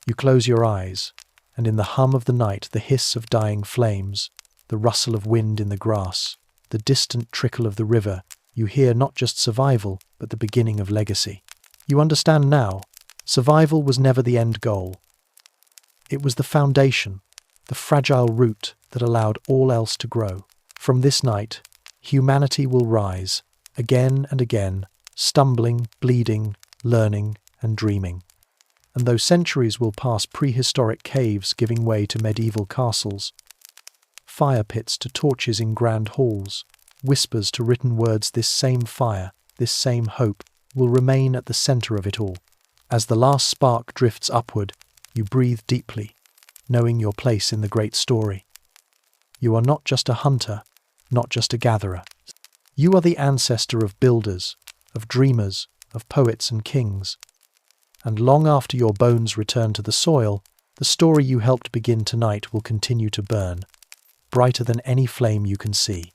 You close your eyes, and in the hum of the night, the hiss of dying flames, the rustle of wind in the grass, the distant trickle of the river, you hear not just survival, but the beginning of legacy. You understand now, survival was never the end goal. It was the foundation, the fragile root that allowed all else to grow. From this night, humanity will rise, again and again, stumbling, bleeding, learning, and dreaming. And though centuries will pass, prehistoric caves giving way to medieval castles, fire pits to torches in grand halls, whispers to written words, this same fire, this same hope, will remain at the center of it all. As the last spark drifts upward, you breathe deeply, knowing your place in the great story. You are not just a hunter, not just a gatherer. You are the ancestor of builders, of dreamers, of poets and kings. And long after your bones return to the soil, the story you helped begin tonight will continue to burn, brighter than any flame you can see.